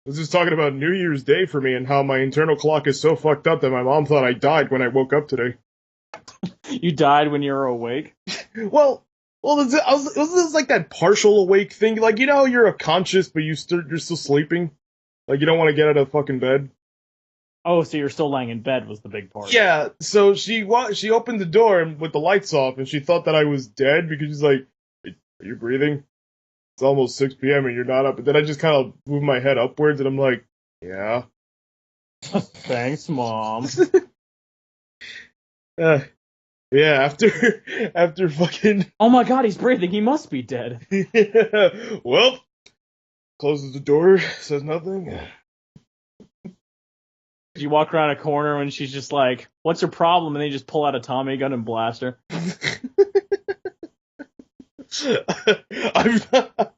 was just talking about New Year's Day for me and how my internal clock is so fucked up that my mom thought I died when I woke up today. You died when you were awake? Well, it was like that partial awake thing. Like, you know how you're conscious, but you're still sleeping? Like, you don't want to get out of fucking bed? Oh, so you're still laying in bed was the big part. Yeah, so she opened the door with the lights off, and she thought that I was dead because she's like, "Are you breathing? It's almost 6 p.m. and you're not up." And then I just kind of move my head upwards, and I'm like, "Yeah." Thanks, Mom. uh, yeah, after fucking. Oh my god, he's breathing. He must be dead. Well, closes the door, says nothing. You walk around a corner and she's just like, "What's your problem?" And then you just pull out a Tommy gun and blast her.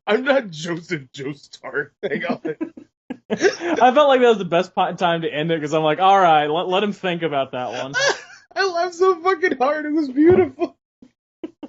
I'm not Joseph Joestar. Hang on. I felt like that was the best time to end it because I'm like, all right, let him think about that one. I laughed so fucking hard. It was beautiful.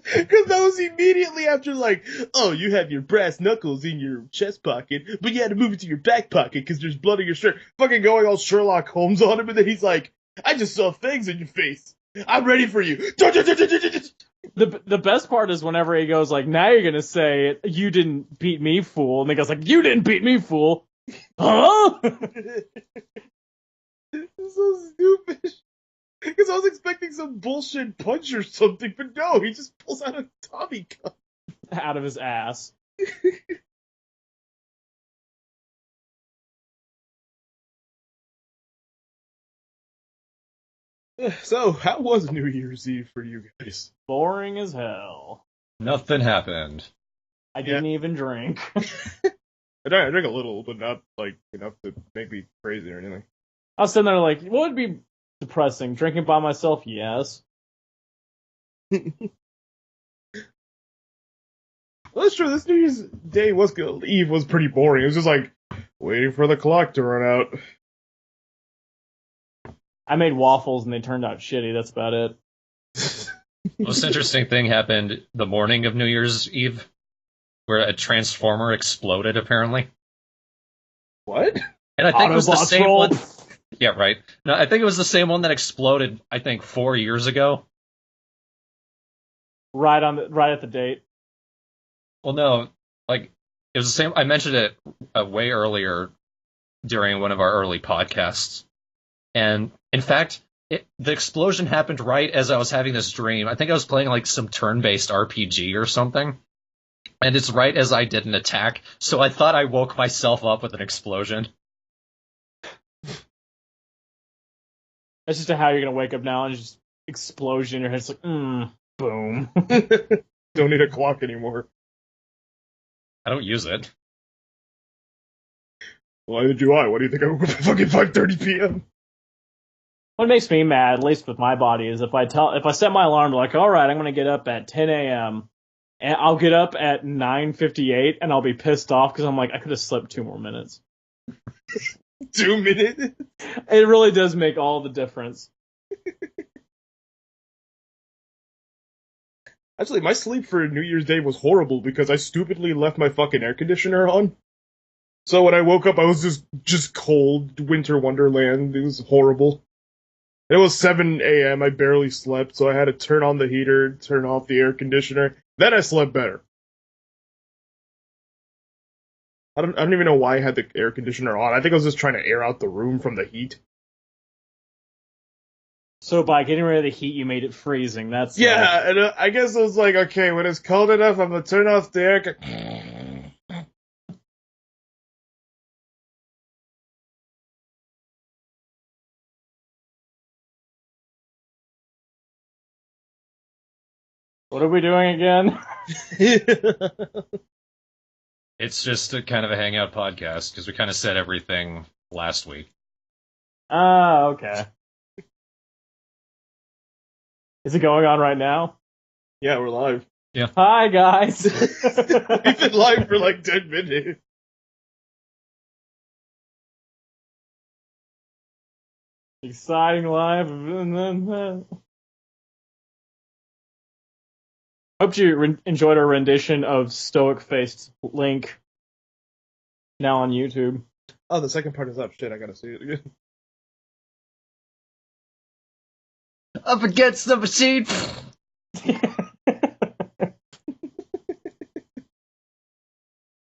Because that was immediately after, like, oh, you have your brass knuckles in your chest pocket, but you had to move it to your back pocket because there's blood on your shirt. Fucking going all Sherlock Holmes on him, and then he's like, I just saw things in your face. I'm ready for you. The best part is whenever he goes like, now you're gonna say, you didn't beat me, fool. And he goes like, you didn't beat me, fool. Huh? It's so stupid. Because I was expecting some bullshit punch or something, but no, he just pulls out a Tommy gun. Out of his ass. So, how was New Year's Eve for you guys? Boring as hell. Nothing happened. I didn't even drink. I drank a little, but not, like, enough to make me crazy or anything. I was sitting there like, what would be depressing? Drinking by myself? Yes. Well, that's true. This New Year's Day Eve was pretty boring. It was just like waiting for the clock to run out. I made waffles and they turned out shitty. That's about it. Most interesting thing happened the morning of New Year's Eve, where a transformer exploded, apparently. What? And I think it was the same roll. one. Yeah, right. No, I think it was the same one that exploded, I think, 4 years ago. Right at the date. Well, no, like, it was the same. I mentioned it way earlier during one of our early podcasts. And, in fact, the explosion happened right as I was having this dream. I think I was playing, like, some turn-based RPG or something. And it's right as I did an attack, so I thought I woke myself up with an explosion. That's just how you're gonna wake up now and just explosion in your head. It's like, boom. Don't need a clock anymore. I don't use it. Why did you lie? What do you think I woke up at fucking 5:30 p.m.? What makes me mad, at least with my body, is if I set my alarm like, all right, I'm gonna get up at 10 a.m. and I'll get up at 9:58 and I'll be pissed off because I'm like, I could have slept 2 more minutes. 2 minutes? It really does make all the difference. Actually, my sleep for New Year's Day was horrible because I stupidly left my fucking air conditioner on. So when I woke up, I was just cold, winter wonderland. It was horrible. It was 7 a.m. I barely slept, so I had to turn on the heater, turn off the air conditioner. Then I slept better. I don't even know why I had the air conditioner on. I think I was just trying to air out the room from the heat. So by getting rid of the heat, you made it freezing. That's yeah, and I guess I was like, okay, when it's cold enough, I'm gonna turn off the air. What are we doing again? It's just a kind of a hangout podcast, because we kind of said everything last week. Ah, okay. Is it going on right now? Yeah, we're live. Yeah. Hi, guys. We've been live for like 10 minutes. Exciting live. Hope you enjoyed our rendition of Stoic Faced Link, now on YouTube. Oh, the second part is up. Shit, I gotta see it again. Up against the machine.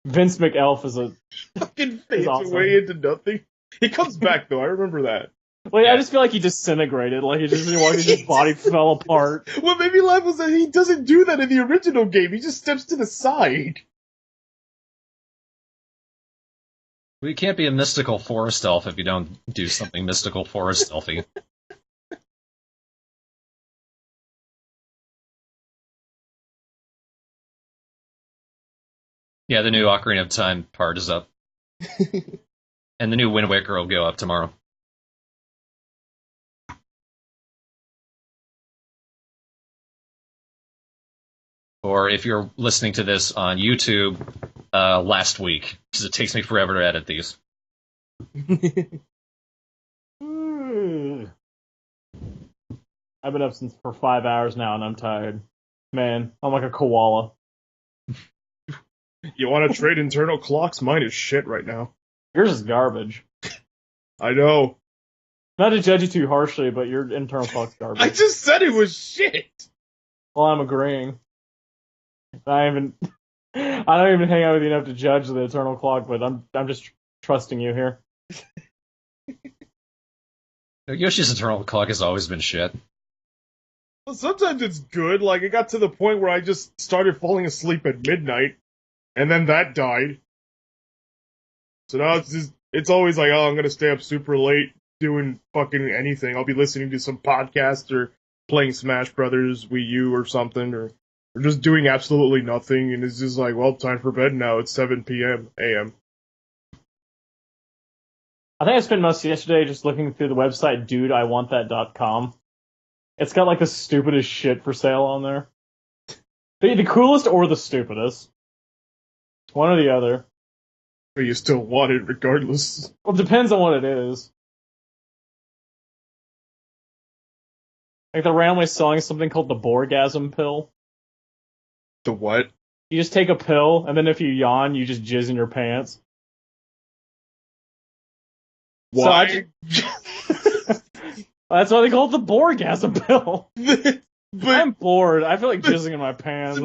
Vince McElf is a Fucking fades awesome. away into nothing. He comes back though. I remember that. Like, Yeah. I just feel like he disintegrated. Like he just his body fell apart. What made me laugh was that he doesn't do that in the original game. He just steps to the side. We can't be a mystical forest elf if you don't do something mystical forest elfy. Yeah, the new Ocarina of Time part is up. And the new Wind Waker will go up tomorrow. Or if you're listening to this on YouTube, last week, because it takes me forever to edit these. I've been up for 5 hours now, and I'm tired. Man, I'm like a koala. You want to trade internal clocks? Mine is shit right now. Yours is garbage. I know. Not to judge you too harshly, but your internal clock's garbage. I just said it was shit. Well, I'm agreeing. I don't even hang out with you enough to judge the internal clock, but I'm just trusting you here. Yoshi's internal clock has always been shit. Well, sometimes it's good. Like, it got to the point where I just started falling asleep at midnight, and then that died. So now it's always like, oh, I'm gonna stay up super late doing fucking anything. I'll be listening to some podcast or playing Smash Brothers Wii U or something, or just doing absolutely nothing, and it's just like, well, time for bed now. It's 7 p.m. a.m. I think I spent most of yesterday just looking through the website dudeiwantthat.com. It's got like the stupidest shit for sale on there. The coolest or the stupidest. One or the other. But you still want it regardless. Well, it depends on what it is. Like they're randomly selling something called the Borgasm pill. The what? You just take a pill, and then if you yawn, you just jizz in your pants. Why? That's why they call it the Borgasm pill. but I'm bored. I feel like jizzing in my pants.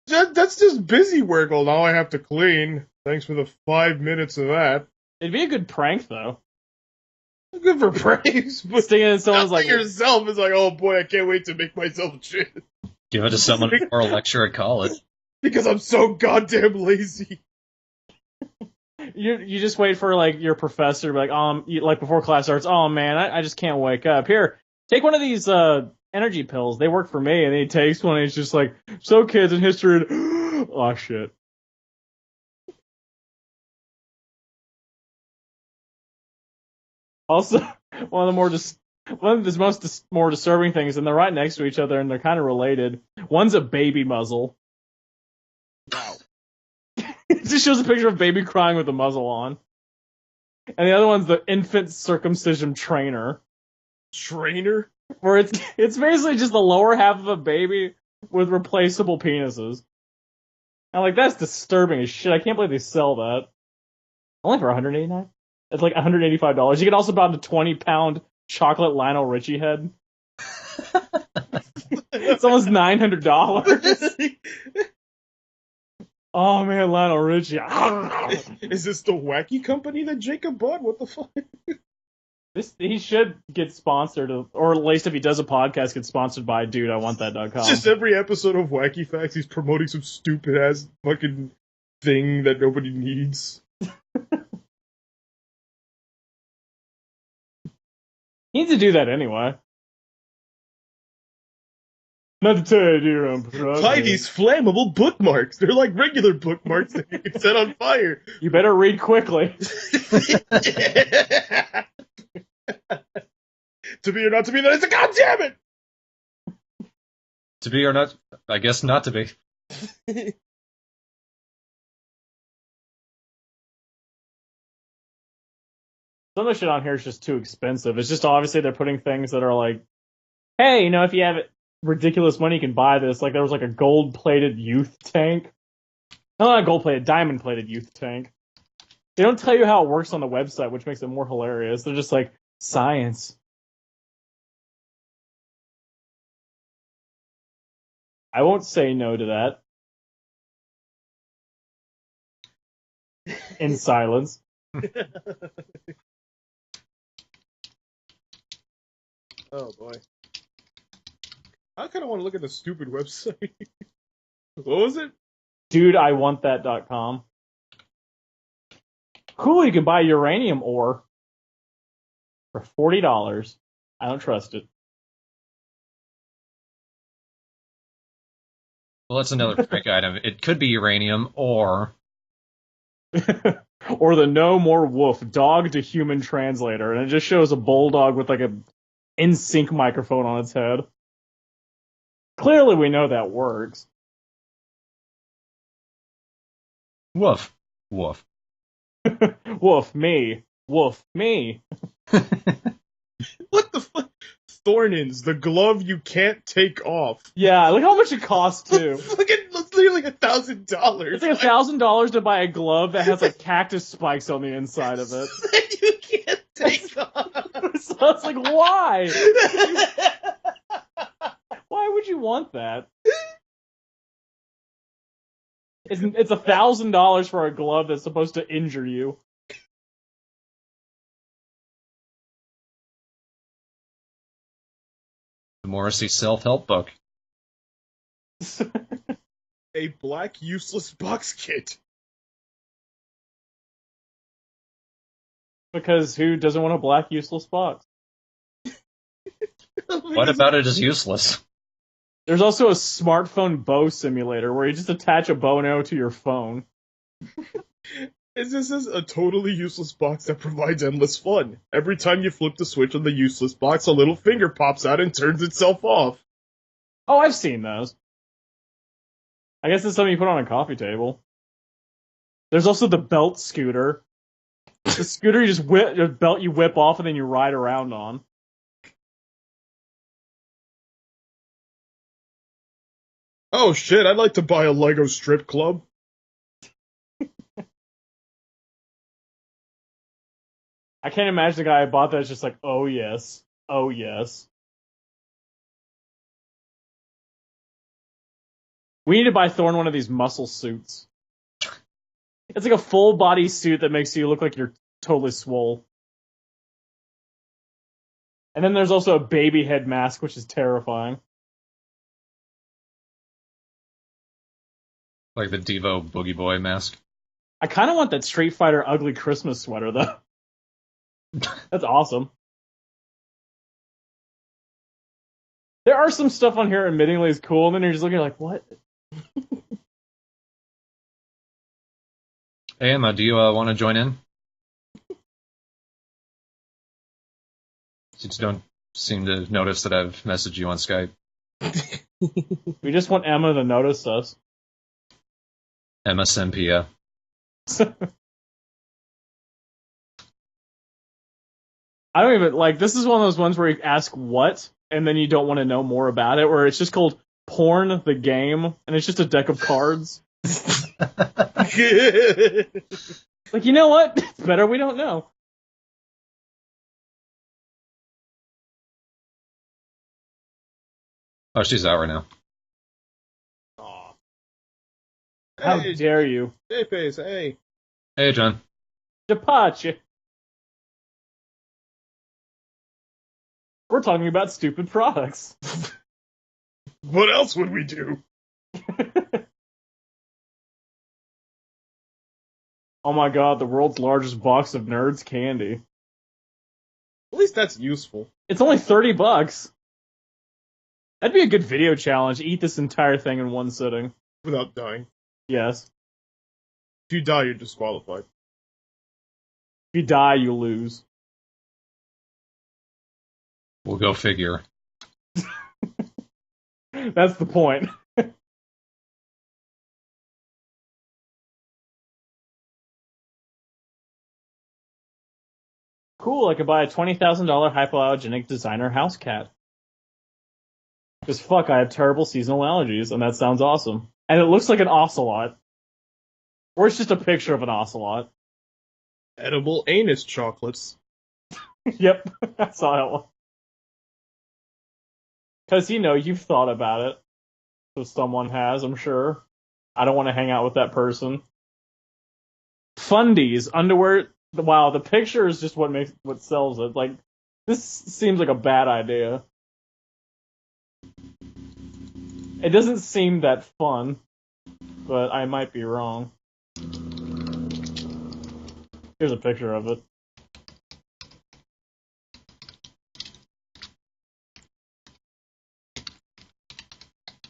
that's just busy work. Well, now I have to clean. Thanks for the 5 minutes of that. It'd be a good prank, though. Good for praise, but Sticking it in someone's like yourself is like, oh boy, I can't wait to make myself shit. Give it to someone for a lecture at college. Because I'm so goddamn lazy. You just wait for like your professor to be like, like before class starts, oh man, I just can't wake up. Here, take one of these energy pills. They work for me. And then he takes one and he's just like, so kids in history, oh shit. Also, one of the most more disturbing things, and they're right next to each other and they're kind of related. One's a baby muzzle. Wow. It just shows a picture of baby crying with a muzzle on. And the other one's the infant circumcision trainer. Trainer? Where it's basically just the lower half of a baby with replaceable penises. I'm like, that's disturbing as shit. I can't believe they sell that. Only for $189? It's like $185. You can also buy the 20-pound chocolate Lionel Richie head. It's almost $900. Oh man, Lionel Richie. Is this the wacky company that Jacob bought? What the fuck? He should get sponsored, or at least if he does a podcast, get sponsored by DudeIWantThat.com. Just every episode of Wacky Facts, he's promoting some stupid ass fucking thing that nobody needs. He needs to do that anyway. Not to tell you to do your own product. Buy these flammable bookmarks. They're like regular bookmarks that you can set on fire. You better read quickly. To be or not to be, that is a goddamn it! To be or not, I guess not to be. Some of the shit on here is just too expensive. It's just obviously they're putting things that are like, hey, if you have ridiculous money, you can buy this. Like there was like a gold-plated youth tank. No, not gold-plated, diamond-plated youth tank. They don't tell you how it works on the website, which makes it more hilarious. They're just like, science. I won't say no to that. In silence. Oh boy. I kind of want to look at the stupid website. What was it? DudeIWantThat.com. Cool, you can buy uranium ore for $40. I don't trust it. Well, that's another trick item. It could be uranium or Or the No More Wolf dog to human translator, and it just shows a bulldog with like a in-sync microphone on its head. Clearly, we know that works. woof. Woof. Woof, me. Woof, me. What the fuck? Thornins, the glove you can't take off. Yeah, look how much it costs, too. Fucking, it's nearly like $1,000. It's like $1,000 to buy a glove that has like cactus spikes on the inside of it. That you can't take off. So it's like, why? Why would you want that? It's $1,000 for a glove that's supposed to injure you. The Morrissey self-help book. A black useless box kit. Because who doesn't want a black useless box? What about it is useless? There's also a smartphone bow simulator where you just attach a bow and arrow to your phone. This is a totally useless box that provides endless fun. Every time you flip the switch on the useless box, a little finger pops out and turns itself off. Oh, I've seen those. I guess it's something you put on a coffee table. There's also the belt scooter. The scooter you just whip off and then you ride around on. Oh shit, I'd like to buy a Lego strip club. I can't imagine the guy who bought that is just like, oh yes, oh yes. We need to buy Thorn one of these muscle suits. It's like a full body suit that makes you look like you're totally swole. And then there's also a baby head mask, which is terrifying. Like the Devo Boogie Boy mask. I kind of want that Street Fighter ugly Christmas sweater, though. That's awesome. There are some stuff on here admittingly is cool, and then you're just looking like, what? Hey, Emma, do you want to join in? Since you don't seem to notice that I've messaged you on Skype. We just want Emma to notice us. Emma Sempia. I don't even, like, this is one of those ones where you ask what, and then you don't want to know more about it, where it's just called Porn the Game, and it's just a deck of cards. Like, you know what? It's better we don't know. Oh, she's out right now. Aw. How Hey, dare you? hey, face, hey. Hey, John. Depache. We're talking about stupid products. What else would we do? Oh my god, the world's largest box of Nerds candy. At least that's useful. It's only $30. That'd be a good video challenge. Eat this entire thing in one sitting. Without dying. Yes. If you die, you're disqualified. If you die, you lose. We'll go figure. That's the point. Cool, I could buy a $20,000 hypoallergenic designer house cat. Because fuck, I have terrible seasonal allergies, and that sounds awesome. And it looks like an ocelot. Or it's just a picture of an ocelot. Edible anus chocolates. Yep, I saw that one. Because, you've thought about it. So someone has, I'm sure. I don't want to hang out with that person. Fundies, underwear. Wow, the picture is just what sells it. Like, this seems like a bad idea. It doesn't seem that fun, but I might be wrong. Here's a picture of it.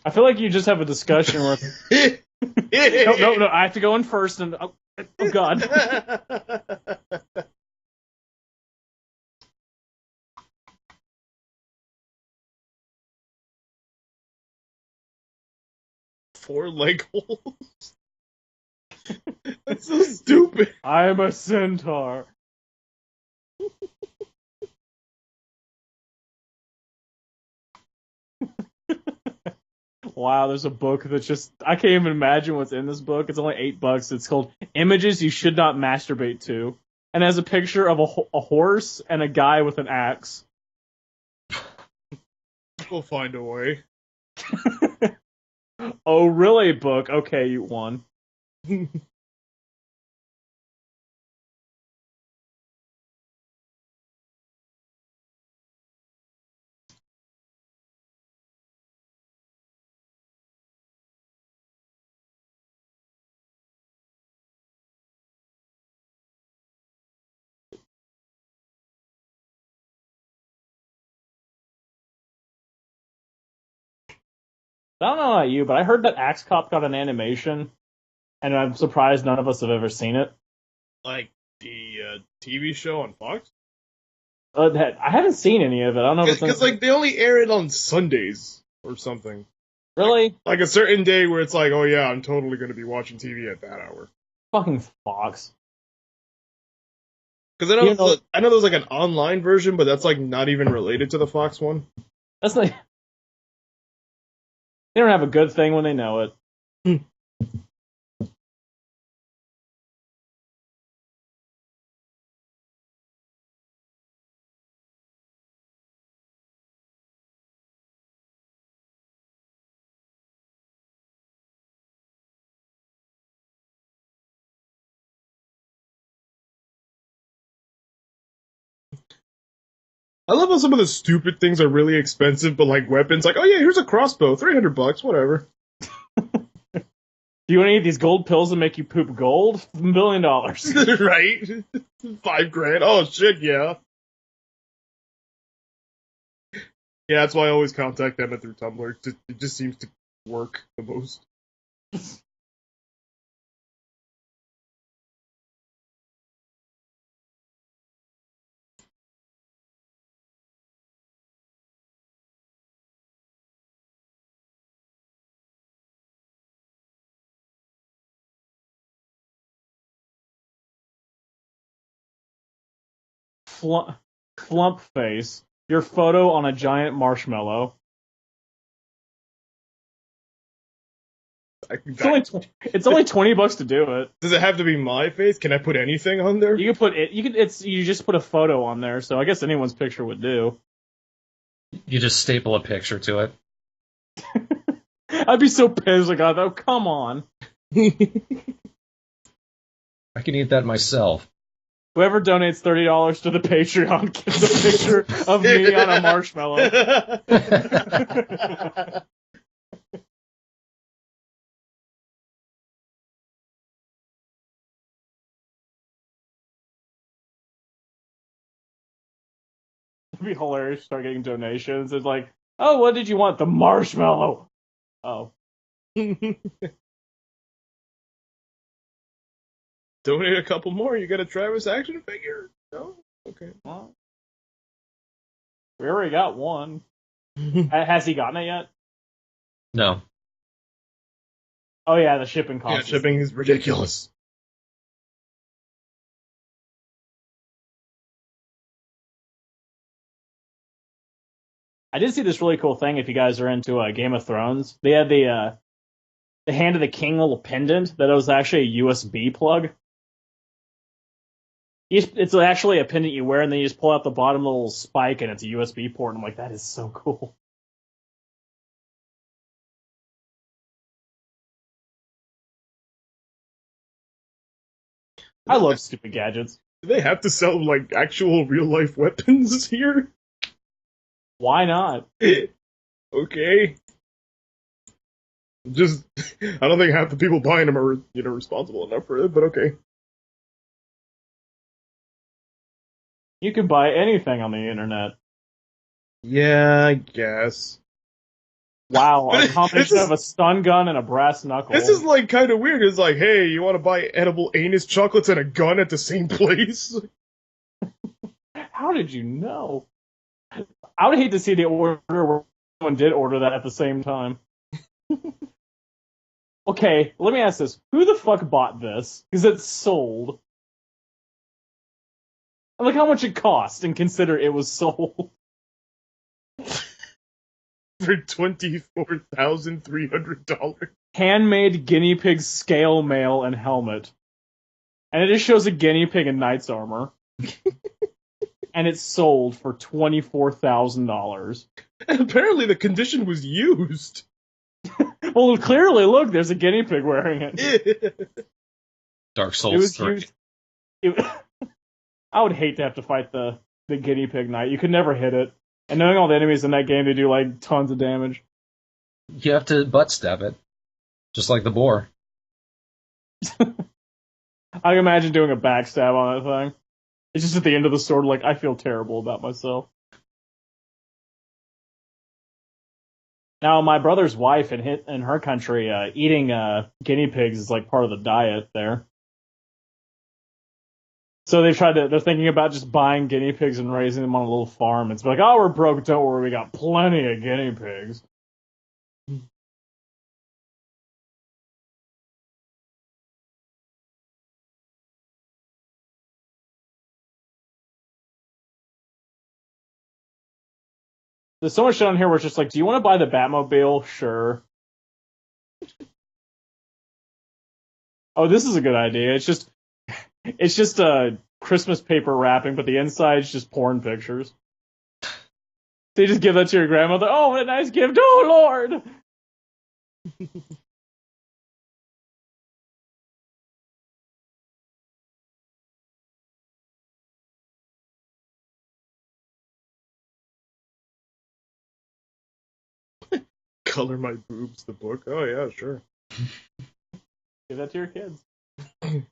I feel like you just have a discussion where... No, I have to go in first, and... Oh God. Four leg holes? That's so stupid. I'm a centaur. Wow, there's a book that's just... I can't even imagine what's in this book. It's only $8. It's called Images You Should Not Masturbate To. And it has a picture of a horse and a guy with an axe. We'll find a way. Oh, really, book? Okay, you won. I don't know about you, but I heard that Axe Cop got an animation, and I'm surprised none of us have ever seen it. Like the TV show on Fox? I haven't seen any of it. I don't know if it's... Because, like, they only air it on Sundays or something. Really? Like a certain day where it's like, oh yeah, I'm totally going to be watching TV at that hour. Fucking Fox. Because I know there's like an online version, but that's like not even related to the Fox one. That's not... They don't have a good thing when they know it. I love how some of the stupid things are really expensive, but like weapons, like, oh yeah, here's a crossbow, $300, whatever. Do you want to eat these gold pills that make you poop gold? $1 billion. Right? $5,000. Oh shit, yeah. Yeah, that's why I always contact Emma through Tumblr. It just seems to work the most. Flump face. Your photo on a giant marshmallow. It's only $20 to do it. Does it have to be my face? Can I put anything on there? You can put it. You just put a photo on there, so I guess anyone's picture would do. You just staple a picture to it. I'd be so pissed. Like, oh, come on. I can eat that myself. Whoever donates $30 to the Patreon gets a picture of me on a marshmallow. It'd be hilarious to start getting donations. It's like, oh, what did you want? The marshmallow. Oh. Donate a couple more, you get a Travis action figure? No? Okay. Well, we already got one. Has he gotten it yet? No. Oh yeah, the shipping cost. Yeah, shipping is ridiculous. I did see this really cool thing. If you guys are into Game of Thrones, they had the Hand of the King little pendant that was actually a USB plug. It's actually a pendant you wear, and then you just pull out the bottom little spike, and it's a USB port. And I'm like, that is so cool. I love stupid gadgets. Do they have to sell, like, actual real-life weapons here? Why not? Okay. Just, I don't think half the people buying them are, responsible enough for it, but okay. You can buy anything on the internet. Yeah, I guess. Wow, a combination of a stun gun and a brass knuckle. This is, like, kind of weird. It's like, hey, you want to buy edible anus chocolates and a gun at the same place? How did you know? I would hate to see the order where someone did order that at the same time. Okay, let me ask this. Who the fuck bought this? Because it's sold. And look how much it cost, and consider it was sold. For $24,300. Handmade guinea pig scale mail and helmet. And it just shows a guinea pig in knight's armor. And it's sold for $24,000. And apparently the condition was used. Well, clearly, look, there's a guinea pig wearing it. Dark Souls 3. I would hate to have to fight the guinea pig knight. You could never hit it. And knowing all the enemies in that game, they do, like, tons of damage. You have to butt stab it. Just like the boar. I can imagine doing a backstab on that thing. It's just at the end of the sword, like, I feel terrible about myself. Now, my brother's wife in her country, eating guinea pigs is like part of the diet there. So they're thinking about just buying guinea pigs and raising them on a little farm. It's like, oh, we're broke, don't worry, we got plenty of guinea pigs. There's so much shit on here where it's just like, do you want to buy the Batmobile? Sure. Oh, this is a good idea. It's just Christmas paper wrapping, but the inside's just porn pictures. So you just give that to your grandmother. Oh, what a nice gift. Oh, Lord! Color My Boobs, the book. Oh, yeah, sure. Give that to your kids. Here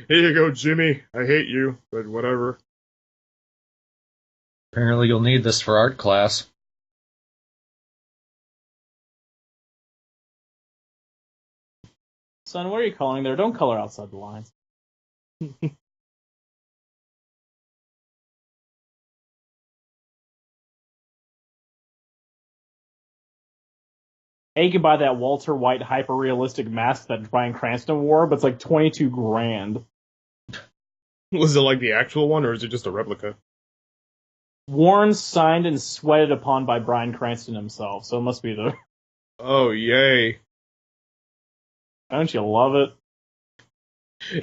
you go, Jimmy. I hate you, but whatever. Apparently you'll need this for art class. Son, what are you calling there? Don't color outside the lines. Hey, you can buy that Walter White hyper-realistic mask that Bryan Cranston wore, but it's like $22,000. Was it like the actual one, or is it just a replica? Worn, signed, and sweated upon by Bryan Cranston himself, so it must be the... Oh, yay. Don't you love it?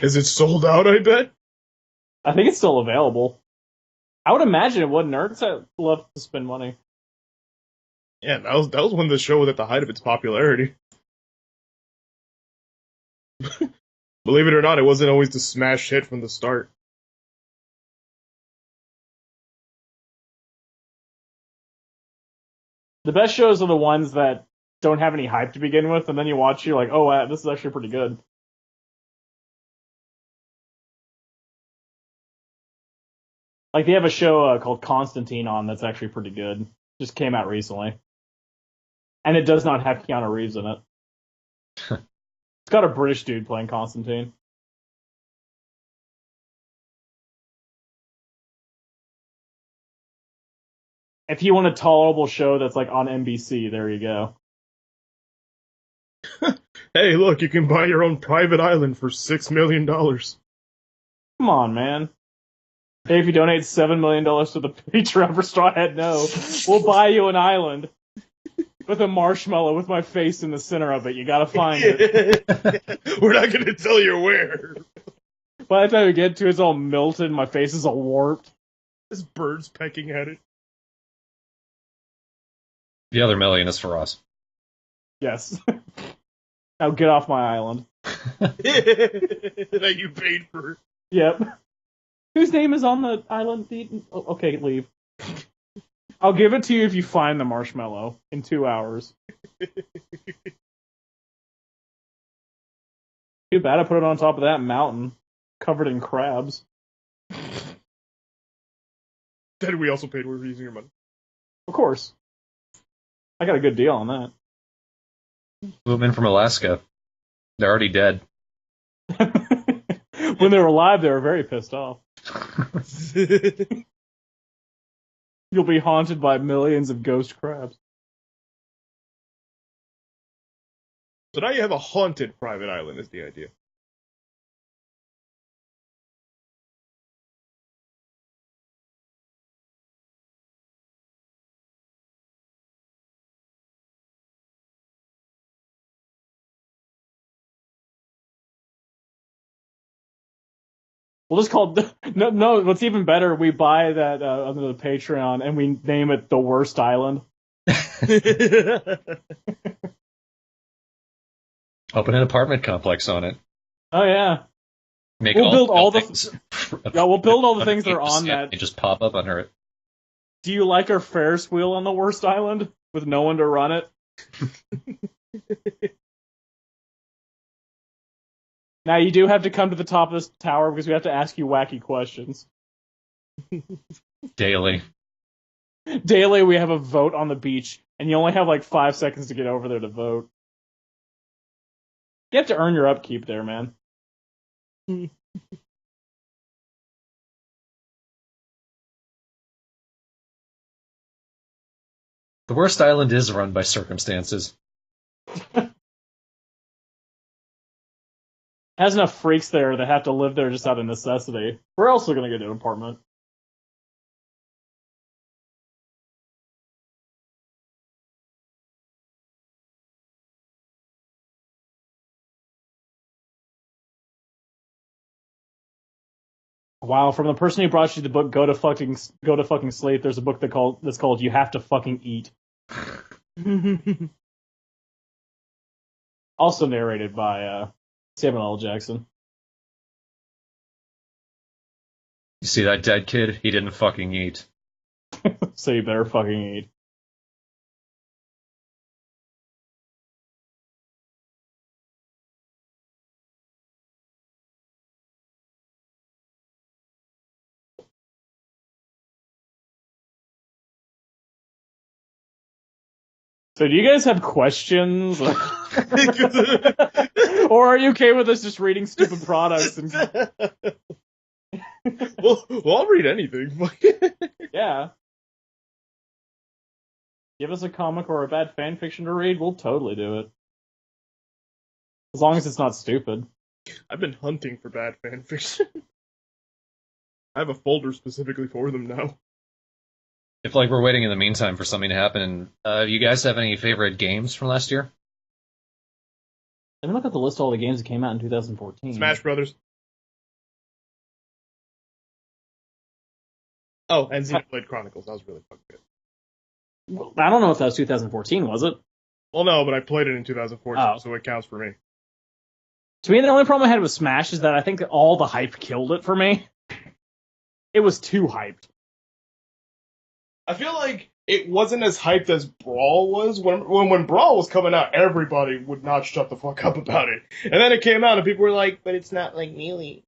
Is it sold out, I bet? I think it's still available. I would imagine it would. Nerds love to spend money. Yeah, that was when the show was at the height of its popularity. Believe it or not, it wasn't always the smash hit from the start. The best shows are the ones that don't have any hype to begin with, and then you watch, you're like, oh, wow, this is actually pretty good. Like, they have a show called Constantine on that's actually pretty good. Just came out recently. And it does not have Keanu Reeves in it. It's got a British dude playing Constantine. If you want a tolerable show that's like on NBC, there you go. Hey, look, you can buy your own private island for $6 million. Come on, man. Hey, if you donate $7 million to the Patreon for Strawhead No, we'll buy you an island. With a marshmallow with my face in the center of it. You gotta find it. We're not gonna tell you where. By the time we get to it, it's all melted, my face is all warped. This bird's pecking at it. The other million is for us. Yes. Now get off my island. That you paid for. Yep. Whose name is on the island? Okay, leave. I'll give it to you if you find the marshmallow in 2 hours. Too bad I put it on top of that mountain, covered in crabs. Then we also paid for using your money. Of course. I got a good deal on that. Flew them in from Alaska. They're already dead. When they were alive, they were very pissed off. You'll be haunted by millions of ghost crabs. So now you have a haunted private island, is the idea. We'll just call it... No, what's even better, we buy that under the Patreon, and we name it The Worst Island. Open an apartment complex on it. Oh, yeah. We'll build all the things that are on that. And just pop up under it. Do you like our Ferris wheel on the worst island with no one to run it? Now you do have to come to the top of this tower because we have to ask you wacky questions. Daily. Daily, we have a vote on the beach, and you only have like 5 seconds to get over there to vote. You have to earn your upkeep there, man. The worst island is run by circumstances. Has enough freaks there that have to live there just out of necessity. We're also going to get an apartment. Wow, from the person who brought you the book, Go to Fucking Sleep, there's a book that's called You Have to Fucking Eat. Also narrated by Samuel L. Jackson. You see that dead kid? He didn't fucking eat. So you better fucking eat. So do you guys have questions? Or are you okay with us just reading stupid products? Well, I'll read anything. Yeah. Give us a comic or a bad fan fiction to read, we'll totally do it. As long as it's not stupid. I've been hunting for bad fan fiction. I have a folder specifically for them now. If we're waiting in the meantime for something to happen, you guys have any favorite games from last year? Let me look at the list of all the games that came out in 2014. Smash Brothers. Oh, and Xenoblade Chronicles. That was really fucking good. Well, I don't know if that was 2014, was it? Well, no, but I played it in 2014, so it counts for me. To me, the only problem I had with Smash is that I think that all the hype killed it for me. It was too hyped. I feel like it wasn't as hyped as Brawl was. When Brawl was coming out, everybody would not shut the fuck up about it. And then it came out, and people were like, but it's not like Melee.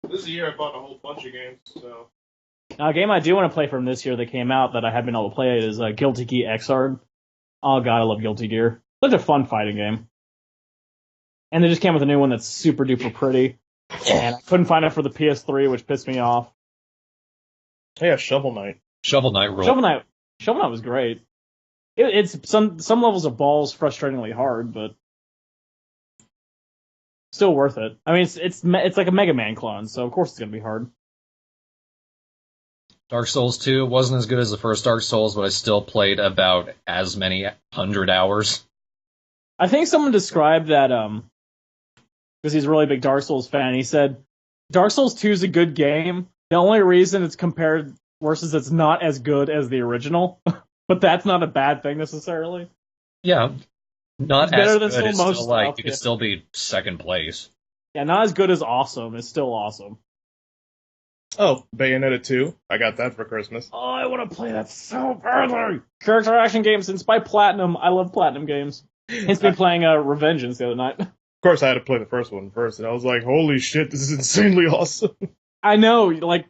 This year I bought a whole bunch of games, so... Now, a game I do want to play from this year that came out that I haven't been able to play is Guilty Gear Xrd. Oh god, I love Guilty Gear. It's a fun fighting game. And they just came with a new one that's super duper pretty. And I couldn't find it for the PS3, which pissed me off. Yeah, Shovel Knight. Shovel Knight rule. Shovel Knight was great. It's some levels of balls frustratingly hard, but still worth it. I mean, it's like a Mega Man clone, so of course it's gonna be hard. Dark Souls 2 wasn't as good as the first Dark Souls, but I still played about as many 100 hours. I think someone described that, because he's a really big Dark Souls fan, he said, Dark Souls 2 is a good game. The only reason it's compared worse is it's not as good as the original. But that's not a bad thing, necessarily. Yeah, not It's better as than good. still It's most still like, stuff, you could yeah. still be second place. Yeah, not as good as awesome. It's still awesome. Oh, Bayonetta 2. I got that for Christmas. Oh, I want to play that so badly. Character action games, since by Platinum. I love Platinum games. Hence me playing Revengeance the other night. Of course, I had to play the first one first, and I was like, holy shit, this is insanely awesome. I know, like,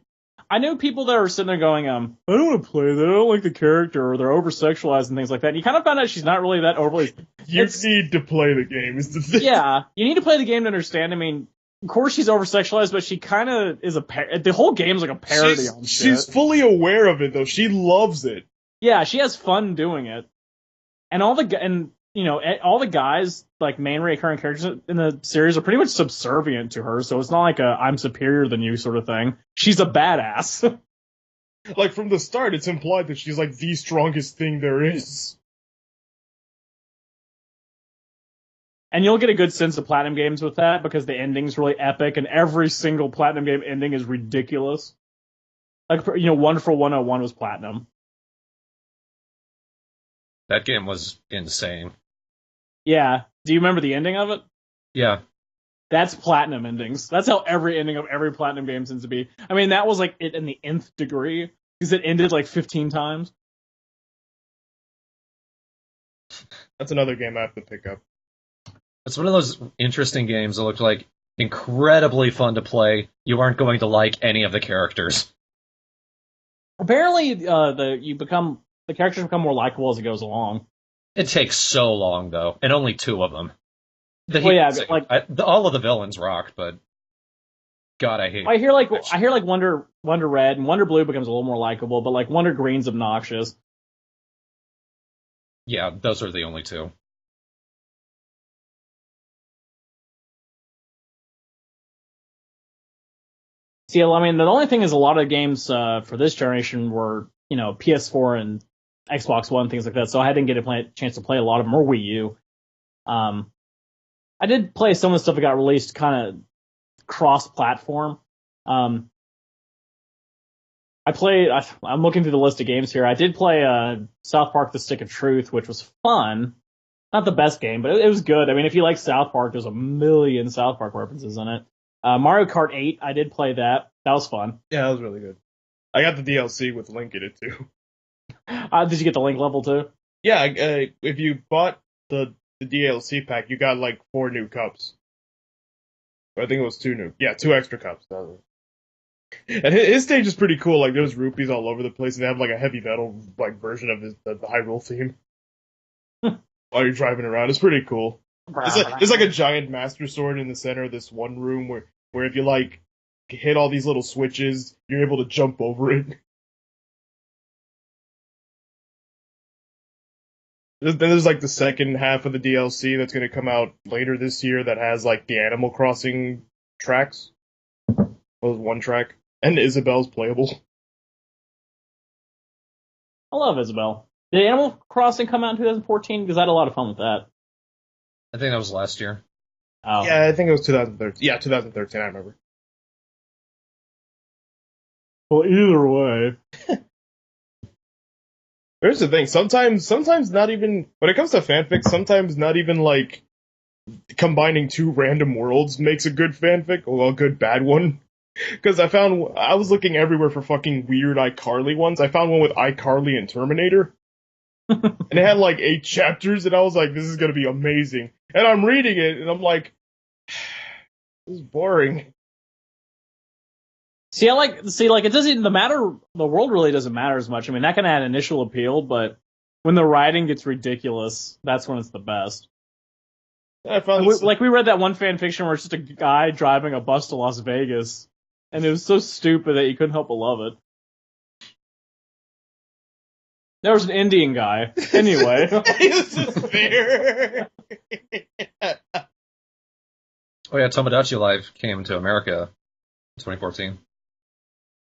I know people that are sitting there going, I don't want to play that, I don't like the character, or they're over-sexualized and things like that. And you kind of found out she's not really that overly... You need to play the game, is the thing. Yeah, you need to play the game to understand. I mean, of course she's over-sexualized, but she kind of is the whole game's like a parody on shit. She's fully aware of it, though. She loves it. Yeah, she has fun doing it. And all the guys, like, main recurring characters in the series are pretty much subservient to her, so it's not like a I'm superior than you sort of thing. She's a badass. Like, from the start, it's implied that she's, like, the strongest thing there is. And you'll get a good sense of Platinum games with that, because the ending's really epic, and every single Platinum game ending is ridiculous. Like, Wonderful 101 was Platinum. That game was insane. Yeah. Do you remember the ending of it? Yeah. That's Platinum endings. That's how every ending of every Platinum game seems to be. I mean, that was like it in the nth degree, because it ended like 15 times. That's another game I have to pick up. It's one of those interesting games that looked like incredibly fun to play. You aren't going to like any of the characters. Apparently, the characters become more likable as it goes along. It takes so long, though, and only two of them. All of the villains rocked, but God, I hate. I hear Wonder Red and Wonder Blue becomes a little more likable, but like Wonder Green's obnoxious. Yeah, those are the only two. See, I mean, the only thing is a lot of games for this generation were, PS4 and Xbox One, things like that, so I didn't get a chance to play a lot of them, or Wii U. I did play some of the stuff that got released kind of cross-platform. I'm looking through the list of games here. I did play South Park: The Stick of Truth, which was fun. Not the best game, but it was good. I mean, if you like South Park, there's a million South Park references in it. Mario Kart 8, I did play that. That was fun. Yeah, that was really good. I got the DLC with Link in it, too. Did you get the Link level, too? Yeah, if you bought the DLC pack, you got, like, 4 new cups. I think it was 2 new. Yeah, 2 extra cups. And his stage is pretty cool. Like, there's rupees all over the place, and they have, like, a heavy metal, like, version of the Hyrule theme. While you're driving around. It's pretty cool. There's like a giant master sword in the center of this one room where if you like hit all these little switches, you're able to jump over it. Then there's like the second half of the DLC that's going to come out later this year that has like the Animal Crossing tracks. Well, there's one track. And Isabelle's playable. I love Isabelle. Did Animal Crossing come out in 2014? Because I had a lot of fun with that. I think that was last year. Oh. Yeah, I think it was 2013. Yeah, 2013, I remember. Well, either way. Here's the thing, sometimes not even, when it comes to fanfic, sometimes not even, like, combining 2 random worlds makes a good fanfic, or a good bad one. Because I was looking everywhere for fucking weird iCarly ones. I found one with iCarly and Terminator. And it had, like, 8 chapters, and I was like, this is gonna be amazing. And I'm reading it, and I'm like, this is boring. See, it doesn't, the world really doesn't matter as much. I mean, that can add initial appeal, but when the writing gets ridiculous, that's when it's the best. I found we read that one fan fiction where it's just a guy driving a bus to Las Vegas, and it was so stupid that you couldn't help but love it. There was an Indian guy. Anyway. This is fair. Oh yeah, Tomodachi Life came to America in 2014.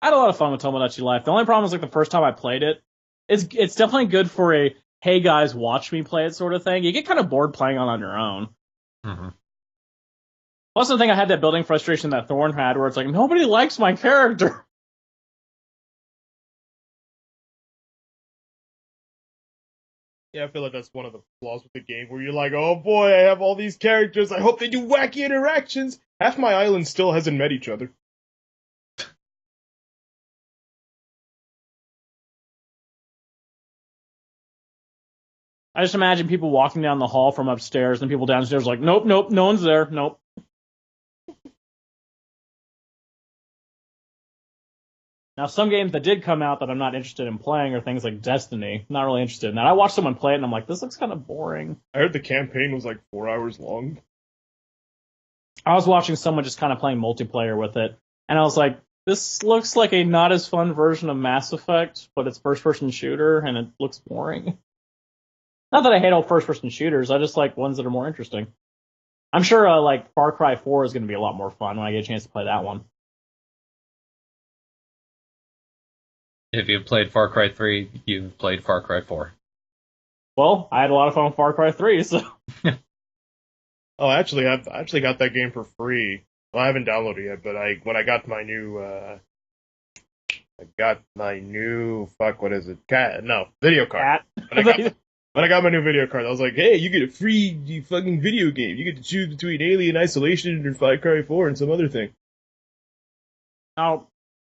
I had a lot of fun with Tomodachi Life. The only problem is like the first time I played it, it's definitely good for a hey guys watch me play it sort of thing. You get kind of bored playing on your own. Mm-hmm. Also, I think I had that building frustration that Thorn had, where it's like nobody likes my character. Yeah, I feel like that's one of the flaws with the game, where you're like, oh boy, I have all these characters, I hope they do wacky interactions. Half my island still hasn't met each other. I just imagine people walking down the hall from upstairs, and people downstairs like, nope, no one's there, nope. Now, some games that did come out that I'm not interested in playing are things like Destiny. Not really interested in that. I watched someone play it, and I'm like, this looks kind of boring. I heard the campaign was like 4 hours long. I was watching someone just kind of playing multiplayer with it, and I was like, this looks like a not as fun version of Mass Effect, but it's first-person shooter, and it looks boring. Not that I hate all first-person shooters, I just like ones that are more interesting. I'm sure like Far Cry 4 is going to be a lot more fun when I get a chance to play that one. If you've played Far Cry 3, you've played Far Cry 4. Well, I had a lot of fun with Far Cry 3, so... Oh, actually, I actually got that game for free. Well, I haven't downloaded it yet, but when I got my new, video card. When I got my new video card, I was like, hey, you get a free fucking video game. You get to choose between Alien Isolation and Far Cry 4 and some other thing. Now,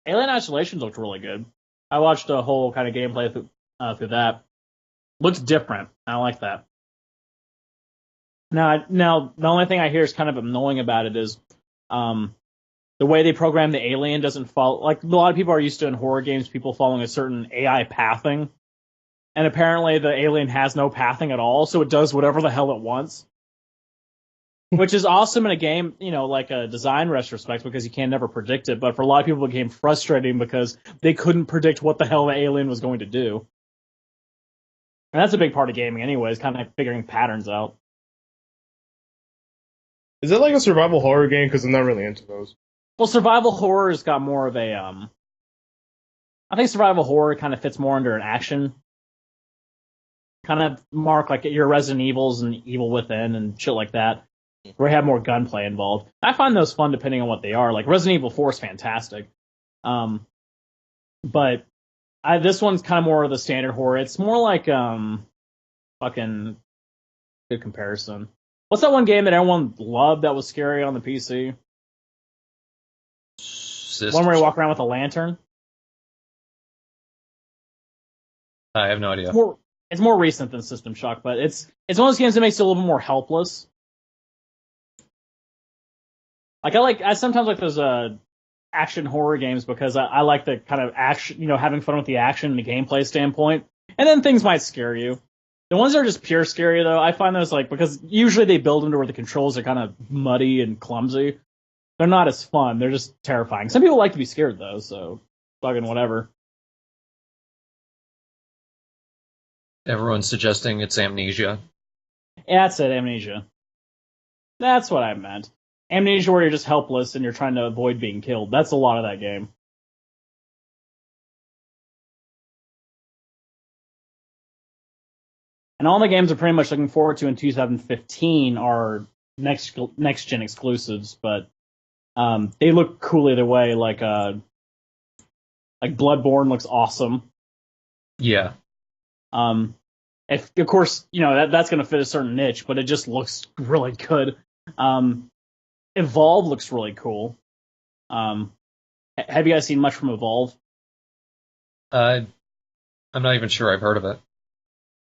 Alien Isolation looked really good. I watched a whole kind of gameplay through that. Looks different. I like that. Now, the only thing I hear is kind of annoying about it is the way they program the alien doesn't follow. Like, a lot of people are used to in horror games, people following a certain AI pathing. And apparently the alien has no pathing at all, so it does whatever the hell it wants. Which is awesome in a game, like a design retrospect, because you can never predict it. But for a lot of people, it became frustrating because they couldn't predict what the hell the alien was going to do. And that's a big part of gaming anyways, kind of figuring patterns out. Is it like a survival horror game? Because I'm not really into those. Well, survival horror's got more of a, I think survival horror kind of fits more under an action kind of mark, like your Resident Evils and Evil Within and shit like that, where you have more gunplay involved. I find those fun depending on what they are. Like Resident Evil 4 is fantastic. But this one's kind of more of the standard horror. It's more like, fucking good comparison. What's that one game that everyone loved that was scary on the PC? One where you walk around with a lantern? I have no idea. It's more recent than System Shock, but it's one of those games that makes you a little bit more helpless. Like I sometimes like those action horror games because I like the kind of action, having fun with the action and the gameplay standpoint. And then things might scare you. The ones that are just pure scary, though, I find those because usually they build into where the controls are kind of muddy and clumsy. They're not as fun. They're just terrifying. Some people like to be scared, though, so fucking whatever. Everyone's suggesting it's Amnesia. Yeah, that's it, Amnesia. That's what I meant. Amnesia where you're just helpless and you're trying to avoid being killed. That's a lot of that game. And all the games I'm pretty much looking forward to in 2015 are next gen exclusives, but they look cool either way. Like Bloodborne looks awesome. Yeah. If of course that's going to fit a certain niche, but it just looks really good. Evolve looks really cool. Have you guys seen much from Evolve? I'm not even sure I've heard of it.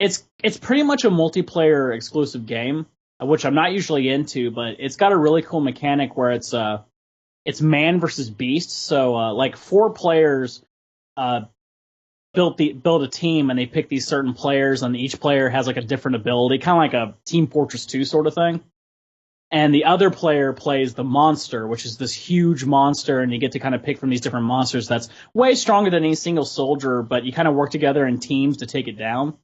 It's pretty much a multiplayer exclusive game, which I'm not usually into, but it's got a really cool mechanic where it's man versus beast. So like 4 players build a team and they pick these certain players, and each player has like a different ability, kind of like a Team Fortress 2 sort of thing. And the other player plays the monster, which is this huge monster, and you get to kind of pick from these different monsters that's way stronger than any single soldier, but you kind of work together in teams to take it down.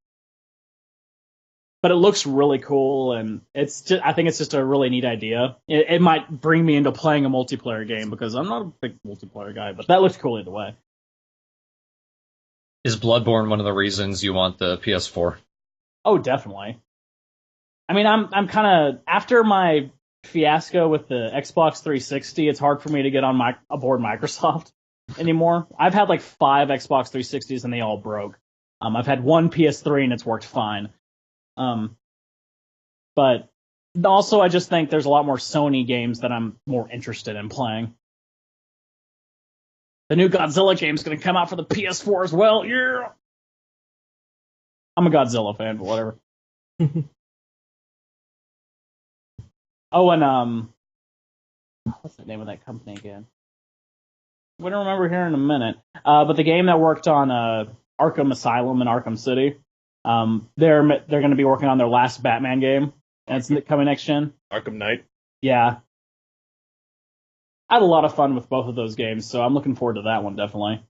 But it looks really cool, and I think it's just a really neat idea. It might bring me into playing a multiplayer game, because I'm not a big multiplayer guy, but that looks cool either way. Is Bloodborne one of the reasons you want the PS4? Oh, definitely. I mean, I'm kind of after my fiasco with the Xbox 360. It's hard for me to get on aboard Microsoft anymore. I've had like 5 Xbox 360s and they all broke. I've had one PS3 and it's worked fine. But also, I just think there's a lot more Sony games that I'm more interested in playing. The new Godzilla game is going to come out for the PS4 as well. Yeah, I'm a Godzilla fan, but whatever. Oh, and what's the name of that company again? We don't remember here in a minute. But the game that worked on Arkham Asylum and Arkham City, they're going to be working on their last Batman game, and it's coming next gen. Arkham Knight. Yeah, I had a lot of fun with both of those games, so I'm looking forward to that one definitely,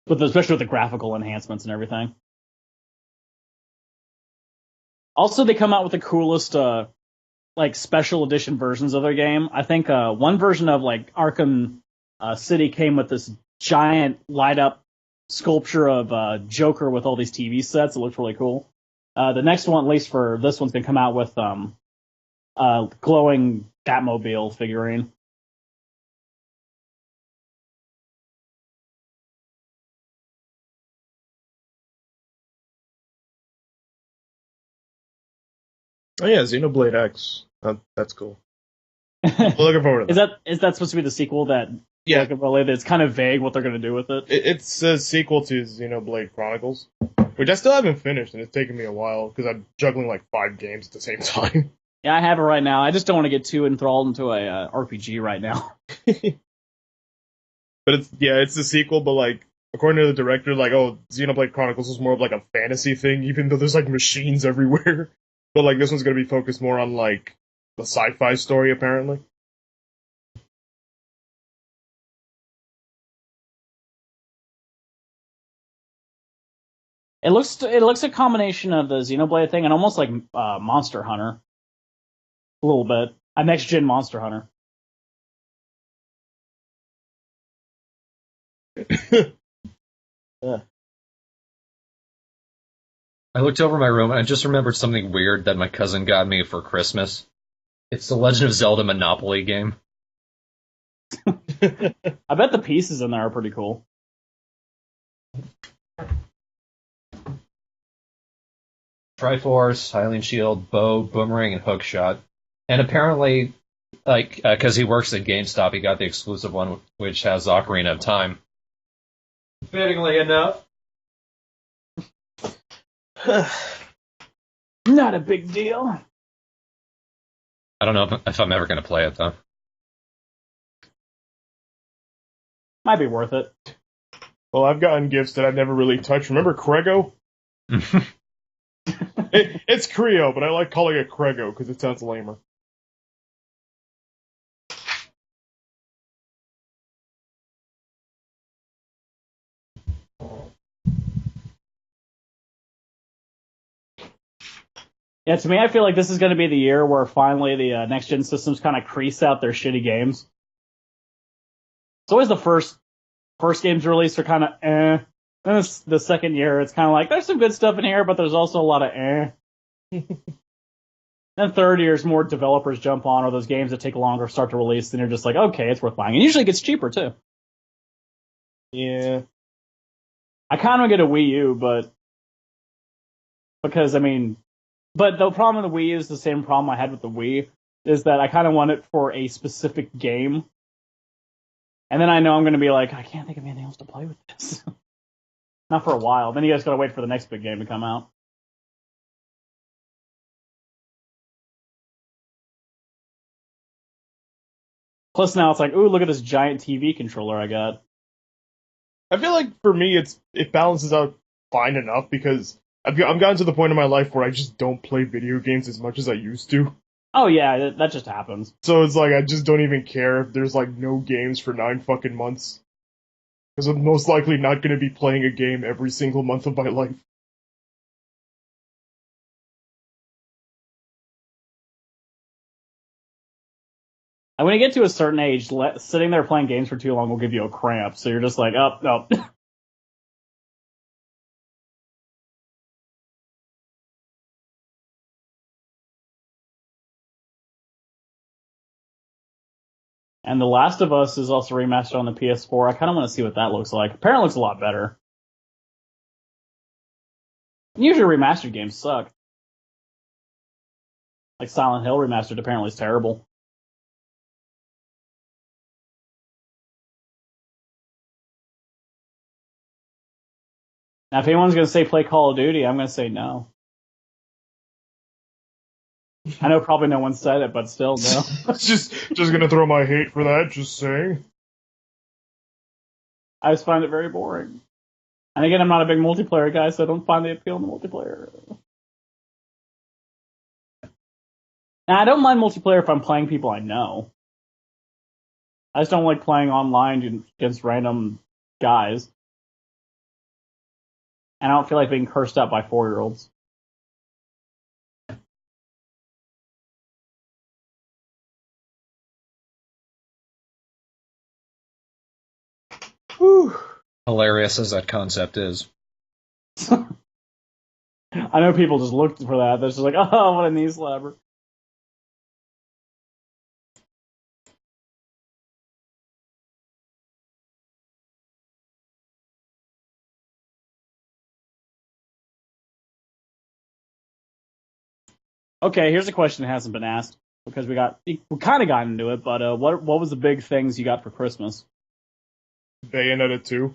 especially with the graphical enhancements and everything. Also, they come out with the coolest like special edition versions of their game. I think one version of like Arkham City came with this giant light up sculpture of Joker with all these TV sets. It looks really cool. The next one, at least for this one's gonna come out with glowing Batmobile figurine. Oh yeah, Xenoblade X. That's cool. Looking forward to that. Is that supposed to be the sequel that? Yeah, like, it's kind of vague what they're going to do with it. It's a sequel to Xenoblade Chronicles, which I still haven't finished, and it's taken me a while because I'm juggling like 5 games at the same time. Yeah, I have it right now. I just don't want to get too enthralled into a RPG right now. But it's the sequel, but like according to the director, like Xenoblade Chronicles was more of like a fantasy thing, even though there's like machines everywhere. But like this one's gonna be focused more on like the sci-fi story, apparently. It looks a combination of the Xenoblade thing and almost like Monster Hunter, a little bit. A next gen Monster Hunter. I looked over my room and I just remembered something weird that my cousin got me for Christmas. It's the Legend of Zelda Monopoly game. I bet the pieces in there are pretty cool. Triforce, Hylian Shield, bow, boomerang, and hookshot. And apparently, like, because he works at GameStop, he got the exclusive one, which has Ocarina of Time. Fittingly enough. Not a big deal. I don't know if I'm ever going to play it, though. Might be worth it. Well, I've gotten gifts that I've never really touched. Remember Crego? It's Creo, but I like calling it Crego because it sounds lamer. Yeah, to me, I feel like this is going to be the year where finally the next gen systems kind of crease out their shitty games. It's always the first games released are kind of eh. Then it's the second year, it's kind of like there's some good stuff in here, but there's also a lot of eh. Then third year is more developers jump on, or those games that take longer start to release, and you're just like, okay, it's worth buying. And usually it gets cheaper too. Yeah. I kind of get a Wii U, but because but the problem with the Wii is the same problem I had with the Wii, is that I kind of want it for a specific game. And then I know I'm going to be like, I can't think of anything else to play with this. Not for a while. Then you guys got to wait for the next big game to come out. Plus now it's like, ooh, look at this giant TV controller I got. I feel like for me it balances out fine enough because I've gotten to the point in my life where I just don't play video games as much as I used to. Oh yeah, that just happens. So it's like I just don't even care if there's like no games for 9 fucking months. Because I'm most likely not going to be playing a game every single month of my life. And when you get to a certain age, sitting there playing games for too long will give you a cramp. So you're just like, oh, no. And The Last of Us is also remastered on the PS4. I kind of want to see what that looks like. Apparently it looks a lot better. Usually remastered games suck. Like Silent Hill remastered apparently is terrible. Now, if anyone's going to say play Call of Duty, I'm going to say no. I know probably no one said it, but still, no. just gonna throw my hate for that, just saying. I just find it very boring. And again, I'm not a big multiplayer guy, so I don't find the appeal in the multiplayer. Now, I don't mind multiplayer if I'm playing people I know. I just don't like playing online against random guys. And I don't feel like being cursed up by 4-year-olds. Whew. Hilarious as that concept is. I know people just looked for that. They're just like, oh, what a knee slapper. Okay, here's a question that hasn't been asked because we kind of got into it. But what was the big things you got for Christmas? Bayonetta 2.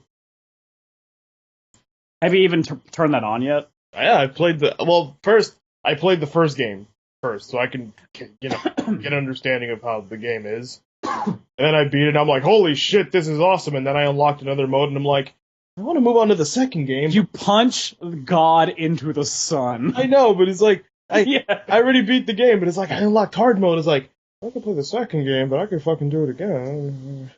Have you even turned that on yet? Yeah, I played I played the first game first, so I can get an understanding of how the game is. And then I beat it, and I'm like, holy shit, this is awesome. And then I unlocked another mode, and I'm like, I want to move on to the second game. You punch God into the sun. I know, but it's like, Yeah. I already beat the game, but it's like, I unlocked hard mode. It's like, I can play the second game, but I can fucking do it again.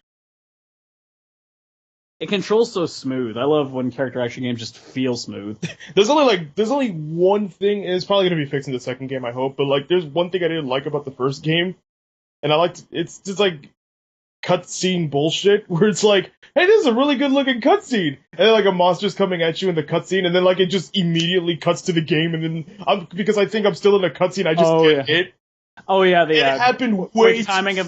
It controls so smooth. I love when character action games just feel smooth. There's only one thing, and it's probably gonna be fixed in the second game, I hope, but like, there's one thing I didn't like about the first game, and it's just like cutscene bullshit, where it's like, hey, this is a really good looking cutscene, and then like a monster's coming at you in the cutscene, and then like it just immediately cuts to the game, and then because I think I'm still in a cutscene, I just get hit. Oh yeah, It happened way quick timing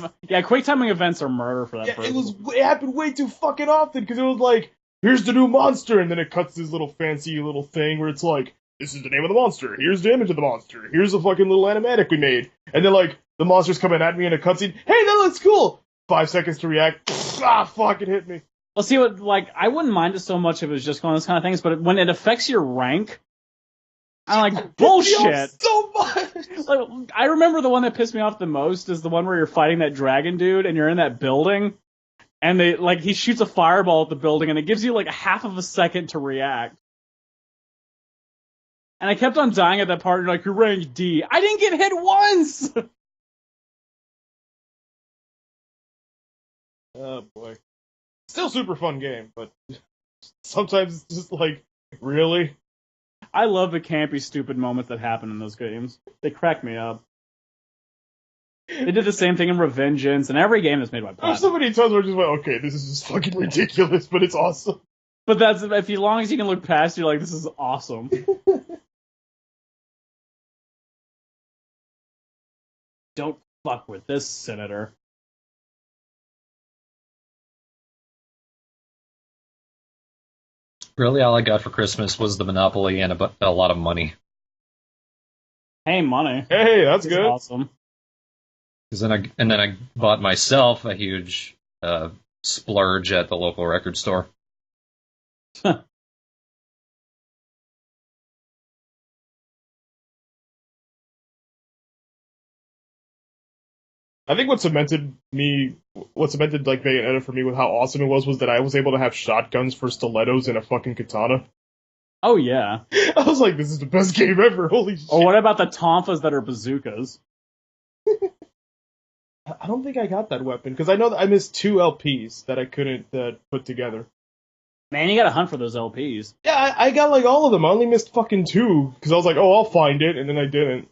quick timing events are murder for that person. It happened way too fucking often, because it was like, here's the new monster, and then it cuts this little fancy little thing where it's like, this is the name of the monster, here's the image of the monster, here's a fucking little animatic we made, and then like, the monster's coming at me in a cutscene, hey, that looks cool! 5 seconds to react, fuck, it hit me. Well, see, I wouldn't mind it so much if it was just going on those kind of things, but when it affects your rank, I'm like, bullshit! So much! Like, I remember the one that pissed me off the most is the one where you're fighting that dragon dude, and you're in that building, and he shoots a fireball at the building, and it gives you like a half of a second to react. And I kept on dying at that part, and you're like, you're rank D. I didn't get hit once! Oh boy. Still super fun game, but sometimes it's just like, really? I love the campy, stupid moments that happen in those games. They crack me up. They did the same thing in Revengeance, and every game that's made by Platinum. There's so many times where I just went, okay, this is just fucking ridiculous, but it's awesome. But that's, as long as you can look past, you're like, this is awesome. Don't fuck with this, Senator. Really, all I got for Christmas was the Monopoly and a lot of money. Hey, money. Hey, that's good. Awesome. And then I bought myself a huge splurge at the local record store. I think what cemented like Bayonetta for me with how awesome it was that I was able to have shotguns for stilettos and a fucking katana. Oh yeah. I was like, this is the best game ever, holy shit. Or what about the tonfas that are bazookas? I don't think I got that weapon, because I know that I missed 2 LPs that I couldn't put together. Man, you gotta hunt for those LPs. Yeah, I got like all of them. I only missed fucking 2, because I was like, oh, I'll find it, and then I didn't.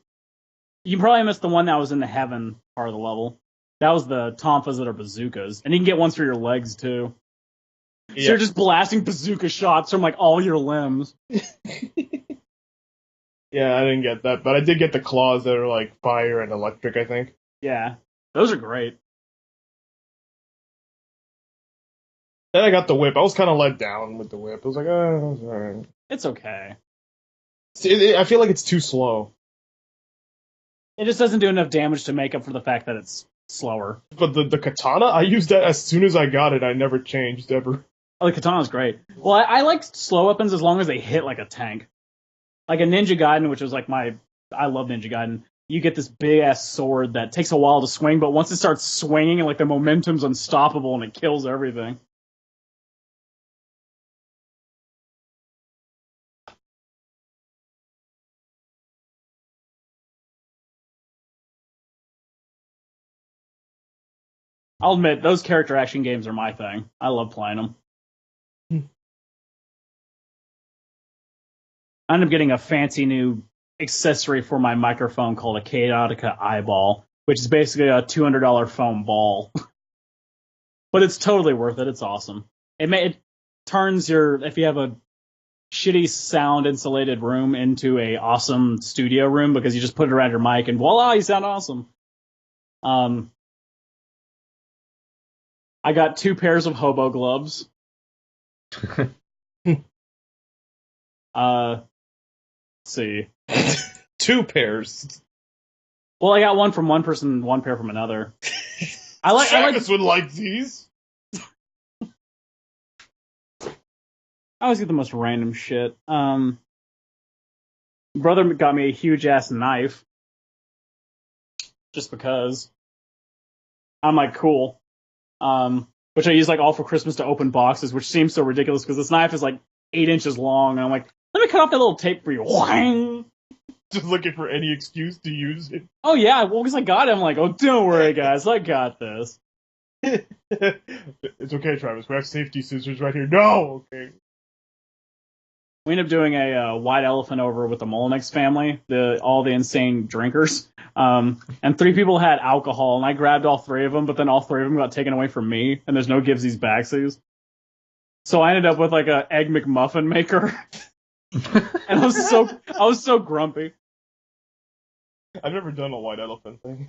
You probably missed the one that was in the heaven part of the level. That was the tonfas that are bazookas. And you can get ones for your legs, too. Yeah. So you're just blasting bazooka shots from, like, all your limbs. Yeah, I didn't get that, but I did get the claws that are, like, fire and electric, I think. Yeah, those are great. Then I got the whip. I was kind of let down with the whip. I was like, oh, it's alright. It's okay. I feel like it's too slow. It just doesn't do enough damage to make up for the fact that it's slower. But the katana, I used that as soon as I got it. I never changed ever. Oh, the katana's great. Well, I like slow weapons as long as they hit like a tank. Like a Ninja Gaiden, which was like I love Ninja Gaiden. You get this big ass sword that takes a while to swing, but once it starts swinging, like the momentum's unstoppable and it kills everything. I'll admit, those character action games are my thing. I love playing them. I ended up getting a fancy new accessory for my microphone called a Chaotica Eyeball, which is basically a $200 foam ball. But it's totally worth it. It's awesome. It turns if you have a shitty sound insulated room into a awesome studio room because you just put it around your mic and voila, you sound awesome. I got 2 pairs of hobo gloves. Let's see. 2 pairs. Well, I got one from one person, 1 pair from another. Travis would like these. I always get the most random shit. Brother got me a huge ass knife. Just because. I'm like, cool. Which I use like all for Christmas to open boxes, which seems so ridiculous because this knife is like 8 inches long, and I'm like, let me cut off that little tape for you. Whang! Just looking for any excuse to use it. Oh yeah, well because I got it, I'm like, oh don't worry guys, I got this. It's okay, Travis. We have safety scissors right here. No, okay. We ended up doing a white elephant over with the Molnix family, all the insane drinkers. And 3 people had alcohol, and I grabbed all 3 of them, but then all 3 of them got taken away from me, and there's no givesies backsies. So I ended up with like a egg McMuffin maker, and I was so grumpy. I've never done a white elephant thing.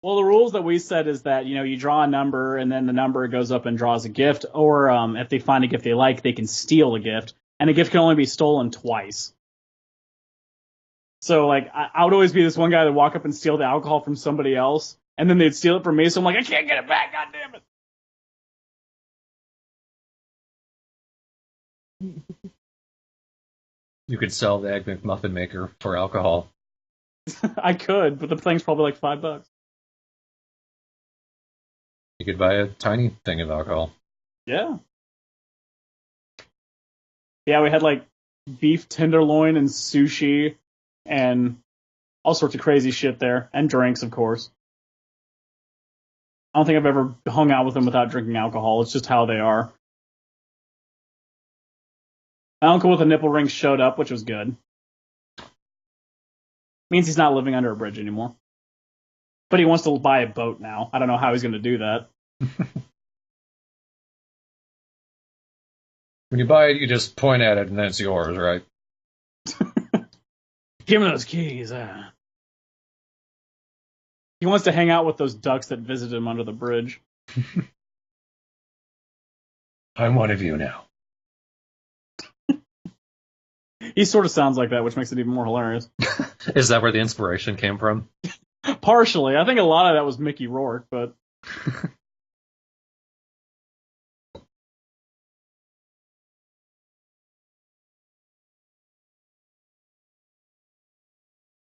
Well, the rules that we set is that you draw a number, and then the number goes up and draws a gift, or if they find a gift they like, they can steal a gift, and a gift can only be stolen twice. So, like, I would always be this one guy that would walk up and steal the alcohol from somebody else, and then they'd steal it from me, so I'm like, I can't get it back, god damn it! You could sell the Egg McMuffin maker for alcohol. I could, but the thing's probably like $5. You could buy a tiny thing of alcohol. Yeah. Yeah, we had like beef tenderloin and sushi and all sorts of crazy shit there, and drinks, of course. I don't think I've ever hung out with them without drinking alcohol. It's just how they are. My uncle with the nipple rings showed up, which was good. Means he's not living under a bridge anymore. But he wants to buy a boat now. I don't know how he's going to do that. When you buy it, you just point at it and then it's yours, right? Give me those keys. He wants to hang out with those ducks that visited him under the bridge. I'm one of you now. He sort of sounds like that, which makes it even more hilarious. Is that where the inspiration came from? Partially. I think a lot of that was Mickey Rourke, but...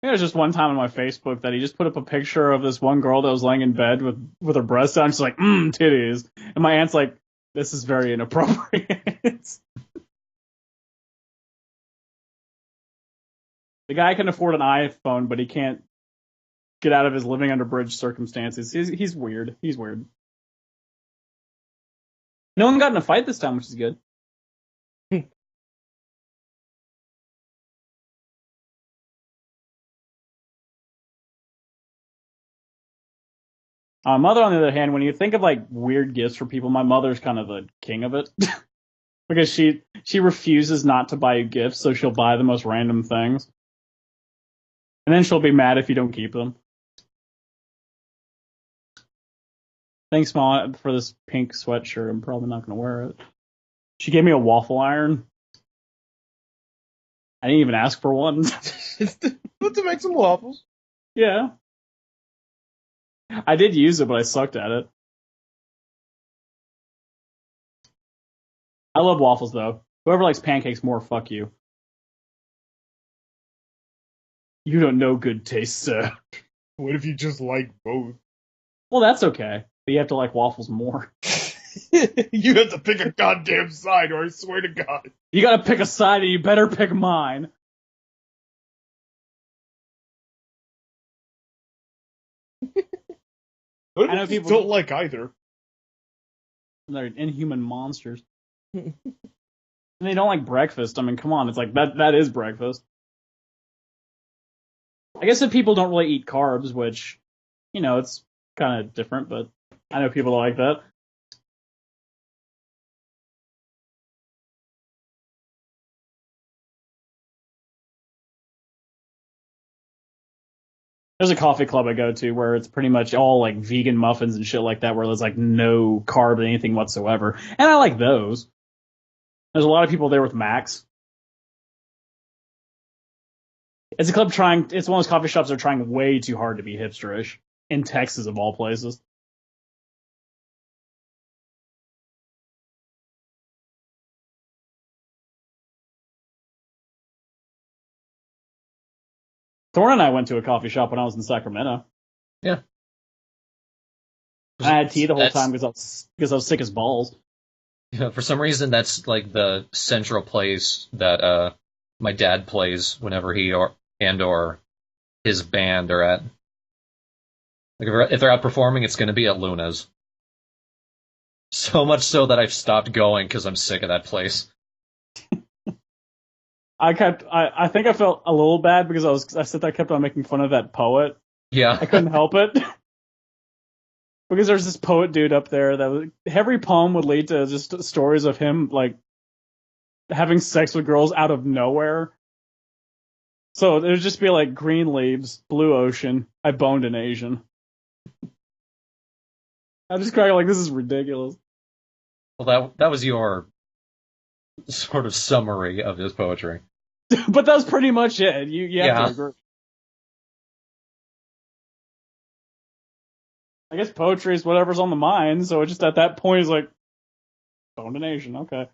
I think there's just one time on my Facebook that he just put up a picture of this one girl that was laying in bed with her breasts out, and she's like, titties. And my aunt's like, this is very inappropriate. The guy can afford an iPhone, but he can't get out of his living under bridge circumstances. He's weird. He's weird. No one got in a fight this time, which is good. My mother, on the other hand, when you think of like weird gifts for people, my mother's kind of the king of it. Because she refuses not to buy you gifts, so she'll buy the most random things. And then she'll be mad if you don't keep them. Thanks, Mom, for this pink sweatshirt. I'm probably not going to wear it. She gave me a waffle iron. I didn't even ask for one. But to make some waffles. Yeah. I did use it, but I sucked at it. I love waffles, though. Whoever likes pancakes more, fuck you. You don't know good taste, sir. What if you just like both? Well, that's okay. But you have to like waffles more. You have to pick a goddamn side, or I swear to God. You gotta pick a side, and you better pick mine. What if I know you people don't like either? They're inhuman monsters. And they don't like breakfast. I mean, come on, it's like that is breakfast. I guess if people don't really eat carbs, which, it's kind of different, but I know people like that. There's a coffee club I go to where it's pretty much all like vegan muffins and shit like that, where there's like no carb in anything whatsoever. And I like those. There's a lot of people there with Macs. It's a club it's one of those coffee shops that are trying way too hard to be hipsterish. In Texas, of all places. Thorne and I went to a coffee shop when I was in Sacramento. Yeah. I had tea the whole time because I was sick as balls. Yeah, for some reason, that's like the central place that my dad plays whenever he or his band are at. Like if they're out performing, it's going to be at Luna's. So much so that I've stopped going because I'm sick of that place. I think I felt a little bad because I kept on making fun of that poet. Yeah. I couldn't help it. Because there's this poet dude up there every poem would lead to just stories of him like having sex with girls out of nowhere. So it would just be like green leaves, blue ocean, I boned an Asian. I just crack like, this is ridiculous. Well, that was your sort of summary of his poetry. But that was pretty much it. You have to agree. I guess poetry is whatever's on the mind, so it just at that point is like, boned an Asian, okay.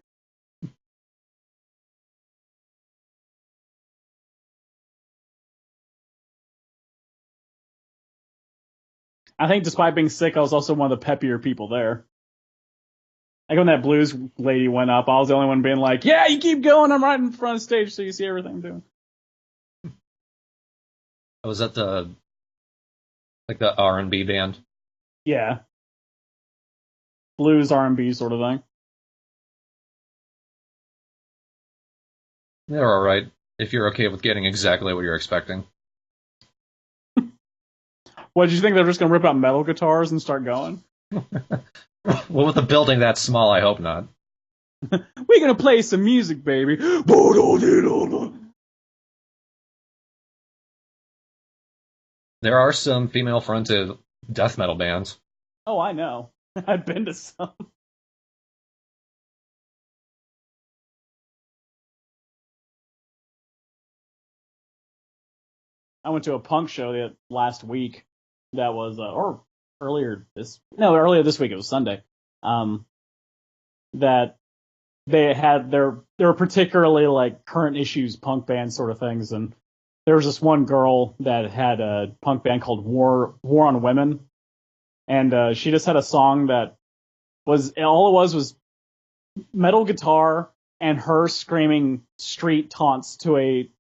I think despite being sick, I was also one of the peppier people there. Like when that blues lady went up, I was the only one being like, yeah, you keep going, I'm right in front of the stage so you see everything I'm doing. I was at the R&B band. Yeah. Blues, R&B sort of thing. They're alright, if you're okay with getting exactly what you're expecting. What, did you think they were just going to rip out metal guitars and start going? Well, with a building that small, I hope not. We're going to play some music, baby. There are some female-fronted death metal bands. Oh, I know. I've been to some. I went to a punk show last week that was, or earlier this week, it was Sunday, that there were particularly like current issues punk band sort of things, and there was this one girl that had a punk band called War on Women, and she just had a song that was metal guitar and her screaming street taunts to a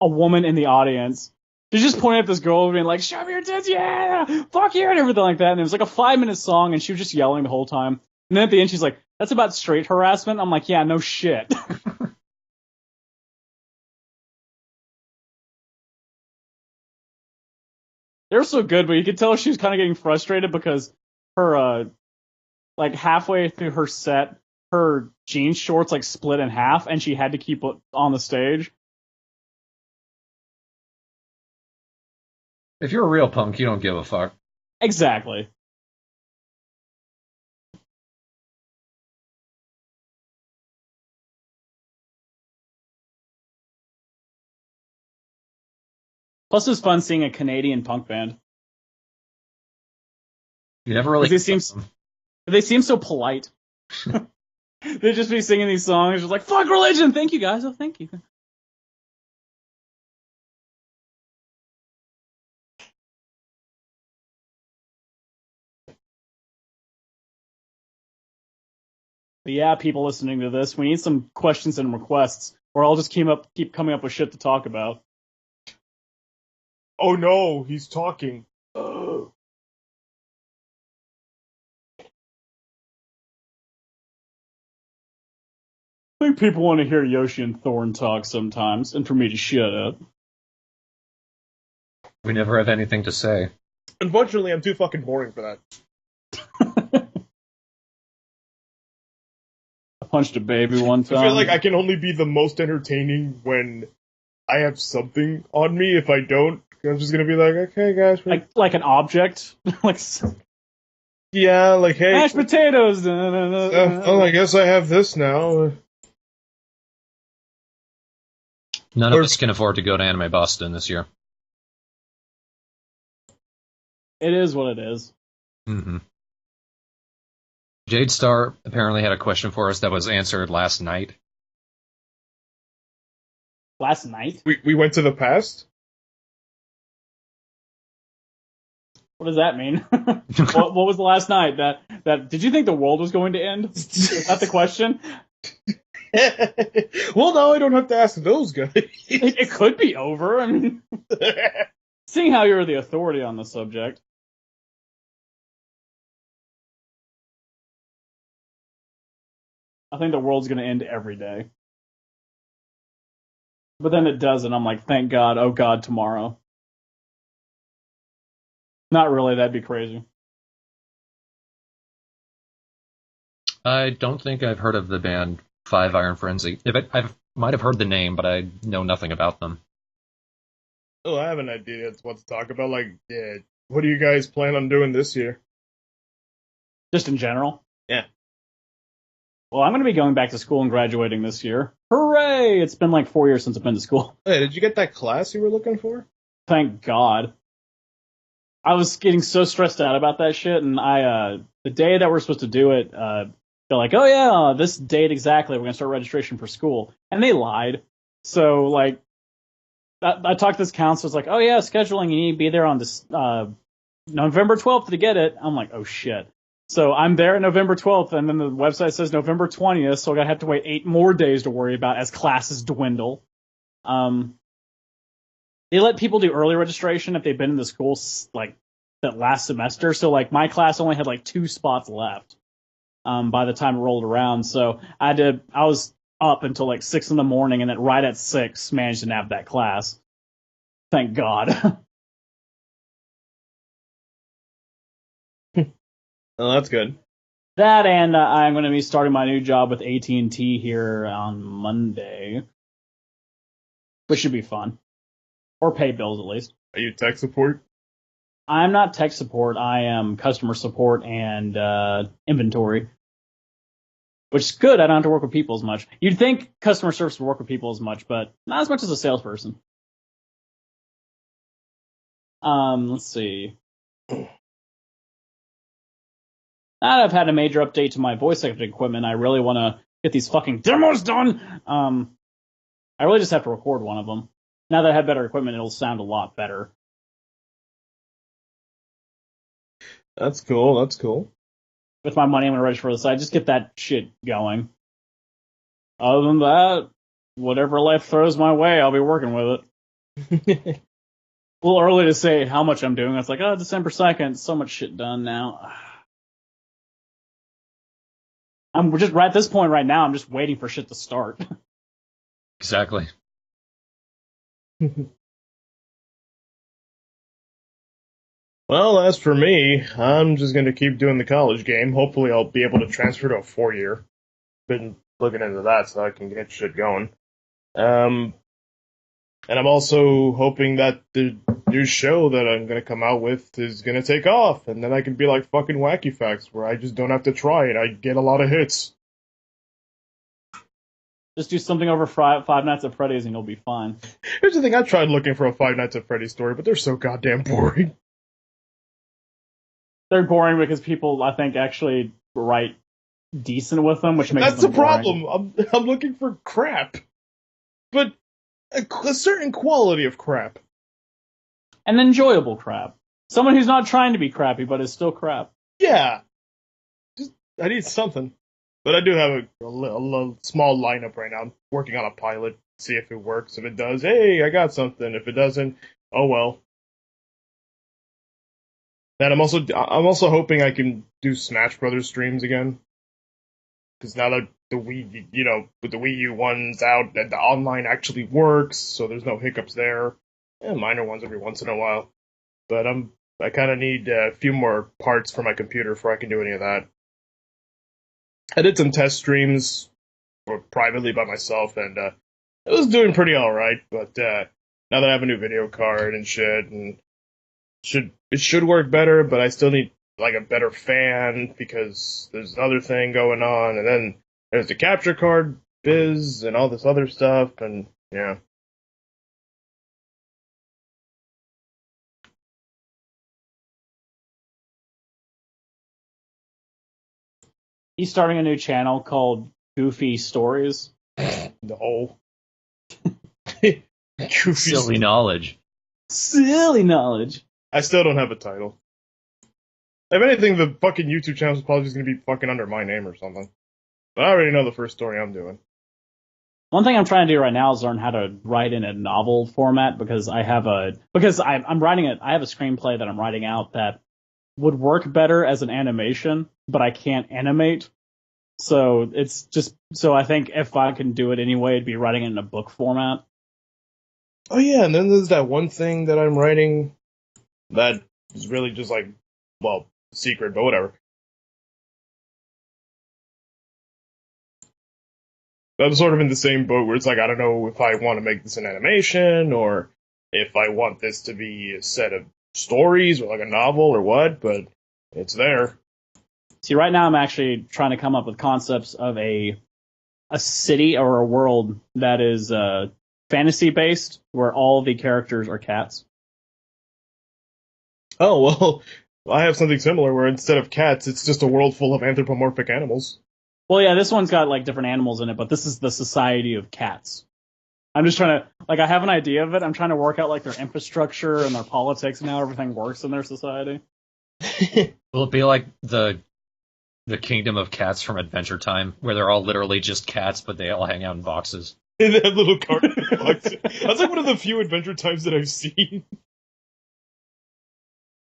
woman in the audience. She's just pointing at this girl being like, show me your tits, yeah, fuck you, and everything like that. And it was like a 5-minute song, and she was just yelling the whole time. And then at the end, she's like, that's about straight harassment? I'm like, yeah, no shit. They were so good, but you could tell she was kind of getting frustrated because her, like halfway through her set, her jeans shorts like split in half, and she had to keep it on the stage. If you're a real punk, you don't give a fuck. Exactly. Plus, it was fun seeing a Canadian punk band. You never really. They seem so polite. They'd just be singing these songs, just like "fuck religion." Thank you guys. Oh, thank you. But yeah, people listening to this, we need some questions and requests, or I'll just keep coming up with shit to talk about. Oh no, he's talking. I think people want to hear Yoshi and Thorn talk sometimes, and for me to shut up. We never have anything to say. Unfortunately, I'm too fucking boring for that. I punched a baby one time. I feel like I can only be the most entertaining when I have something on me. If I don't, I'm just gonna be like, okay, guys. Like an object? Like... Yeah, like, hey. Mashed potatoes! Well, I guess I have this now. None of us can afford to go to Anime Boston this year. It is what it is. Mm-hmm. Jade Star apparently had a question for us that was answered last night. Last night? We went to the past? What does that mean? what was the last night? That did you think the world was going to end? Is that the question? Well, now I don't have to ask those guys. It could be over. I mean, seeing how you're the authority on the subject. I think the world's going to end every day. But then it doesn't. I'm like, thank God. Oh God, tomorrow. Not really. That'd be crazy. I don't think I've heard of the band Five Iron Frenzy. I might have heard the name, but I know nothing about them. Oh, I have an idea what to talk about. Like, yeah, what do you guys plan on doing this year? Just in general? Yeah. Well, I'm going to be going back to school and graduating this year. Hooray! It's been like 4 years since I've been to school. Hey, did you get that class you were looking for? Thank God. I was getting so stressed out about that shit, and the day that we're supposed to do it, they're like, oh yeah, this date exactly, we're going to start registration for school. And they lied. So, like, I talked to this counselor, it's like, oh yeah, scheduling, you need to be there on this, November 12th to get it. I'm like, oh shit. So I'm there November 12th, and then the website says November 20th, so I'm going to have to wait 8 more days to worry about as classes dwindle. They let people do early registration if they've been in the school, like, that last semester. So, like, my class only had, like, 2 spots left by the time it rolled around. So I was up until, like, 6 in the morning, and then right at 6, managed to nab that class. Thank God. Oh, that's good. That, and I'm going to be starting my new job with AT&T here on Monday, which should be fun. Or pay bills, at least. Are you tech support? I'm not tech support. I am customer support and inventory, which is good. I don't have to work with people as much. You'd think customer service would work with people as much, but not as much as a salesperson. Let's see. Now that I've had a major update to my voice acting equipment, I really want to get these fucking demos done. I really just have to record one of them. Now that I have better equipment, it'll sound a lot better. That's cool. That's cool. With my money, I'm going to register for the site. Just get that shit going. Other than that, whatever life throws my way, I'll be working with it. A little early to say how much I'm doing. It's like, oh, December 2nd, so much shit done now. I'm just right at this point right now. I'm just waiting for shit to start. Exactly. Well, as for me, I'm just going to keep doing the college game. Hopefully I'll be able to transfer to a 4-year. Been looking into that so I can get shit going. And I'm also hoping that the new show that I'm going to come out with is going to take off, and then I can be like fucking Wacky Facts, where I just don't have to try and I get a lot of hits. Just do something over Five Nights at Freddy's and you'll be fine. Here's the thing, I tried looking for a Five Nights at Freddy's story, but they're so goddamn boring. They're boring because people, I think, actually write decent with them, which makes That's them the boring. problem. I'm looking for crap. But a certain quality of crap. And enjoyable crap. Someone who's not trying to be crappy, but is still crap. Yeah. Just, I need something. But I do have a small lineup right now. I'm working on a pilot, see if it works. If it does, hey, I got something. If it doesn't, oh well. And I'm also hoping I can do Smash Brothers streams again. Because now that the Wii, with the Wii U one's out, that the online actually works, so there's no hiccups there. Minor ones every once in a while. But I kind of need a few more parts for my computer before I can do any of that. I did some test streams privately by myself, and it was doing pretty alright, but now that I have a new video card and shit, and it should work better, but I still need like a better fan because there's another thing going on, and then there's the capture card biz and all this other stuff, and yeah. He's starting a new channel called Goofy Stories. No. Silly knowledge. Silly knowledge. I still don't have a title. If anything, the fucking YouTube channel is probably just gonna be fucking under my name or something. But I already know the first story I'm doing. One thing I'm trying to do right now is learn how to write in a novel format because I'm writing it. I have a screenplay that I'm writing out that would work better as an animation, but I can't animate. So I think if I can do it anyway, it'd be writing it in a book format. Oh yeah, and then there's that one thing that I'm writing that is really just like, well, secret, but whatever. I'm sort of in the same boat where it's like, I don't know if I want to make this an animation or if I want this to be a set of stories or like a novel or what, but it's there. See, right now I'm actually trying to come up with concepts of a city or a world that is fantasy based, where all the characters are cats. Oh, well, I have something similar where instead of cats, it's just a world full of anthropomorphic animals. Well, yeah, this one's got like different animals in it, but this is the society of cats. I'm just trying to, like, I have an idea of it. I'm trying to work out like their infrastructure and their politics and how everything works in their society. Will it be like the Kingdom of Cats from Adventure Time, where they're all literally just cats, but they all hang out in boxes? In that little carton box. That's like one of the few Adventure Times that I've seen.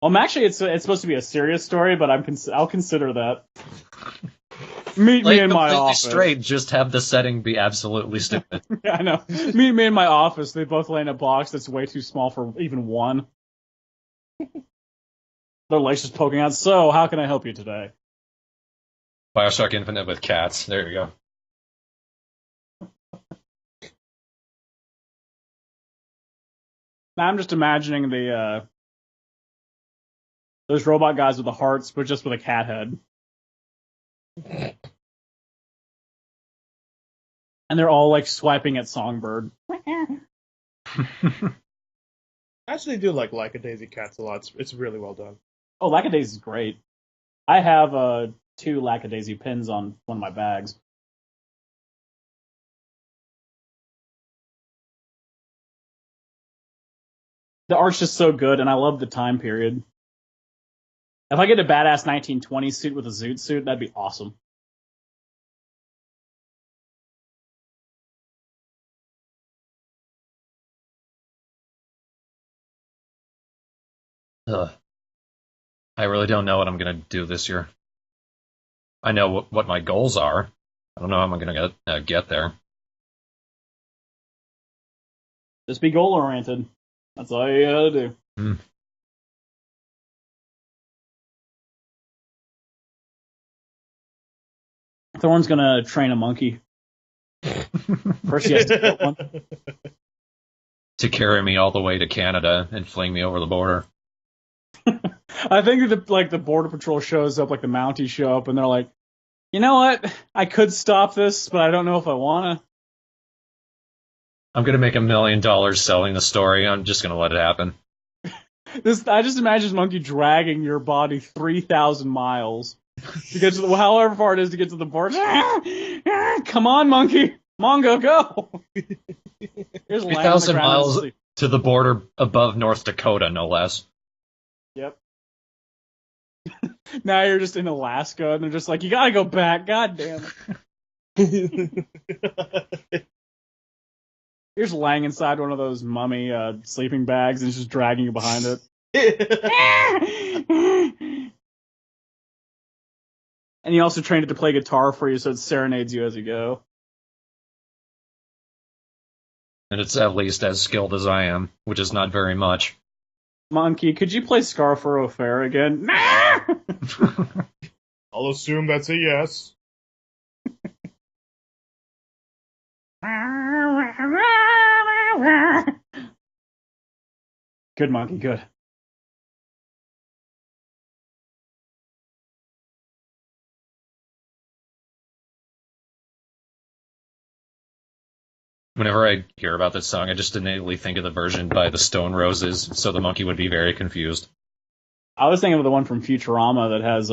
Actually, it's supposed to be a serious story, but I'll consider that. Meet me in my office. Straight, just have the setting be absolutely stupid. Yeah, I know. Meet me in my office. They both lay in a box that's way too small for even one. Their legs just poking out. So, how can I help you today? Bioshock Infinite with cats. There you go. Now I'm just imagining those robot guys with the hearts, but just with a cat head. And they're all like swiping at Songbird. I actually do like Lackadaisy Cats a lot. It's really well done. Oh, Lackadaisy is great. I have 2 Lackadaisy pins on one of my bags. The art's just so good, and I love the time period. If I get a badass 1920s suit with a zoot suit, that'd be awesome. Ugh. I really don't know what I'm going to do this year. I know what my goals are. I don't know how I'm going to get there. Just be goal-oriented. That's all you gotta do. Mm. Thorn's gonna train a monkey. First he has to kill one. To carry me all the way to Canada and fling me over the border. I think the border patrol shows up, like the Mounties show up, and they're like, you know what? I could stop this, but I don't know if I wanna. I'm gonna make $1 million selling the story. I'm just gonna let it happen. I just imagine this monkey dragging your body 3,000 miles to get to however far it is to get to the border. Come on, monkey. Mongo, go. Here's 3,000 miles to the border above North Dakota, no less. Yep. Now you're just in Alaska, and they're just like, you gotta go back. God damn it. You're just lying inside one of those mummy sleeping bags, and it's just dragging you behind it. And he also trained it to play guitar for you, so it serenades you as you go. And it's at least as skilled as I am, which is not very much. Monkey, could you play Scarfaro Fair again? I'll assume that's a yes. Good, monkey, good. Whenever I hear about this song, I just innately think of the version by the Stone Roses, so the monkey would be very confused. I was thinking of the one from Futurama that has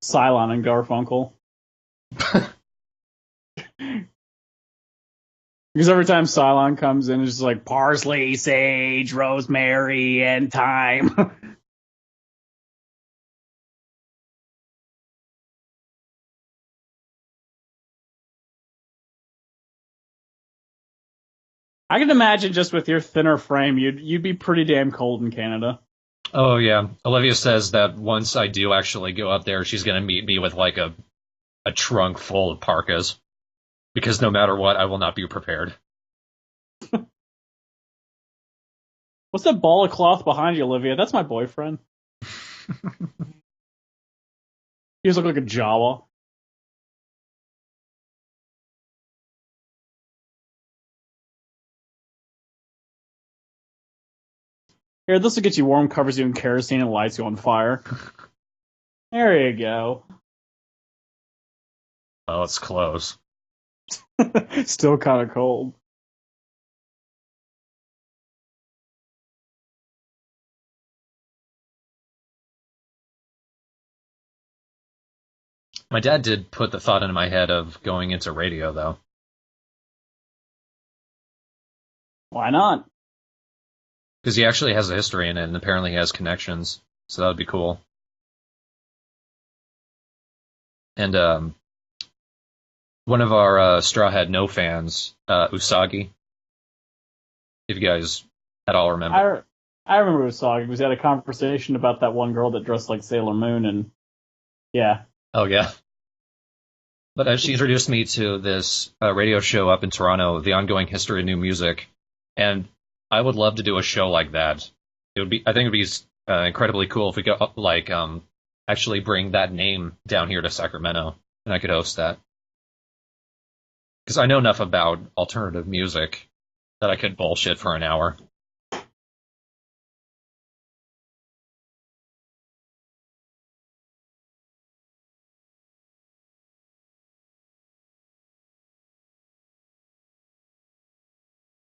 Cylon and Garfunkel. Because every time Cylon comes in, it's just like parsley, sage, rosemary, and thyme. I can imagine just with your thinner frame, you'd be pretty damn cold in Canada. Oh, yeah. Olivia says that once I do actually go up there, she's going to meet me with, like, a trunk full of parkas. Because no matter what, I will not be prepared. What's that ball of cloth behind you, Olivia? That's my boyfriend. He just look like a Jawa. Here, this will get you warm, covers you in kerosene, and lights you on fire. There you go. Oh, it's close. Still kind of cold. My dad did put the thought into my head of going into radio, though. Why not? Because he actually has a history in it, and apparently he has connections, so that would be cool. And one of our Straw Hat No fans, Usagi, if you guys at all remember. I remember Usagi because we had a conversation about that one girl that dressed like Sailor Moon, and yeah. Oh, yeah. But she introduced me to this radio show up in Toronto, The Ongoing History of New Music, and I would love to do a show like that. I think it'd be incredibly cool if we could actually bring that name down here to Sacramento, and I could host that. Because I know enough about alternative music that I could bullshit for an hour.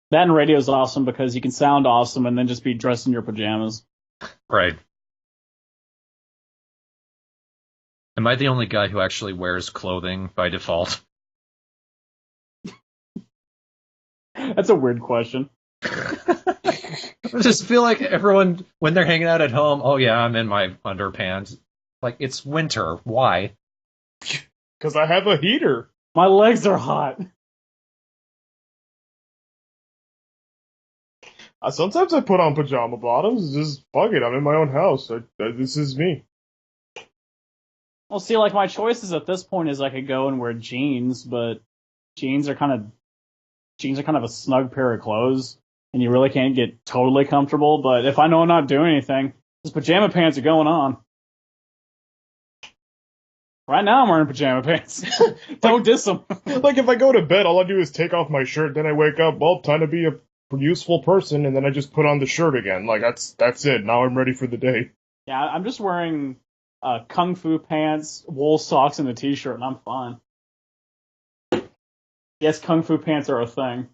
That and radio is awesome because you can sound awesome and then just be dressed in your pajamas. Right. Am I the only guy who actually wears clothing by default? That's a weird question. I just feel like everyone, when they're hanging out at home, oh yeah, I'm in my underpants. Like, it's winter. Why? Because I have a heater. My legs are hot. Sometimes I put on pajama bottoms. Just fuck it. I'm in my own house. This is me. Well, see, like my choices at this point is I could go and wear jeans, but jeans are kind of a snug pair of clothes, and you really can't get totally comfortable. But if I know I'm not doing anything, these pajama pants are going on. Right now I'm wearing pajama pants. Don't diss them. Like if I go to bed, all I do is take off my shirt. Then I wake up. Well, time to be a useful person, and then I just put on the shirt again. Like that's it. Now I'm ready for the day. Yeah, I'm just wearing kung fu pants, wool socks, and a t-shirt, and I'm fine. Yes, kung fu pants are a thing.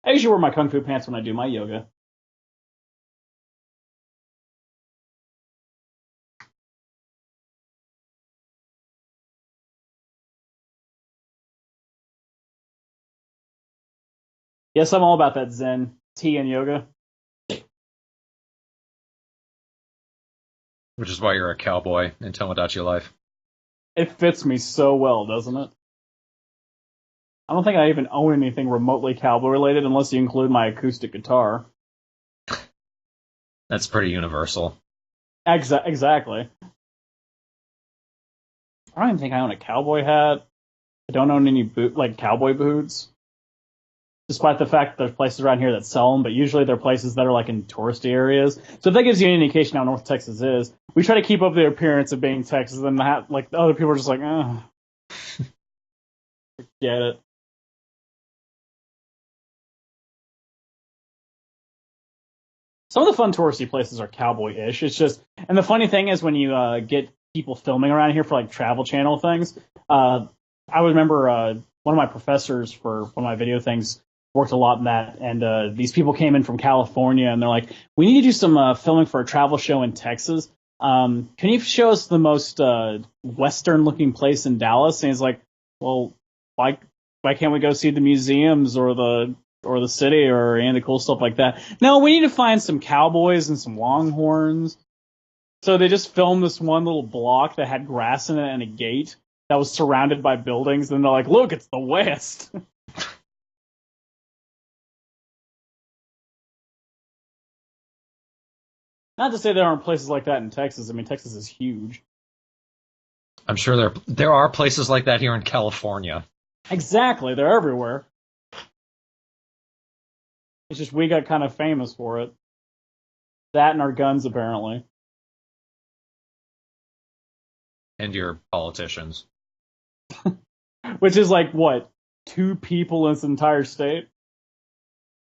I usually wear my kung fu pants when I do my yoga. Yes, I'm all about that Zen tea and yoga. Which is why you're a cowboy in Tomodachi Life. It fits me so well, doesn't it? I don't think I even own anything remotely cowboy related unless you include my acoustic guitar. That's pretty universal. Exactly. I don't even think I own a cowboy hat. I don't own any cowboy boots. Despite the fact that there's places around here that sell them, but usually they're places that are like in touristy areas. So if that gives you any indication how North Texas is, we try to keep up the appearance of being Texas, and the other people are just like, forget it. Some of the fun touristy places are cowboy-ish. It's just, and the funny thing is when you get people filming around here for like Travel Channel things, I remember one of my professors for one of my video things worked a lot in that, and these people came in from California, and they're like, we need to do some filming for a travel show in Texas. Can you show us the most Western-looking place in Dallas? And he's like, well, why can't we go see the museums or the city or any of the cool stuff like that? No, we need to find some cowboys and some longhorns. So they just filmed this one little block that had grass in it and a gate that was surrounded by buildings, and they're like, look, it's the West. Not to say there aren't places like that in Texas. I mean, Texas is huge. I'm sure there are places like that here in California. Exactly, they're everywhere. It's just we got kind of famous for it. That and our guns, apparently. And your politicians. Which is like, what, 2 people in this entire state?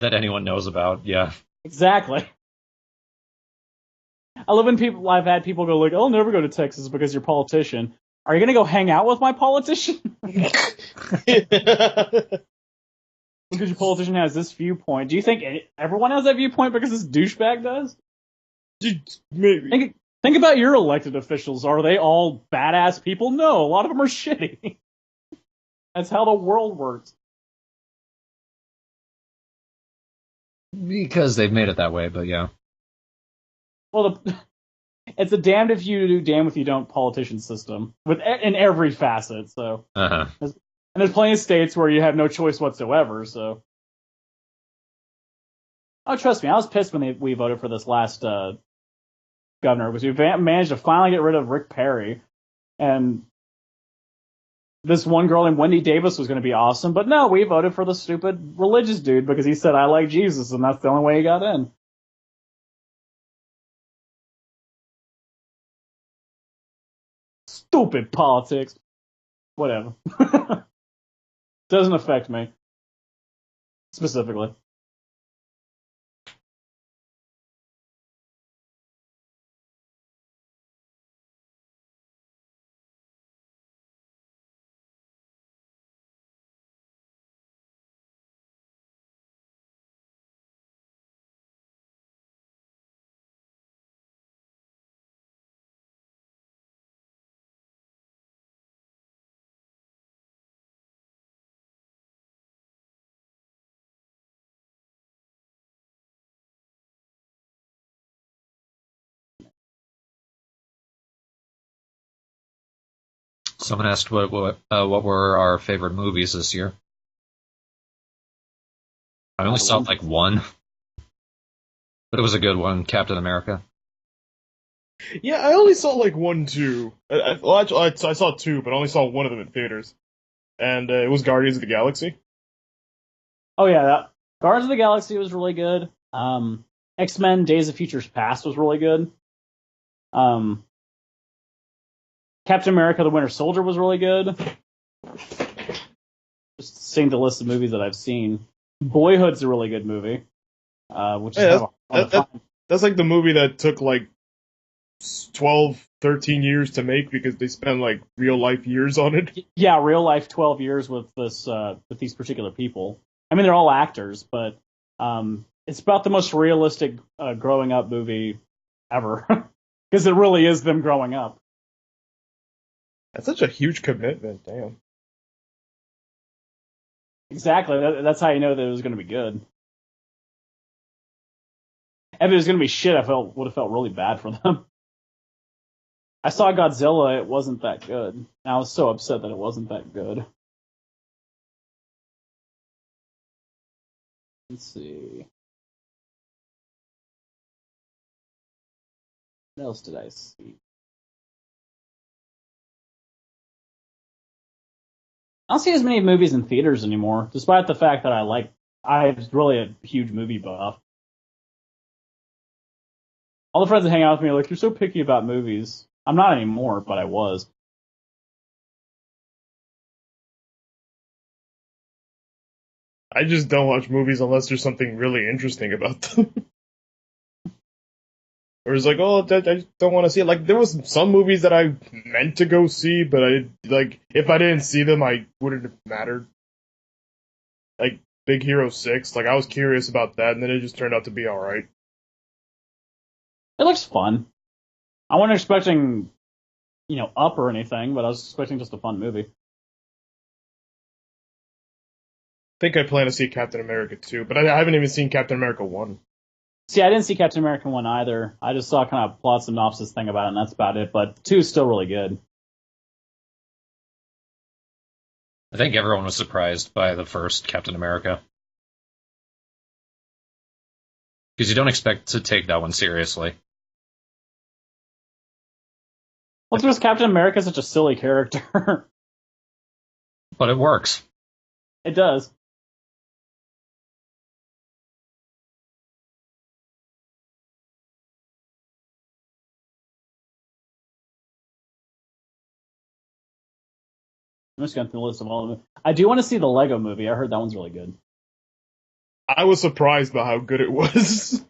That anyone knows about, yeah. Exactly. I love when I've had people go like, I'll never go to Texas because you're a politician. Are you going to go hang out with my politician? Because your politician has this viewpoint. Do you think everyone has that viewpoint because this douchebag does? Maybe. Think about your elected officials. Are they all badass people? No, a lot of them are shitty. That's how the world works. Because they've made it that way, but yeah. Well, it's a damned if you do, damned if you don't politician system in every facet. So, and there's plenty of states where you have no choice whatsoever. So, oh, trust me, I was pissed when we voted for this last governor, because we managed to finally get rid of Rick Perry, and this one girl named Wendy Davis was going to be awesome, but no, we voted for the stupid religious dude because he said I like Jesus, and that's the only way he got in. Stupid politics. Whatever. Doesn't affect me. Specifically. Someone asked what were our favorite movies this year. I only saw like one, but it was a good one, Captain America. Yeah, I only saw like 1, 2. Actually, I saw 2, but I only saw one of them in theaters. And it was Guardians of the Galaxy. Oh yeah, Guardians of the Galaxy was really good. X-Men Days of Futures Past was really good. Captain America the Winter Soldier was really good. Just seeing the list of movies that I've seen. Boyhood's a really good movie. Which is that's like the movie that took like 12, 13 years to make because they spent like real life years on it. Yeah, real life 12 years with these particular people. I mean, they're all actors, but It's about the most realistic growing up movie ever, because it really is them growing up. That's such a huge commitment, damn. Exactly. That's how you know that it was going to be good. If it was going to be shit, would have felt really bad for them. I saw Godzilla, it wasn't that good. And I was so upset that it wasn't that good. Let's see. What else did I see? I don't see as many movies in theaters anymore, despite the fact that I'm really a huge movie buff. All the friends that hang out with me are like, you're so picky about movies. I'm not anymore, but I was. I just don't watch movies unless there's something really interesting about them. Or it's like, oh, I just don't want to see it. Like, there was some movies that I meant to go see, but if I didn't see them, I wouldn't have mattered. Like, Big Hero 6, like, I was curious about that, and then it just turned out to be alright. It looks fun. I wasn't expecting, Up or anything, but I was expecting just a fun movie. I think I plan to see Captain America 2, but I haven't even seen Captain America 1. See, I didn't see Captain America 1 either. I just saw kind of plot synopsis thing about it, and that's about it. But 2 is still really good. I think everyone was surprised by the first Captain America. Because you don't expect to take that one seriously. Well, because Captain America is such a silly character. But it works. It does. I'm just going through the list of all of them. I do want to see the Lego movie. I heard that one's really good. I was surprised by how good it was.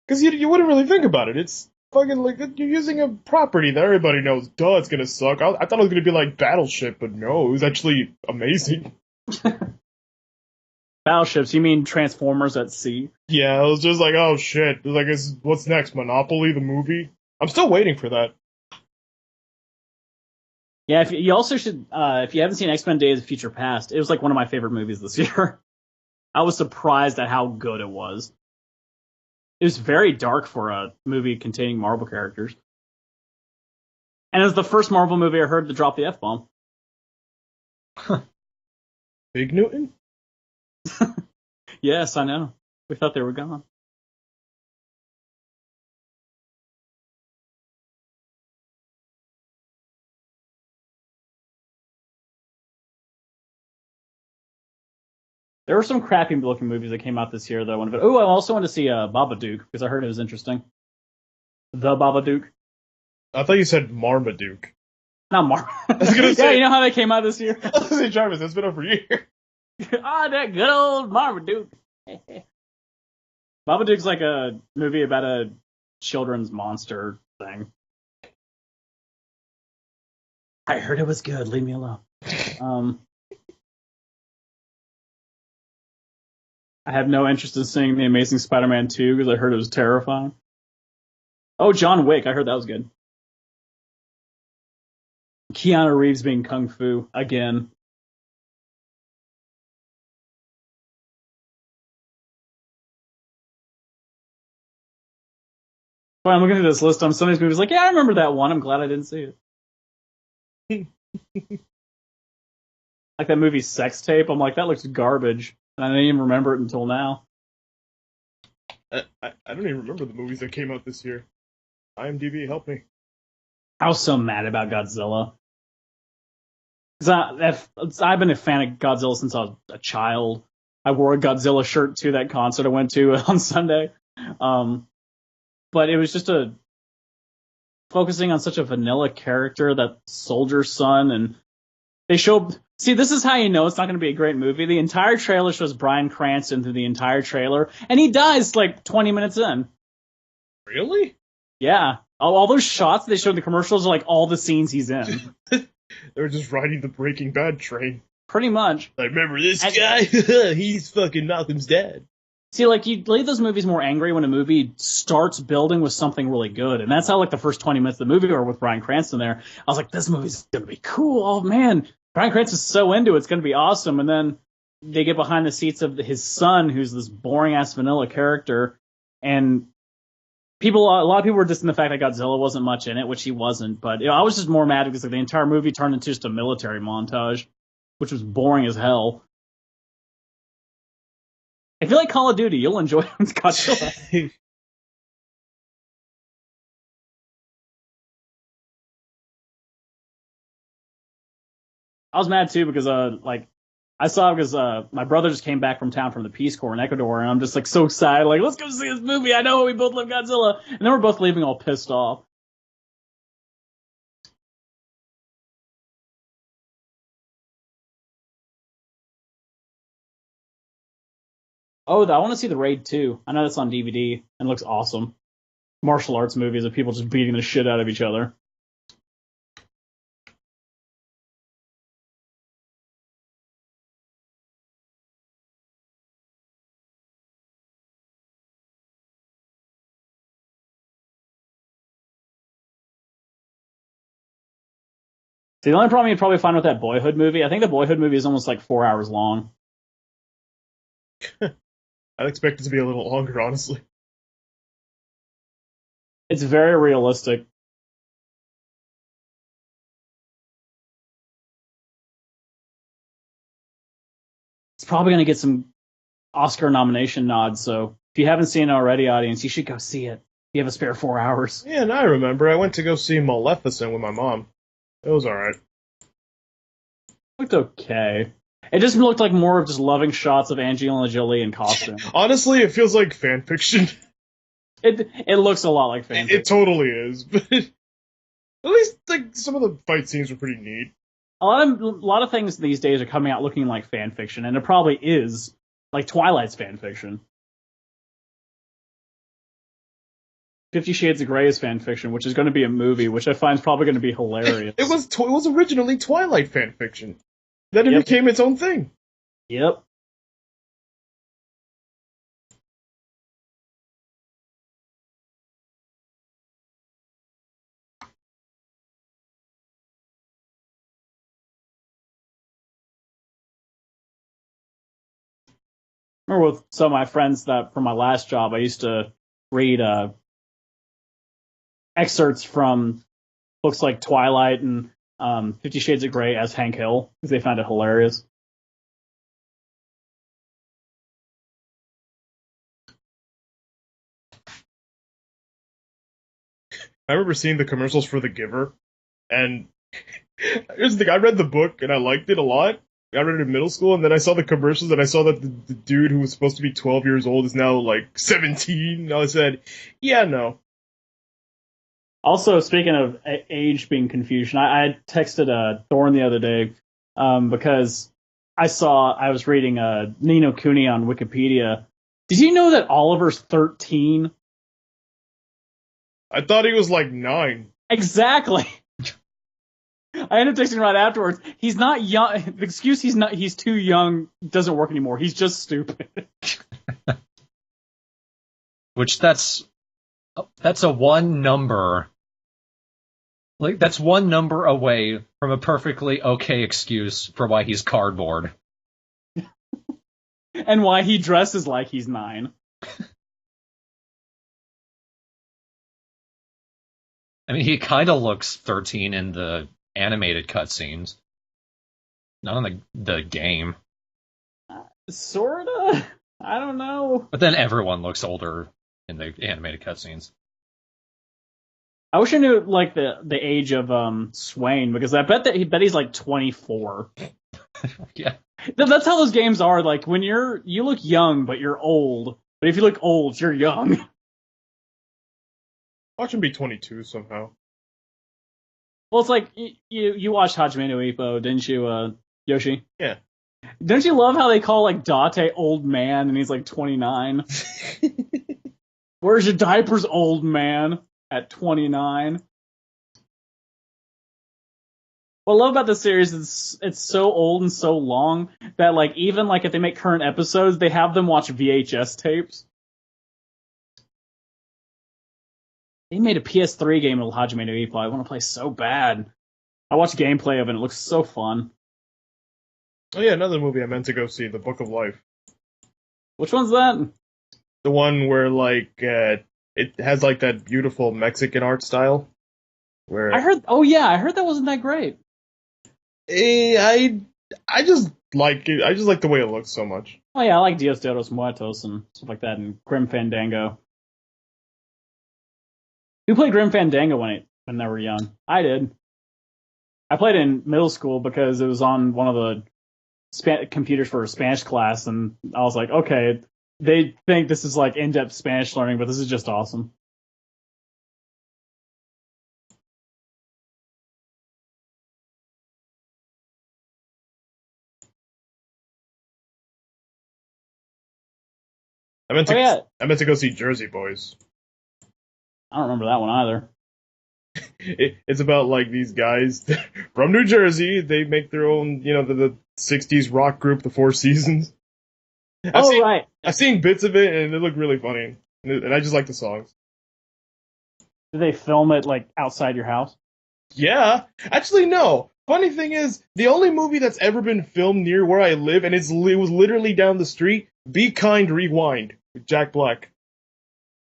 Because you wouldn't really think about it. It's fucking like, you're using a property that everybody knows. Duh, it's gonna suck. I thought it was gonna be like Battleship, but no, it was actually amazing. Battleships, you mean Transformers at sea? Yeah, I was just like, oh shit. Like, what's next? Monopoly, the movie? I'm still waiting for that. Yeah, you also should, if you haven't seen X-Men Days of Future Past, it was like one of my favorite movies this year. I was surprised at how good it was. It was very dark for a movie containing Marvel characters. And it was the first Marvel movie I heard to drop the F-bomb. Big Newton? Yes, I know. We thought they were gone. There were some crappy looking movies that came out this year, though. Oh, I also wanted to see Babadook, because I heard it was interesting. The Babadook. I thought you said Marmaduke. Not I was gonna say, yeah, you know how they came out this year? I was gonna say, Jarvis, that's been over a year. That good old Marmaduke. Babadook's like a movie about a children's monster thing. I heard it was good. Leave me alone. I have no interest in seeing The Amazing Spider-Man 2 because I heard it was terrifying. Oh, John Wick. I heard that was good. Keanu Reeves being Kung Fu again. Well, I'm looking at this list on some of these movies like, yeah, I remember that one. I'm glad I didn't see it. Like that movie Sex Tape. I'm like, that looks garbage. And I didn't even remember it until now. I don't even remember the movies that came out this year. IMDb, help me. I was so mad about Godzilla. Because I've been a fan of Godzilla since I was a child. I wore a Godzilla shirt to that concert I went to on Sunday. But it was just focusing on such a vanilla character, that soldier son, and they showed. See, this is how you know it's not going to be a great movie. The entire trailer shows Bryan Cranston through the entire trailer, and he dies like 20 minutes in. Really? Yeah. All those shots they showed in the commercials are like all the scenes he's in. They were just riding the Breaking Bad train. Pretty much. Like, remember this guy? He's fucking Malcolm's dad. See, like, you leave those movies more angry when a movie starts building with something really good. And that's how, like, the first 20 minutes of the movie were with Bryan Cranston there. I was like, this movie's going to be cool. Oh, man. Bryan Cranston's so into it. It's going to be awesome. And then they get behind the seats of his son, who's this boring-ass vanilla character. And a lot of people were dissing the fact that Godzilla wasn't much in it, which he wasn't. But I was just more mad because like, the entire movie turned into just a military montage, which was boring as hell. If you like Call of Duty, you'll enjoy Godzilla. I was mad too because I saw because my brother just came back from town from the Peace Corps in Ecuador, and I'm just like so excited, like let's go see this movie. I know we both love Godzilla, and then we're both leaving all pissed off. Oh, I want to see The Raid 2. I know that's on DVD and looks awesome. Martial arts movies of people just beating the shit out of each other. See, the only problem you'd probably find with that Boyhood movie, I think the Boyhood movie is almost like 4 hours long. I'd expect it to be a little longer, honestly. It's very realistic. It's probably going to get some Oscar nomination nods, so if you haven't seen it already, audience, you should go see it. You have a spare 4 hours. Yeah, and I remember I went to go see Maleficent with my mom. It was alright. Looked okay. It just looked like more of just loving shots of Angelina Jolie in costume. Honestly, it feels like fan fiction. It looks a lot like fan fiction. It totally is, but at least like some of the fight scenes were pretty neat. A lot of things these days are coming out looking like fan fiction, and it probably is like Twilight's fan fiction. 50 Shades of Grey is fan fiction, which is going to be a movie, which I find is probably going to be hilarious. It was originally Twilight fan fiction. Then it became its own thing. Yep. I remember with some of my friends that from my last job, I used to read excerpts from books like Twilight and 50 Shades of Grey as Hank Hill because they found it hilarious. I remember seeing the commercials for The Giver, and here's the thing, I read the book and I liked it a lot. I read it in middle school, and then I saw the commercials, and I saw that the dude who was supposed to be 12 years old is now, like, 17, and I said, yeah, no. Also, speaking of age being confusion, I texted Thorne the other day because I was reading Ni no Kuni on Wikipedia. Did you know that Oliver's 13? I thought he was, like, 9. Exactly. I ended up texting right afterwards. He's not young. The excuse he's too young doesn't work anymore. He's just stupid. Which that's a one number. Like that's one number away from a perfectly okay excuse for why he's cardboard. And why he dresses like he's 9. I mean, he kind of looks 13 in the animated cutscenes. Not in the game. Sorta? I don't know. But then everyone looks older in the animated cutscenes. I wish I knew like the age of Swain because I bet he's like 24. Yeah. That's how those games are. Like when you look young but you're old, but if you look old, you're young. Watch him be 22 somehow. Well, it's like you watched Hajime no Ippo, didn't you, Yoshi? Yeah. Don't you love how they call like Date old man and he's like 29? Where's your diapers, old man? At 29. What I love about this series is it's so old and so long that like even like if they make current episodes, they have them watch VHS tapes. They made a PS3 game of Hajime no Ippo. I want to play so bad. I watched gameplay of it. It looks so fun. Oh yeah, another movie I meant to go see, The Book of Life. Which one's that? The one where like it has like that beautiful Mexican art style. Where I heard. Oh yeah, I heard that wasn't that great. I just like it. I just like the way it looks so much. Oh yeah, I like Dios de los Muertos and stuff like that, and Grim Fandango. Who played Grim Fandango when they were young? I did. I played it in middle school because it was on one of the computers for a Spanish class, and I was like, okay, they think this is like in-depth Spanish learning, but this is just awesome. I meant to go see Jersey Boys. I don't remember that one either. It's about like these guys from New Jersey. They make their own, the 60s rock group, the Four Seasons. Right. I've seen bits of it, and it looked really funny. And I just like the songs. Did they film it like outside your house? Yeah. Actually, no. Funny thing is, the only movie that's ever been filmed near where I live, and it was literally down the street, Be Kind, Rewind, with Jack Black.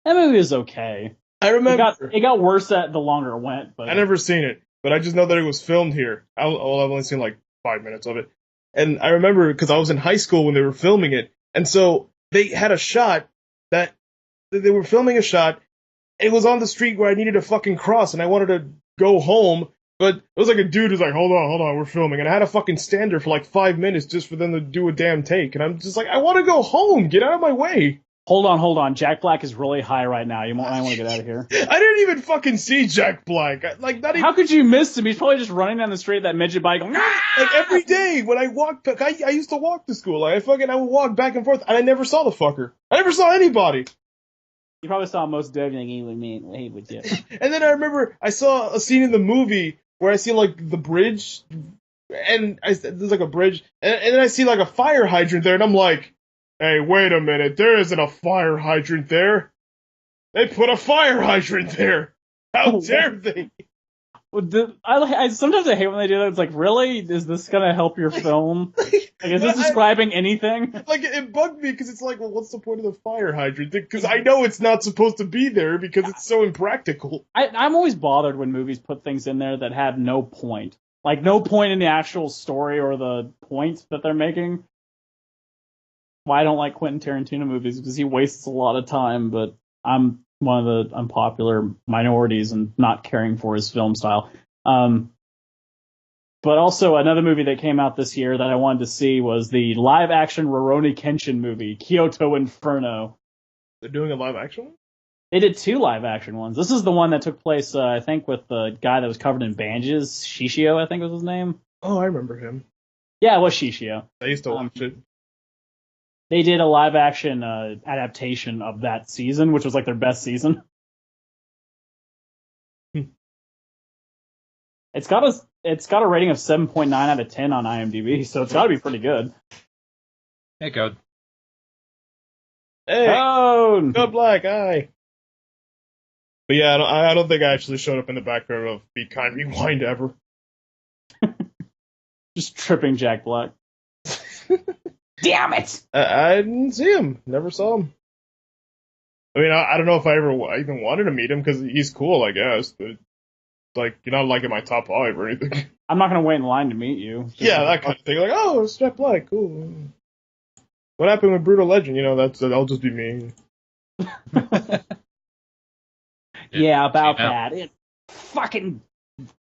That movie was okay. I remember. It got worse the longer it went. But I never seen it, but I just know that it was filmed here. I've only seen like 5 minutes of it. And I remember because I was in high school when they were filming it, and so they had a shot that they were filming a shot. It was on the street where I needed to fucking cross, and I wanted to go home, but it was like a dude who's like, hold on, we're filming. And I had to fucking stand there for like 5 minutes just for them to do a damn take. And I'm just like, I want to go home. Get out of my way. Hold on. Jack Black is really high right now. I want to get out of here. I didn't even fucking see Jack Black. How could you miss him? He's probably just running down the street with that midget bike going, ah! Like every day when I walked back, I used to walk to school. I would walk back and forth, and I never saw the fucker. I never saw anybody. You probably saw most of like he would do. And then I remember I saw a scene in the movie where I see like the bridge, and there's like a bridge, and then I see like a fire hydrant there, and I'm like, hey, wait a minute, there isn't a fire hydrant there. They put a fire hydrant there. How dare they? Sometimes I hate when they do that. It's like, really? Is this gonna help your film? Like, is this describing anything? Like, it bugged me because it's like, well, what's the point of the fire hydrant? Because I know it's not supposed to be there because it's so impractical. I'm always bothered when movies put things in there that have no point. Like, no point in the actual story or the point that they're making. Why I don't like Quentin Tarantino movies because he wastes a lot of time, but I'm one of the unpopular minorities and not caring for his film style. But also another movie that came out this year that I wanted to see was the live-action Rurouni Kenshin movie, Kyoto Inferno. They're doing a live-action one? They did 2 live-action ones. This is the one that took place, I think, with the guy that was covered in bandages. Shishio, I think was his name. Oh, I remember him. Yeah, it was Shishio. I used to watch it. They did a live-action adaptation of that season, which was like their best season. It's got a rating of 7.9 out of 10 on IMDb, so it's got to be pretty good. Hey, Code. Hey, Code Black, hi. But yeah, I don't think I actually showed up in the background of Be Kind, Rewind ever. Just tripping Jack Black. Damn it! I didn't see him. Never saw him. I mean, I don't know if I ever even wanted to meet him because he's cool, I guess. But like, you're not like in my top 5 or anything. I'm not gonna wait in line to meet you. Yeah, that kind of thing. Like, oh, it's Jack Black, cool. What happened with Brutal Legend? That'll just be me. Yeah, about that. It fucking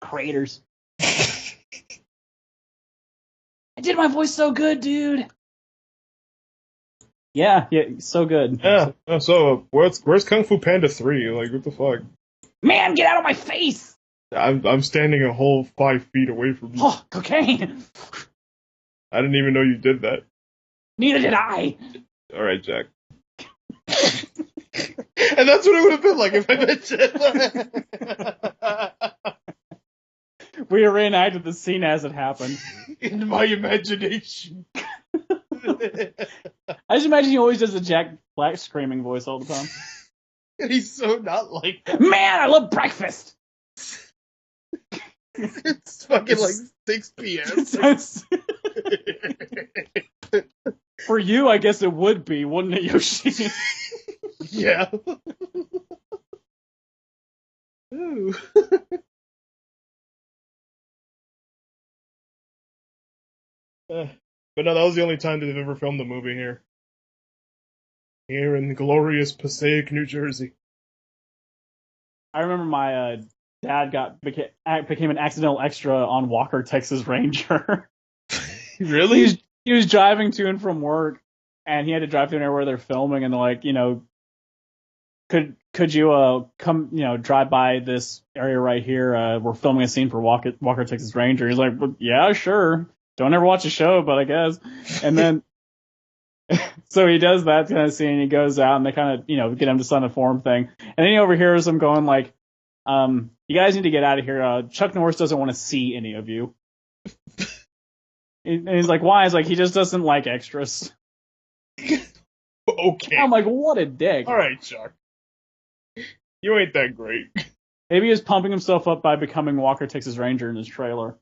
craters. I did my voice so good, dude. Yeah, so good. Yeah. So where's Kung Fu Panda 3? Like, what the fuck? Man, get out of my face! I'm standing a whole 5 feet away from you. Oh, cocaine! I didn't even know you did that. Neither did I. All right, Jack. And that's what it would have been like if I met Jack. We reenacted the scene as it happened. In my imagination. I just imagine he always does the Jack Black screaming voice all the time. And he's so not like that. Man, I love breakfast! It's fucking like 6 p.m. For you, I guess it would be, wouldn't it, Yoshi? Yeah. Ooh. But no, that was the only time that they've ever filmed the movie here. Here in glorious Passaic, New Jersey. I remember my dad became an accidental extra on Walker, Texas Ranger. Really? He was driving to and from work, and he had to drive through an area where they're filming, and they're like, could you come, drive by this area right here? We're filming a scene for Walker, Texas Ranger. He's like, well, yeah, sure. Don't ever watch the show, but I guess. And then, so he does that kind of scene. He goes out, and they kind of, get him to sign a form thing. And then he overhears them going like, you guys need to get out of here. Chuck Norris doesn't want to see any of you. And he's like, why? He's like, he just doesn't like extras. Okay. I'm like, what a dick. All right, Chuck. You ain't that great. Maybe he was pumping himself up by becoming Walker, Texas Ranger in his trailer.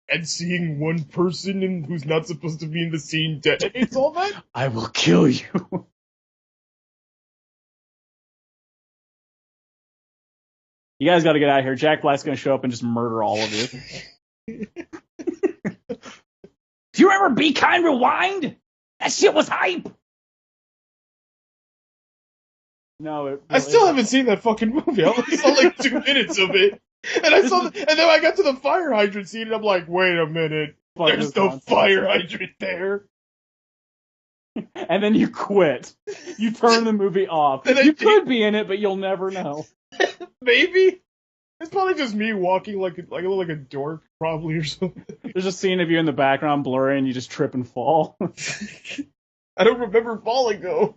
And seeing one person who's not supposed to be in the scene detonates all that? I will kill you. You guys got to get out of here. Jack Black's going to show up and just murder all of you. Do you remember Be Kind Rewind? That shit was hype. No, I still haven't seen that fucking movie. I only saw like 2 minutes of it. And and then I got to the fire hydrant scene and I'm like, wait a minute. There's no fire hydrant there. And then you quit. You turn the movie off. You could be in it, but you'll never know. Maybe. It's probably just me walking like a dork, probably, or something. There's a scene of you in the background blurry and you just trip and fall. I don't remember falling, though.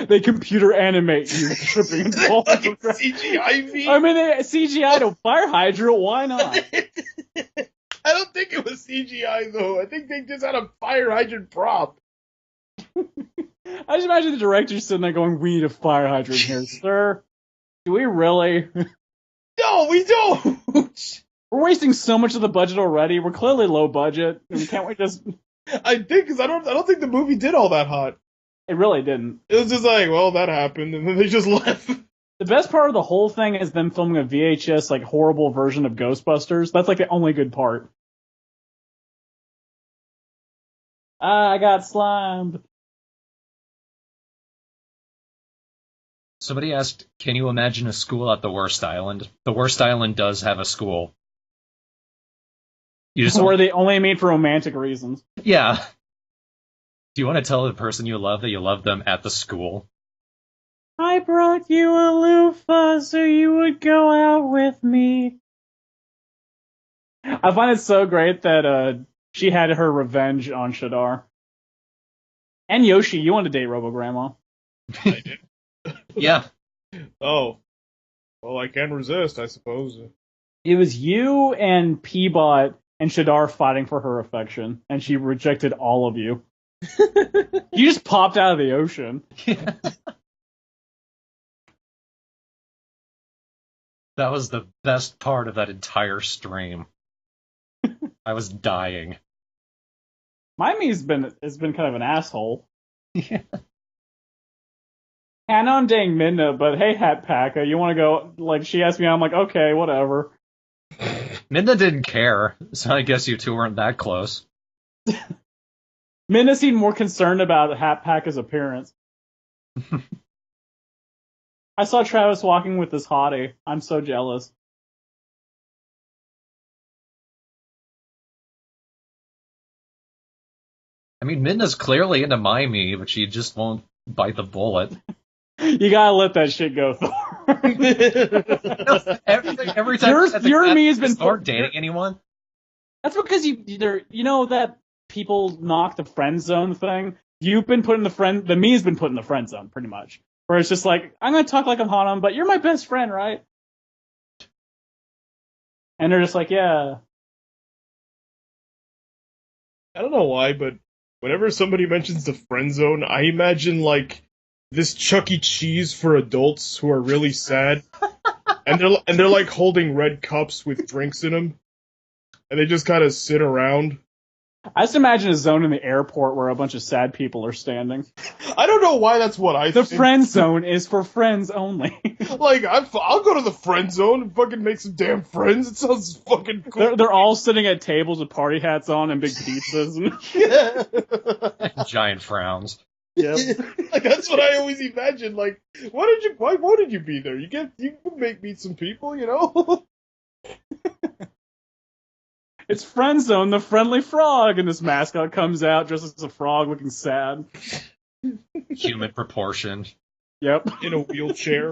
They computer animate you tripping and falling. CGI me? I mean, they CGI'd a fire hydrant, why not? I don't think it was CGI, though. I think they just had a fire hydrant prop. I just imagine the director sitting there going, we need a fire hydrant here, sir. Do we really? No, we don't! We're wasting so much of the budget already. We're clearly low budget. I mean, can't we just... I think, because I don't think the movie did all that hot. It really didn't. It was just like, well, that happened, and then they just left. The best part of the whole thing is them filming a VHS, like, horrible version of Ghostbusters. That's, like, the only good part. I got slimed. Somebody asked, can you imagine a school at the Worst Island? The Worst Island does have a school. Where they only meet for romantic reasons. Yeah. Do you want to tell the person you love that you love them at the school? I brought you a loofah so you would go out with me. I find it so great that she had her revenge on Shadar. And Yoshi, you want to date Robo-Grandma. I did. Yeah. Oh. Well, I can resist, I suppose. It was you and Peabot and Shadar fighting for her affection, and she rejected all of you. You just popped out of the ocean. Yeah. That was the best part of that entire stream. I was dying. Miami has been kind of an asshole. Yeah. I know I'm dating Midna, but hey, Hat Packa, you want to go? Like, she asked me, I'm like, okay, whatever. Midna didn't care, so I guess you two weren't that close. Midna seemed more concerned about Hat Packa's appearance. I saw Travis walking with this hottie. I'm so jealous. I mean, Midna's clearly into Miami, but she just won't bite the bullet. You gotta let that shit go, Thor. every time your me has been start dating anyone. That's because you know that people knock the friend zone thing. You've been put in the me's been put in the friend zone pretty much. Where it's just like, I'm gonna talk like I'm hot on, but you're my best friend, right? And they're just like, yeah. I don't know why, but whenever somebody mentions the friend zone, I imagine like this Chuck E. Cheese for adults who are really sad, and they're like holding red cups with drinks in them, and they just kind of sit around. I just imagine a zone in the airport where a bunch of sad people are standing. I don't know why that's what I The think. friend zone is for friends only. Like, I'll go to the friend zone and fucking make some damn friends. It sounds fucking cool. They're all sitting at tables with party hats on and big pizzas. Yeah. Giant frowns. Yep. Like, that's what I always imagine. Like, why wanted you be there? You could meet some people, you know? It's Friend Zone, the friendly frog, and this mascot comes out dressed as a frog looking sad. Human proportion. Yep. In a wheelchair.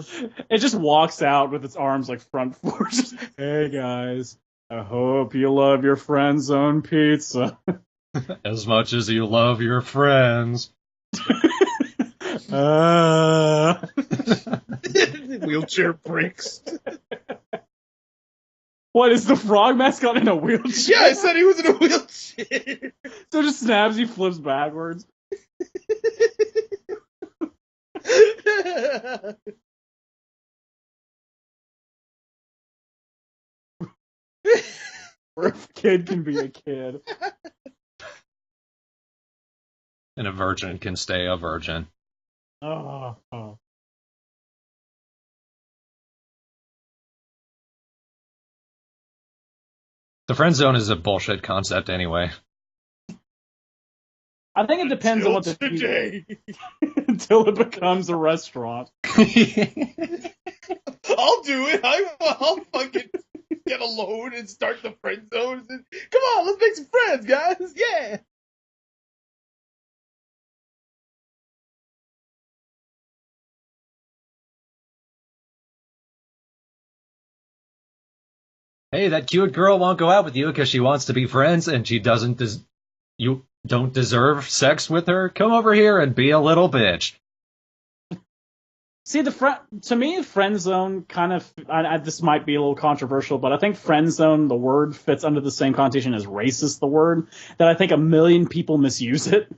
It just walks out with its arms like front forwards. Hey guys, I hope you love your Friend Zone pizza. As much as you love your friends. Wheelchair breaks. What, is the frog mascot in a wheelchair? Yeah, I said he was in a wheelchair. So just snaps, he flips backwards. Where a kid can be a kid. And a virgin can stay a virgin. Oh. The friend zone is a bullshit concept anyway. I think it depends on what the today. until it becomes a restaurant. I'll do it. I'll fucking get a load and start the friend zone. Come on, let's make some friends, guys. Yeah. Hey, that cute girl won't go out with you because she wants to be friends and she doesn't you don't deserve sex with her? Come over here and be a little bitch. See, to me, friend zone kind of, this might be a little controversial, but I think friend zone, the word, fits under the same connotation as racist, the word, that I think a million people misuse it.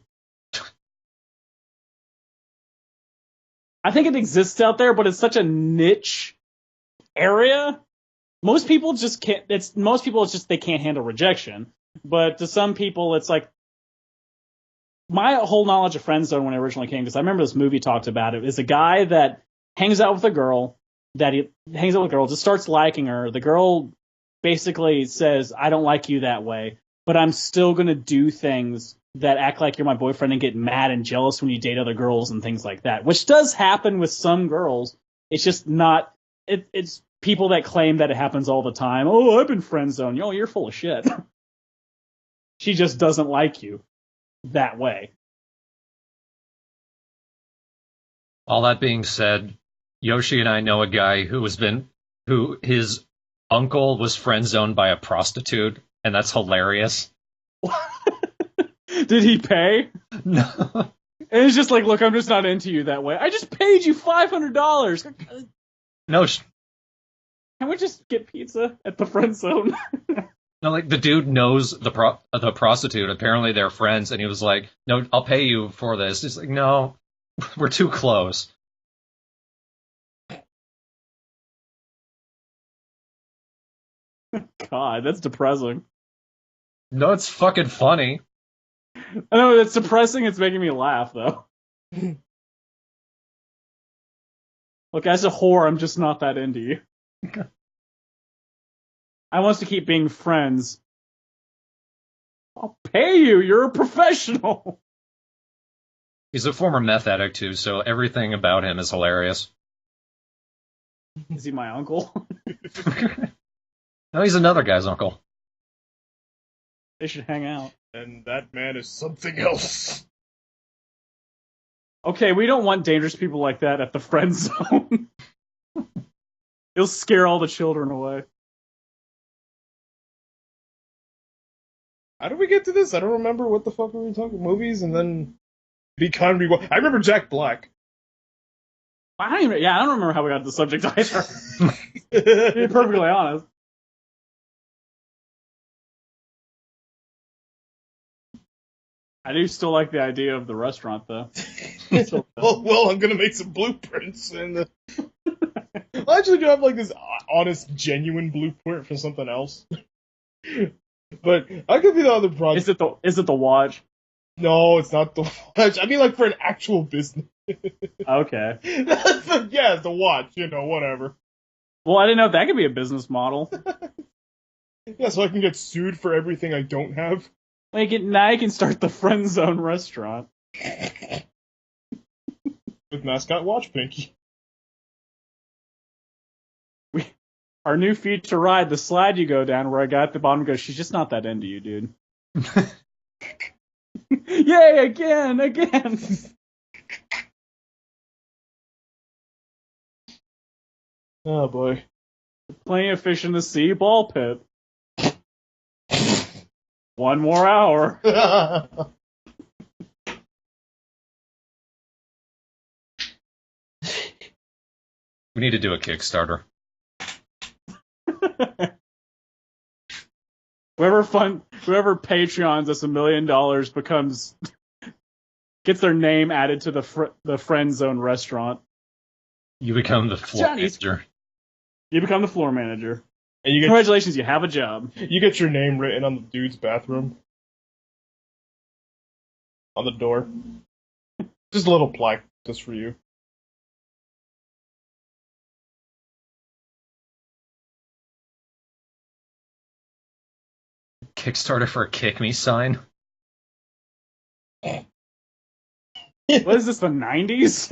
I think it exists out there, but it's such a niche area. Most people just can't, it's just they can't handle rejection. But to some people, it's like, my whole knowledge of friend zone when I originally came, because I remember this movie talked about it, is a guy that hangs out with a girl, just starts liking her. The girl basically says, I don't like you that way, but I'm still going to do things that act like you're my boyfriend and get mad and jealous when you date other girls and things like that, which does happen with some girls. It's just not, it's people that claim that it happens all the time. Oh, I've been friend zoned. Yo, you're full of shit. She just doesn't like you that way. All that being said, Yoshi and I know a guy who his uncle was friend zoned by a prostitute, and that's hilarious. Did he pay? No. And it's just like, look, I'm just not into you that way. I just paid you $500. No. Can we just get pizza at the friend zone? No, like the dude knows the prostitute. Apparently they're friends, and he was like, "No, I'll pay you for this." He's like, "No, we're too close." God, that's depressing. No, it's fucking funny. I know it's depressing. It's making me laugh though. Look, as a whore, I'm just not that into you. I want us to keep being friends. I'll pay you. You're a professional. He's a former meth addict too, so everything about him is hilarious. Is he my uncle? No, he's another guy's uncle. They should hang out. And that man is something else. Okay, we don't want dangerous people like that at the friend zone. It'll scare all the children away. How did we get to this? I don't remember what the fuck we were talking. Movies and then Be Kind, Be Well. I remember Jack Black. I don't remember how we got to the subject either. To be perfectly honest. I do still like the idea of the restaurant, though. well, I'm gonna make some blueprints, and I actually do have like this honest, genuine blueprint for something else. But I could be the other project. Is it the watch? No, it's not the watch. I mean, like for an actual business. Okay. Yeah, it's the watch. Whatever. Well, I didn't know if that could be a business model. Yeah, so I can get sued for everything I don't have. Now you can start the Friend Zone restaurant. With mascot watch Pinky. Our new feature ride, the slide you go down where a guy at the bottom goes, she's just not that into you, dude. Yay, again! Oh boy. Plenty of fish in the sea, ball pit. 1 more hour. We need to do a Kickstarter. Whoever Patreons us $1 million gets their name added to the Friend Zone restaurant. You become the floor manager. You become the floor manager. And congratulations, you have a job. You get your name written on the dude's bathroom. On the door. Just a little plaque just for you. Kickstarter for a kick me sign. What is this, the 90s?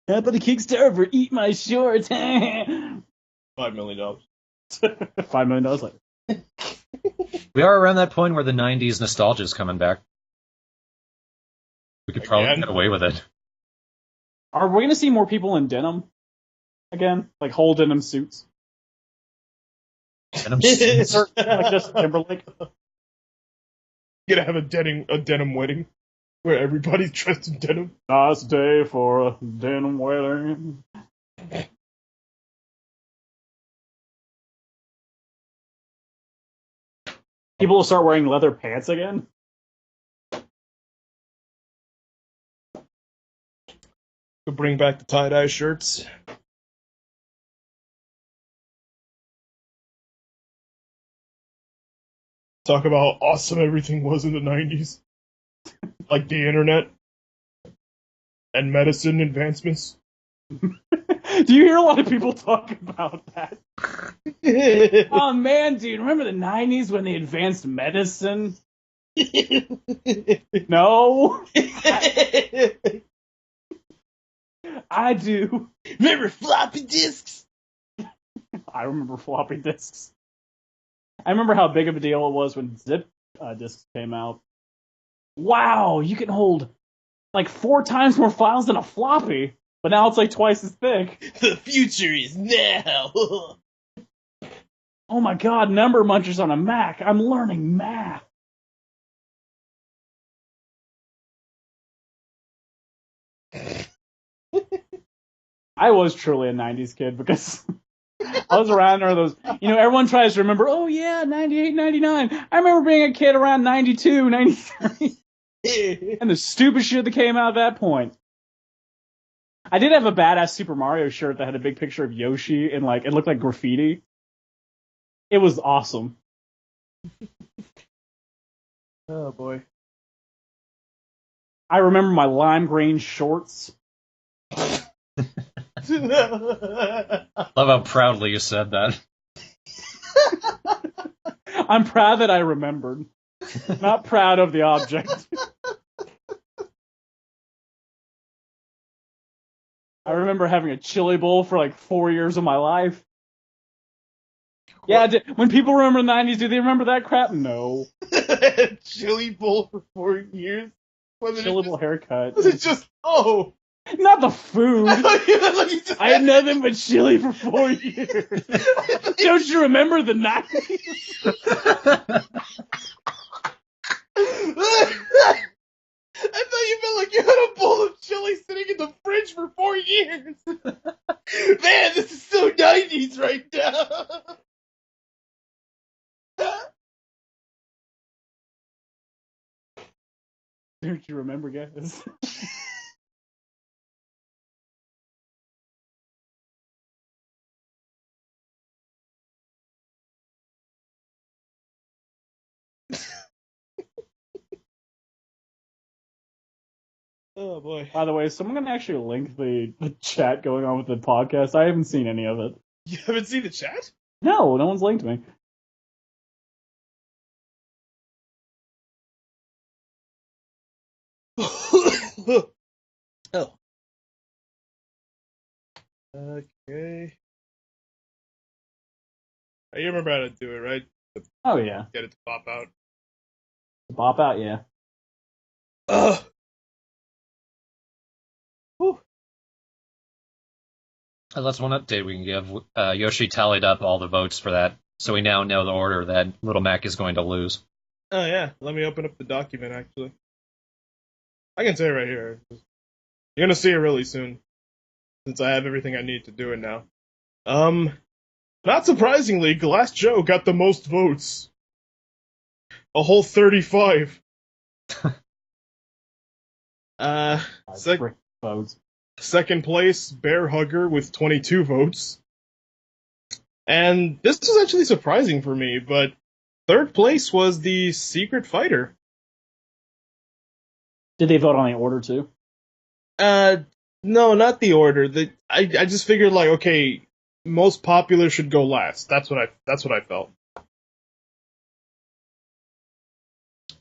How about a Kickstarter for Eat My Shorts? $5 million. $5 million later. We are around that point where the 90s nostalgia is coming back. We could probably get away with it. Are we going to see more people in denim? Again? Like whole denim suits? Denim suits? Like Justin Timberlake? You're gonna have a denim wedding where everybody's dressed in denim. Nice day for a denim wedding. People will start wearing leather pants again? Could bring back the tie-dye shirts. Talk about how awesome everything was in the 90s. Like the internet. And medicine advancements. Do you hear a lot of people talk about that? Oh man, dude, remember the 90s when they advanced medicine? No? I do. Remember floppy disks? I remember floppy disks. I remember how big of a deal it was when zip disks came out. Wow, you can hold like 4 times more files than a floppy, but now it's like twice as thick. The future is now. Oh my god, number munchers on a Mac. I'm learning math. I was truly a 90s kid because I was around there. Those, everyone tries to remember, oh yeah, 98, 99. I remember being a kid around 92, 93. And the stupid shit that came out at that point. I did have a badass Super Mario shirt that had a big picture of Yoshi and it looked like graffiti. It was awesome. Oh boy. I remember my lime green shorts. Love how proudly you said that. I'm proud that I remembered. Not proud of the object. I remember having a chili bowl for like 4 years of my life. Yeah, when people remember the 90s, do they remember that crap? No. Chili bowl for 4 years? Chili bowl haircut. Was it just, Not the food. I had had nothing but chili for 4 years. Don't you remember the 90s? I thought you meant like you had a bowl of chili sitting in the fridge for 4 years. Man, this is so 90s right now. Don't you remember, guys? Oh boy. By the way, is someone gonna actually link the chat going on with the podcast? I haven't seen any of it. You haven't seen the chat? No one's linked me. Oh. Okay. You remember how to do it, right? Oh yeah, Get it to pop out. pop out, yeah. Ugh. Whew. That's one update we can give. Yoshi tallied up all the votes for that, so we now know the order that Little Mac is going to lose. Oh yeah, let me open up the document actually. I can say it right here. You're gonna see it really soon, since I have everything I need to do it now. Not surprisingly, Glass Joe got the most votes. A whole 35. Votes. Second place, Bear Hugger with 22 votes. And this was actually surprising for me, but third place was the Secret Fighter. Did they vote on the order too? No, not the order. I just figured like, okay, most popular should go last. That's what I felt.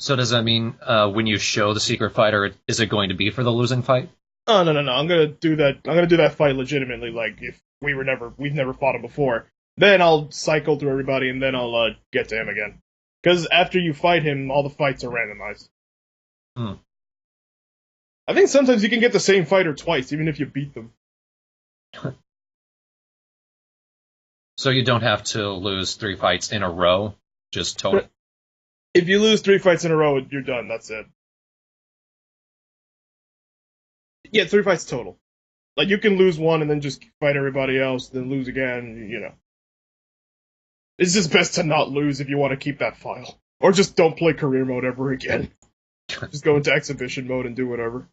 So does that mean when you show the secret fighter, is it going to be for the losing fight? Oh no. I'm gonna do that fight legitimately. Like if we've never fought him before, then I'll cycle through everybody and then I'll get to him again. Because after you fight him, all the fights are randomized. I think sometimes you can get the same fighter twice, even if you beat them. So you don't have to lose 3 fights in a row, just total. If you lose 3 fights in a row, you're done. That's it. Yeah, 3 fights total. Like, you can lose one and then just fight everybody else, then lose again, you know. It's just best to not lose if you want to keep that file. Or just don't play career mode ever again. Just go into exhibition mode and do whatever.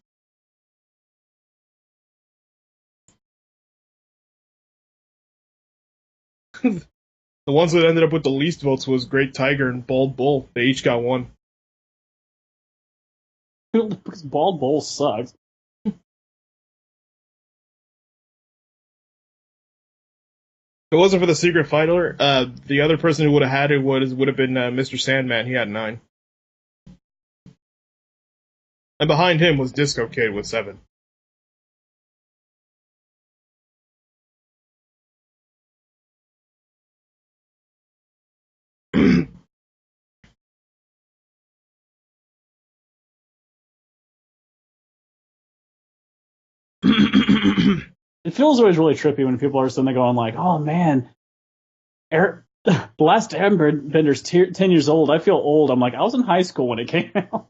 The ones that ended up with the least votes was Great Tiger and Bald Bull. They each got 1. Because Bald Bull sucks. If it wasn't for the Secret Fighter, the other person who would have had it would have been Mr. Sandman. He had 9. And behind him was Disco Kid with 7. It feels always really trippy when people are sitting there going like, "Oh man, the last Airbender's 10 years old. I feel old." I'm like, I was in high school when it came out.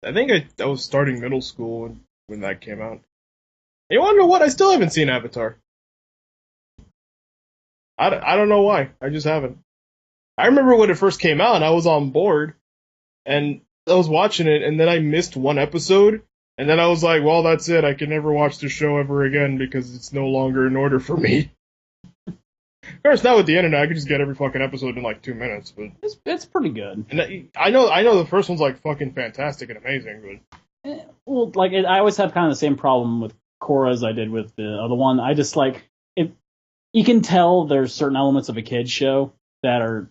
I think I was starting middle school when that came out. You want to know what? I still haven't seen Avatar. I don't know why. I just haven't. I remember when it first came out, and I was on board, and I was watching it, and then I missed one episode, and then I was like, well, that's it. I can never watch the show ever again because it's no longer in order for me. Of course, now with the internet, I can just get every fucking episode in like 2 minutes. But it's pretty good. And I know the first one's like fucking fantastic and amazing, but well, like I always have kind of the same problem with Korra as I did with the other one. I just like it. You can tell there's certain elements of a kid's show that are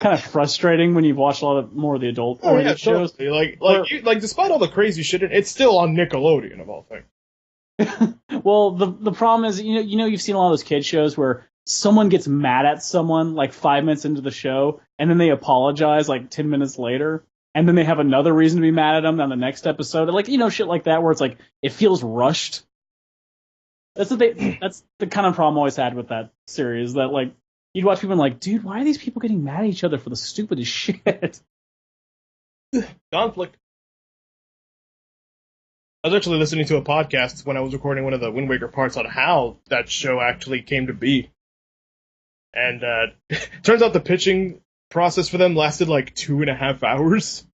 kind of frustrating when you've watched a lot more of the adult oriented shows. Totally. Like despite all the crazy shit, it's still on Nickelodeon of all things. Well, the problem is, you've seen a lot of those kid shows where someone gets mad at someone like 5 minutes into the show, and then they apologize like 10 minutes later, and then they have another reason to be mad at them on the next episode. Like, shit like that where it's like, it feels rushed. That's the kind of problem I always had with that series, that like, you'd watch people and like, dude, why are these people getting mad at each other for the stupidest shit? Conflict. I was actually listening to a podcast when I was recording one of the Wind Waker parts on how that show actually came to be. And turns out the pitching process for them lasted like 2.5 hours.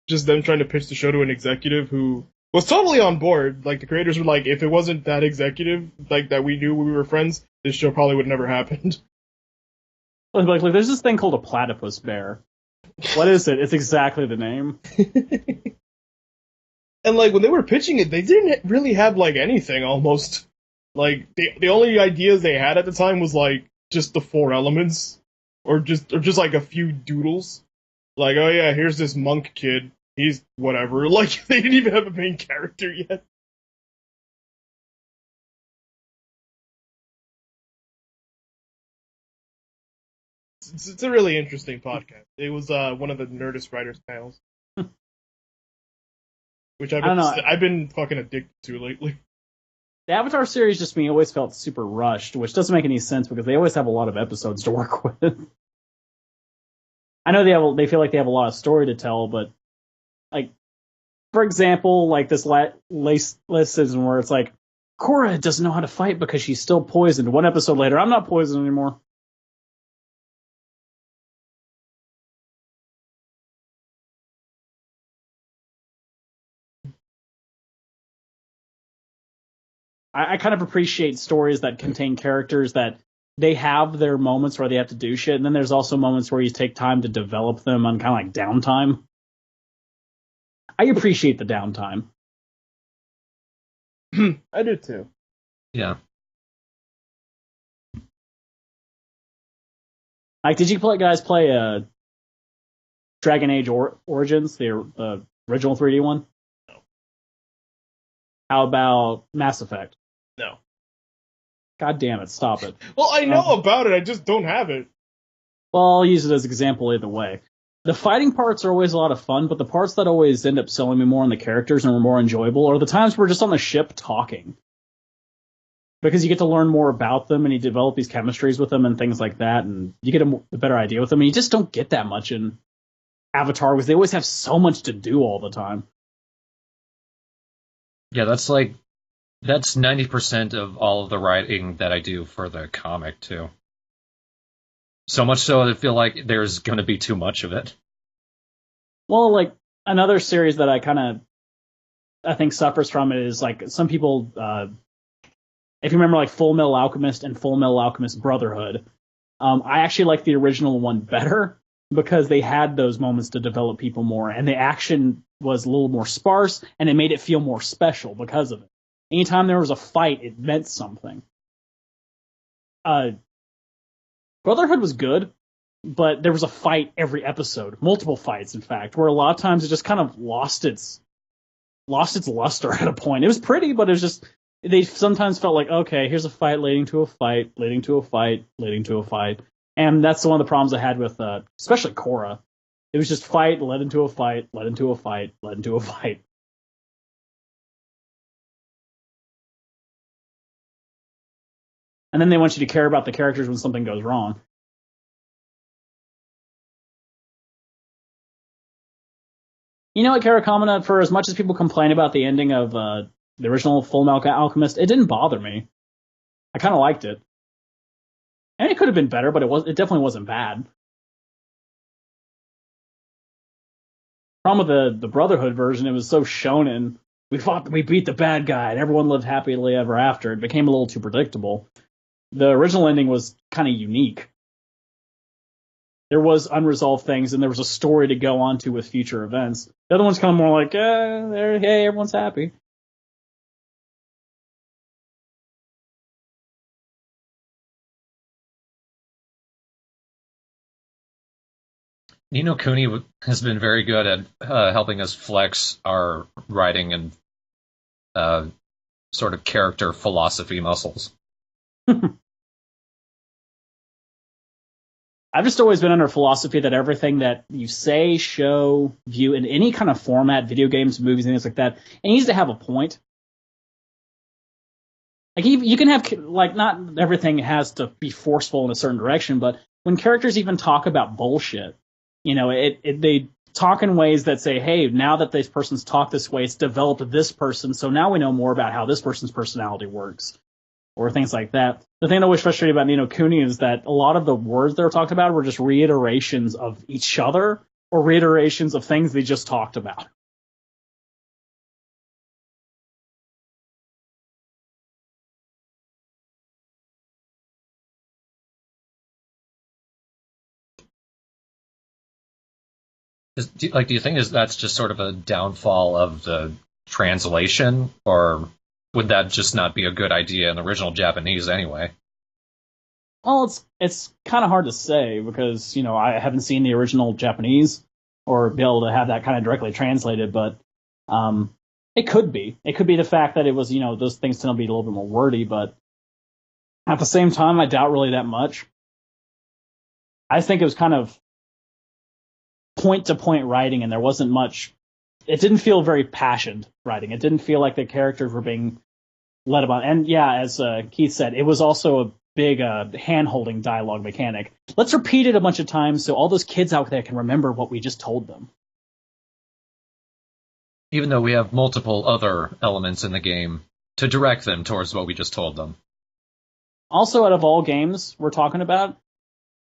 just them trying to pitch the show to an executive who was totally on board. Like, the creators were like, if it wasn't that executive, like, that we knew when we were friends, this show probably would have never happened. Like, there's this thing called a platypus bear. What is it? It's exactly the name. And, like, when they were pitching it, they didn't really have, like, anything, almost. Like, the only ideas they had at the time was, like, just the 4 elements. Or just like, a few doodles. Like, oh yeah, here's this monk kid. He's whatever. Like, they didn't even have a main character yet. It's a really interesting podcast. It was one of the Nerdist Writers panels. Which I've been fucking addicted to lately. The Avatar series just me always felt super rushed, which doesn't make any sense because they always have a lot of episodes to work with. I know they feel like they have a lot of story to tell, but like, for example, like this last season where it's like Korra doesn't know how to fight because she's still poisoned. One episode later, I'm not poisoned anymore. I kind of appreciate stories that contain characters that they have their moments where they have to do shit, and then there's also moments where you take time to develop them on kind of like downtime. I appreciate the downtime. I do too. Yeah. Like, did you guys play Dragon Age Origins, the original 3D one? No. How about Mass Effect? No. God damn it, stop it. Well, I know about it, I just don't have it. Well, I'll use it as an example either way. The fighting parts are always a lot of fun, but the parts that always end up selling me more on the characters and are more enjoyable are the times we're just on the ship talking. Because you get to learn more about them and you develop these chemistries with them and things like that, and you get a better idea with them, and you just don't get that much in Avatar because they always have so much to do all the time. Yeah, that's 90% of all of the writing that I do for the comic, too. So much so that I feel like there's going to be too much of it. Well, like, another series that I think suffers from it is, like, some people, if you remember, like, Fullmetal Alchemist and Fullmetal Alchemist Brotherhood, I actually like the original one better because they had those moments to develop people more, and the action was a little more sparse, and it made it feel more special because of it. Anytime there was a fight, it meant something. Brotherhood was good, but there was a fight every episode, multiple fights, in fact, where a lot of times it just kind of lost its luster at a point. It was pretty, but it was just, they sometimes felt like, okay, here's a fight leading to a fight, leading to a fight, leading to a fight. And that's one of the problems I had with, especially Korra. It was just fight, led into a fight, led into a fight, led into a fight. And then they want you to care about the characters when something goes wrong. You know what, Karakamana, for as much as people complain about the ending of the original Fullmetal Alchemist, it didn't bother me. I kind of liked it. And it could have been better, but it definitely wasn't bad. Problem with the Brotherhood version, it was so shonen. We beat the bad guy, and everyone lived happily ever after. It became a little too predictable. The original ending was kind of unique. There was unresolved things, and there was a story to go on to with future events. The other one's kind of more like, hey, everyone's happy. Ni no Kuni has been very good at helping us flex our writing and sort of character philosophy muscles. I've just always been under philosophy that everything that you say, show, view in any kind of format, video games, movies, things like that, it needs to have a point. Like, you can have, like, not everything has to be forceful in a certain direction, but when characters even talk about bullshit, you know, they talk in ways that say, hey, now that this person's talked this way, it's developed this person, so now we know more about how this person's personality works. Or things like that. The thing that was frustrating about Ni no Kuni is that a lot of the words they were talked about were just reiterations of each other, or reiterations of things they just talked about. Do you think that's just sort of a downfall of the translation, or would that just not be a good idea in the original Japanese anyway? Well, it's kind of hard to say because, I haven't seen the original Japanese or be able to have that kind of directly translated, but it could be. It could be the fact that it was, those things tend to be a little bit more wordy, but at the same time, I doubt really that much. I think it was kind of point-to-point writing, and there wasn't much. It didn't feel very passionate writing. It didn't feel like the characters were being led about. And yeah, as Keith said, it was also a big hand-holding dialogue mechanic. Let's repeat it a bunch of times so all those kids out there can remember what we just told them. Even though we have multiple other elements in the game to direct them towards what we just told them. Also, out of all games we're talking about,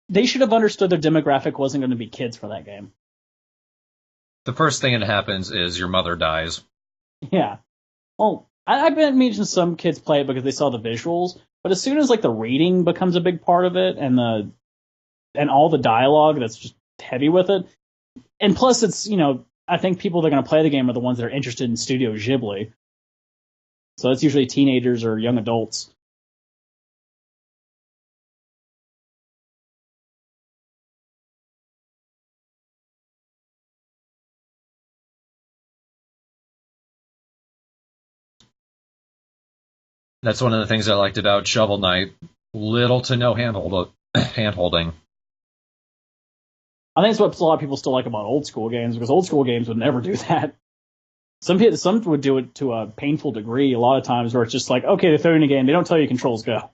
they should have understood their demographic wasn't going to be kids for that game. The first thing that happens is your mother dies. Yeah. Well, I've been imagine some kids play it because they saw the visuals, but as soon as the reading becomes a big part of it and all the dialogue that's just heavy with it, and plus it's I think people that are going to play the game are the ones that are interested in Studio Ghibli, so it's usually teenagers or young adults. That's one of the things I liked about Shovel Knight. Little to no hand-holding. I think it's what a lot of people still like about old school games, because old school games would never do that. Some would do it to a painful degree a lot of times, where it's just like, okay, they throw you in a game, they don't tell you controls go.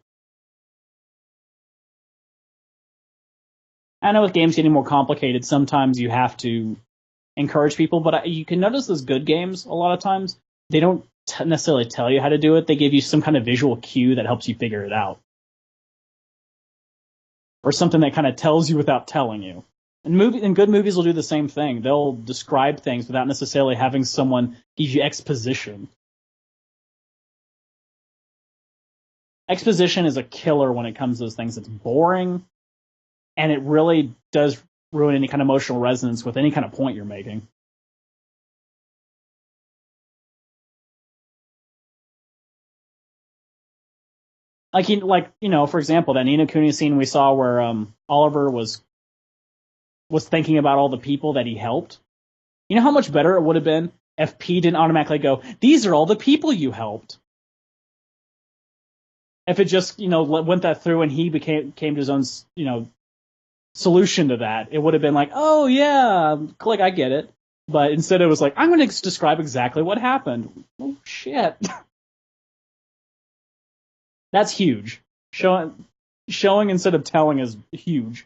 I know with games getting more complicated, sometimes you have to encourage people, but you can notice those good games a lot of times, they don't necessarily tell you how to do it. They give you some kind of visual cue that helps you figure it out. Or something that kind of tells you without telling you. And good movies will do the same thing. They'll describe things without necessarily having someone give you exposition. Exposition is a killer when it comes to those things. It's boring, and it really does ruin any kind of emotional resonance with any kind of point you're making. For example, that Ni no Kuni scene we saw where Oliver was thinking about all the people that he helped. You know how much better it would have been if P didn't automatically go, "These are all the people you helped." If it just, went that through and he came to his own, solution to that, it would have been like, "Oh yeah, click, I get it." But instead it was like, "I'm going to describe exactly what happened." Oh shit. That's huge. Showing instead of telling is huge.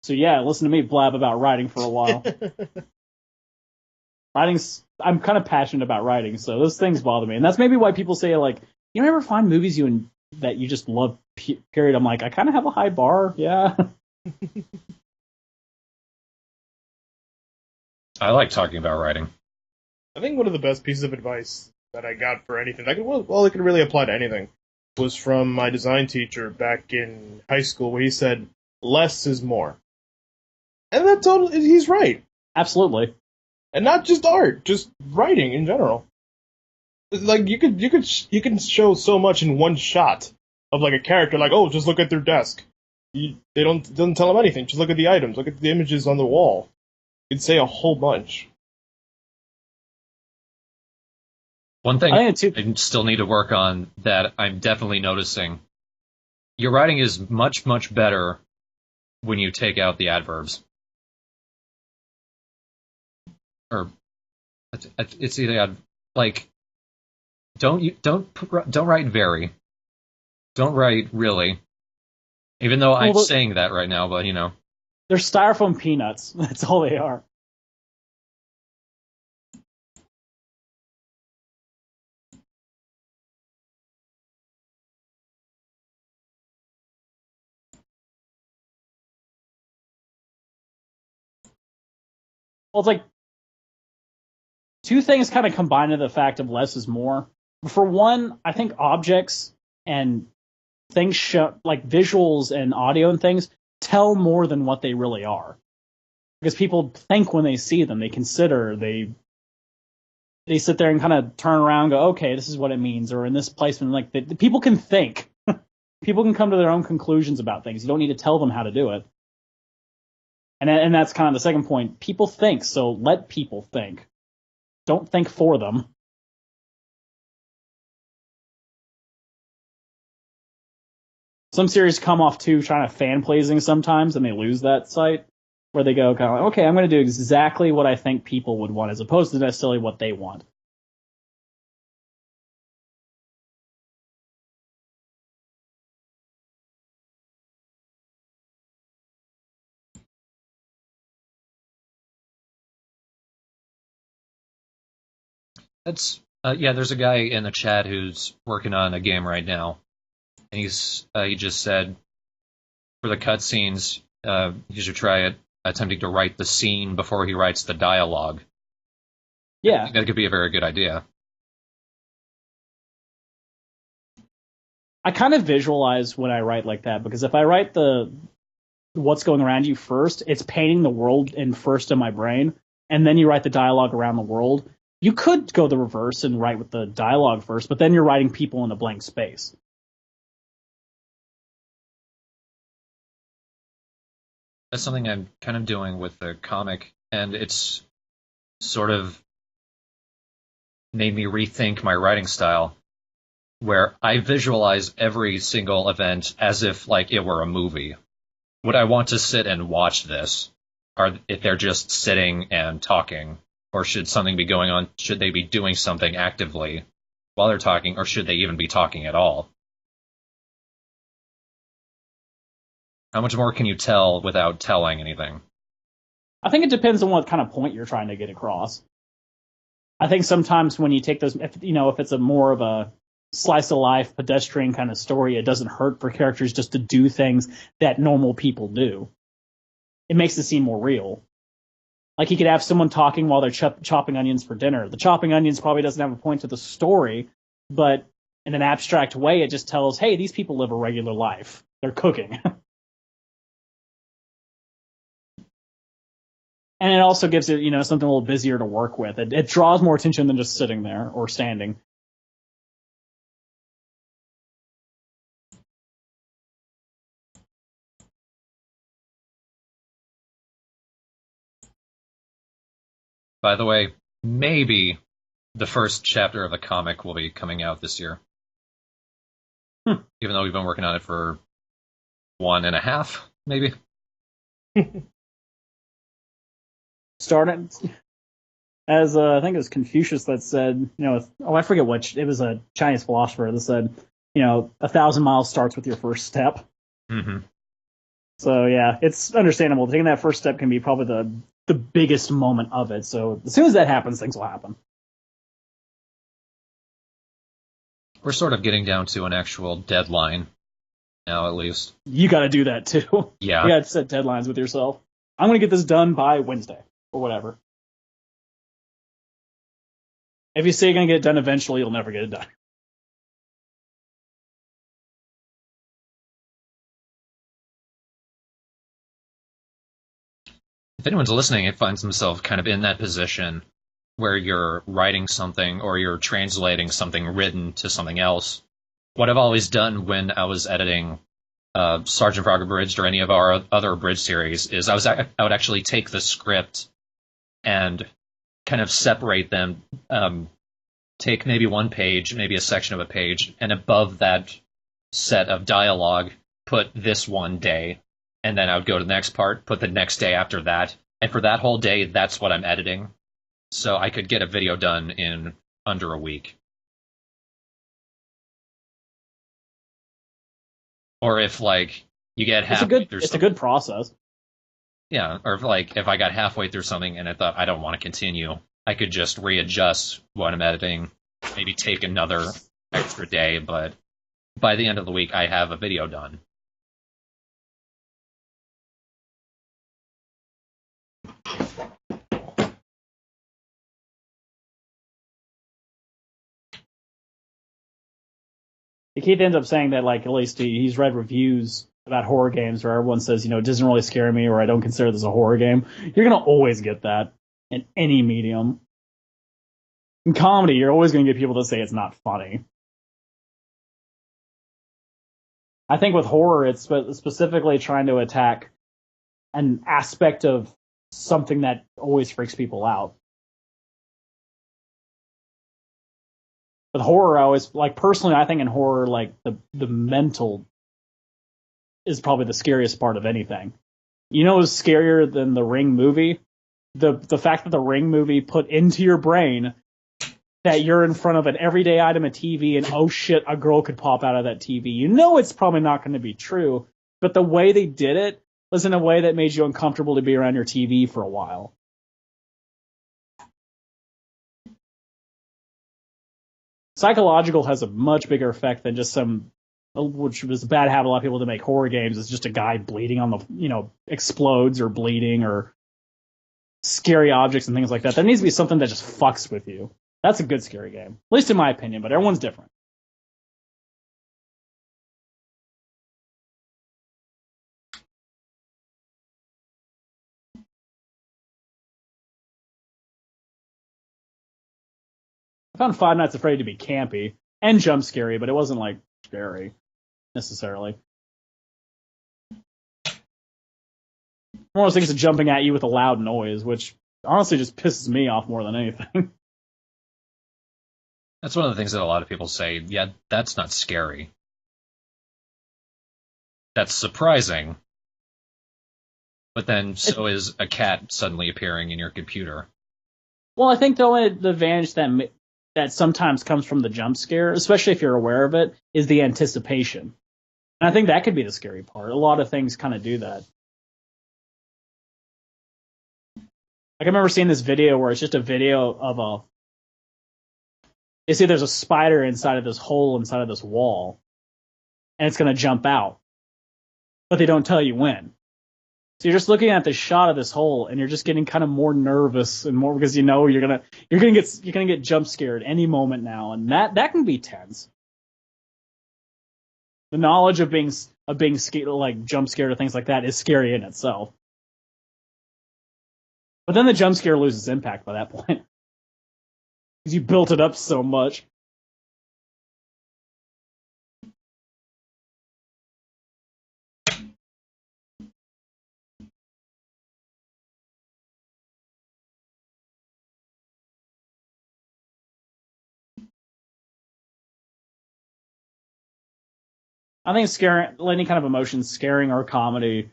So yeah, listen to me blab about writing for a while. I'm kind of passionate about writing, so those things bother me. And that's maybe why people say, you don't ever find movies that you just love, period. I'm like, I kind of have a high bar, yeah. I like talking about writing. I think one of the best pieces of advice that I got for anything, it could really apply to anything, was from my design teacher back in high school, where he said, less is more. And he's right. Absolutely. And not just art, just writing in general. You can show so much in one shot of a character, just look at their desk. Doesn't tell them anything. Just look at the items, look at the images on the wall. You'd say a whole bunch. One thing I still need to work on that I'm definitely noticing. Your writing is much, much better when you take out the adverbs. Or it's either don't write very. Don't write really. Even though I'm saying that right now, but They're styrofoam peanuts. That's all they are. Well, it's like two things kind of combine into the fact of less is more. For one, I think objects and things like visuals and audio and things tell more than what they really are. Because people think when they see them, they consider, they sit there and kind of turn around and go, okay, this is what it means, or in this placement, like people can think. People can come to their own conclusions about things. You don't need to tell them how to do it. And that's kind of the second point. People think, so let people think. Don't think for them. Some series come off too trying to fan pleasing sometimes, and they lose that sight where they go kind of like, okay, I'm going to do exactly what I think people would want, as opposed to necessarily what they want. There's a guy in the chat who's working on a game right now, and he just said for the cutscenes, he should try attempting to write the scene before he writes the dialogue. Yeah, that could be a very good idea. I kind of visualize when I write like that, because if I write what's going around you first, it's painting the world in first in my brain, and then you write the dialogue around the world. You could go the reverse and write with the dialogue first, but then you're writing people in a blank space. That's something I'm kind of doing with the comic, and it's sort of made me rethink my writing style, where I visualize every single event as if like it were a movie. Would I want to sit and watch this? Or if they're just sitting and talking? Or should something be going on? Should they be doing something actively while they're talking, or should they even be talking at all? How much more can you tell without telling anything? I think it depends on what kind of point you're trying to get across. I think sometimes when you take those, if it's a more of a slice of life, pedestrian kind of story, it doesn't hurt for characters just to do things that normal people do. It makes it seem more real. Like you could have someone talking while they're chopping onions for dinner. The chopping onions probably doesn't have a point to the story, but in an abstract way, it just tells, hey, these people live a regular life. They're cooking. And it also gives it, something a little busier to work with. It draws more attention than just sitting there or standing. By the way, maybe the first chapter of the comic will be coming out this year. Even though we've been working on it for 1.5, maybe. Started as I think it was Confucius that said, I forget which, it was a Chinese philosopher that said, 1,000 miles starts with your first step. Mm-hmm. So yeah, it's understandable. Taking that first step can be probably the biggest moment of it. So as soon as that happens, things will happen. We're sort of getting down to an actual deadline now, at least. You got to do that too. Yeah. You got to set deadlines with yourself. I'm going to get this done by Wednesday or whatever. If you say you're going to get it done eventually, you'll never get it done. If anyone's listening and finds themselves kind of in that position where you're writing something or you're translating something written to something else, what I've always done when I was editing Sergeant Frog Abridged or any of our other Abridged series is I would actually take the script and kind of separate them, take maybe one page, maybe a section of a page, and above that set of dialogue, put this one day. And then I would go to the next part, put the next day after that. And for that whole day, that's what I'm editing. So I could get a video done in under a week. Or if, like, you get half... It's a good process. Yeah, or like if I got halfway through something and I thought I don't want to continue, I could just readjust what I'm editing, maybe take another extra day, but by the end of the week I have a video done. Keith ends up saying that, like, at least he's read reviews about horror games where everyone says, it doesn't really scare me, or I don't consider this a horror game. You're gonna always get that in any medium. In comedy, you're always gonna get people to say it's not funny. I think with horror, it's specifically trying to attack an aspect of something that always freaks people out. With horror, I always, like, personally, I think in horror, like, the mental is probably the scariest part of anything. What's scarier than the Ring movie? The fact that the Ring movie put into your brain that you're in front of an everyday item, a TV, and oh shit, a girl could pop out of that TV. It's probably not going to be true, but the way they did it was in a way that made you uncomfortable to be around your TV for a while. Psychological has a much bigger effect than just which was a bad habit a lot of people to make horror games. It's just a guy bleeding on the, explodes or bleeding or scary objects and things like that. There needs to be something that just fucks with you. That's a good scary game, at least in my opinion, but everyone's different. I found Five Nights at Freddy to be campy and jump scary, but it wasn't like scary necessarily. One of those things of jumping at you with a loud noise, which honestly just pisses me off more than anything. That's one of the things that a lot of people say, yeah, that's not scary. That's surprising. But then so is a cat suddenly appearing in your computer. Well, I think the only advantage that sometimes comes from the jump scare, especially if you're aware of it, is the anticipation. And I think that could be the scary part. A lot of things kind of do that. Like, I remember seeing this video where it's just a video of you see there's a spider inside of this hole inside of this wall, and it's going to jump out. But they don't tell you when. So you're just looking at the shot of this hole, and you're just getting kind of more nervous and more because you're gonna get jump scared any moment now, and that can be tense. The knowledge of being scared, like jump scared or things like that, is scary in itself. But then the jump scare loses impact by that point because you built it up so much. I think scaring, any kind of emotion, scaring or comedy,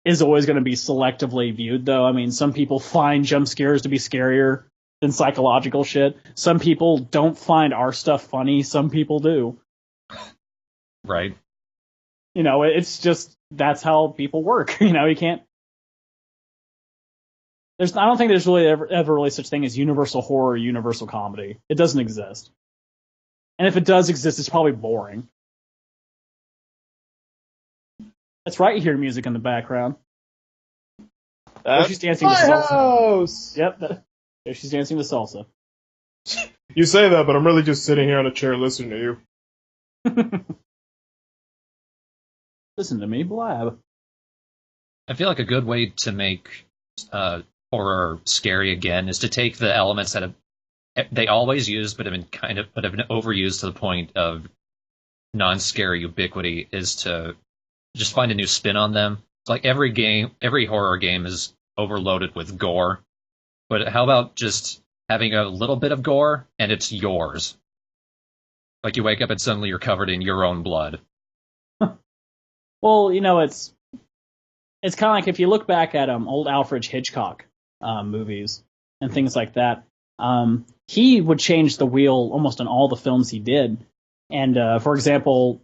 is always going to be selectively viewed, though. I mean, some people find jump scares to be scarier than psychological shit. Some people don't find our stuff funny. Some people do. Right. It's just, that's how people work. You can't. I don't think there's really ever really such thing as universal horror or universal comedy. It doesn't exist. And if it does exist, it's probably boring. That's right, you hear music in the background. She's dancing to salsa. House! Yep, she's dancing to salsa. You say that, but I'm really just sitting here on a chair listening to you. Listen to me blab. I feel like a good way to make horror scary again is to take the elements that they always use but have been overused to the point of non-scary ubiquity, is to just find a new spin on them. It's like every horror game is overloaded with gore, but how about just having a little bit of gore and it's yours? Like you wake up and suddenly you're covered in your own blood. Well, it's kind of like if you look back at old Alfred Hitchcock movies and things like that. He would change the wheel almost in all the films he did. And for example,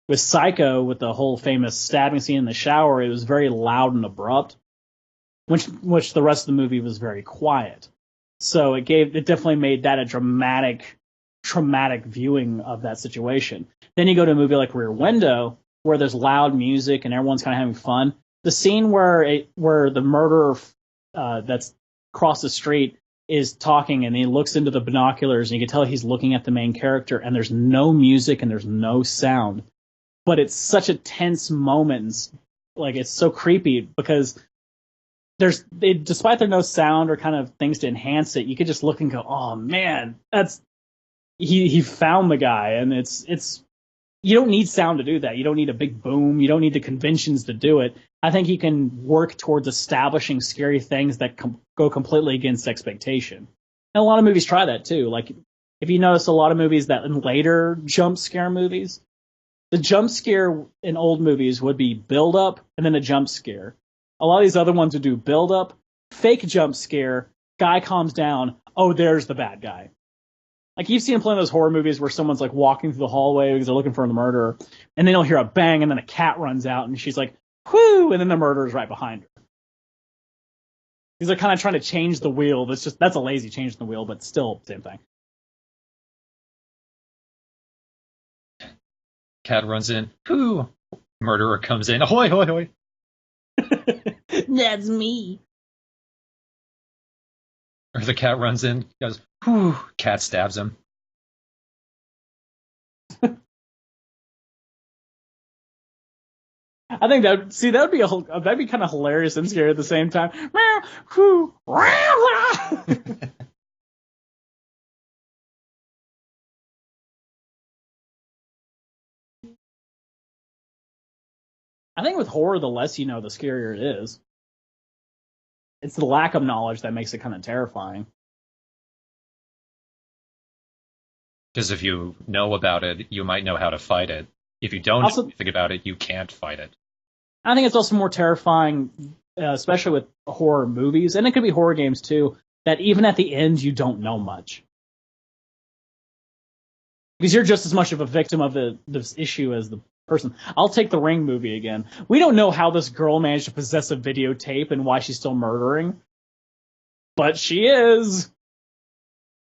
with Psycho, with the whole famous stabbing scene in the shower, it was very loud and abrupt. which the rest of the movie was very quiet. So it definitely made that a traumatic viewing of that situation. Then you go to a movie like Rear Window, where there's loud music and everyone's kind of having fun. The scene where the murderer that's across the street is talking and he looks into the binoculars and you can tell he's looking at the main character and there's no music and there's no sound. But it's such a tense moment. Like, it's so creepy because despite there no sound or kind of things to enhance it, you could just look and go, oh man, he found the guy. And it's you don't need sound to do that. You don't need a big boom. You don't need the conventions to do it. I think you can work towards establishing scary things that go completely against expectation. And a lot of movies try that too. Like, if you notice, a lot of movies that in later jump scare movies, the jump scare in old movies would be build up and then a jump scare. A lot of these other ones would do build up, fake jump scare, guy calms down, oh, there's the bad guy. Like, you've seen plenty of those horror movies where someone's like walking through the hallway because they're looking for the murderer, and then you'll hear a bang, and then a cat runs out, and she's like, whoo, and then the murderer's right behind her. These are kind of trying to change the wheel. That's a lazy change in the wheel, but still, same thing. Cat runs in, whoo, murderer comes in, ahoy, hoy, hoy. That's me. Or the cat runs in, goes, whoo, cat stabs him. I think that'd be kind of hilarious and scary at the same time. I think with horror, the less you know, the scarier it is. It's the lack of knowledge that makes it kind of terrifying. Because if you know about it, you might know how to fight it. If you don't know anything about it, you can't fight it. I think it's also more terrifying, especially with horror movies, and it could be horror games too, that even at the end, you don't know much. Because you're just as much of a victim of this issue as the person. I'll take the Ring movie again. We don't know how this girl managed to possess a videotape and why she's still murdering. But she is.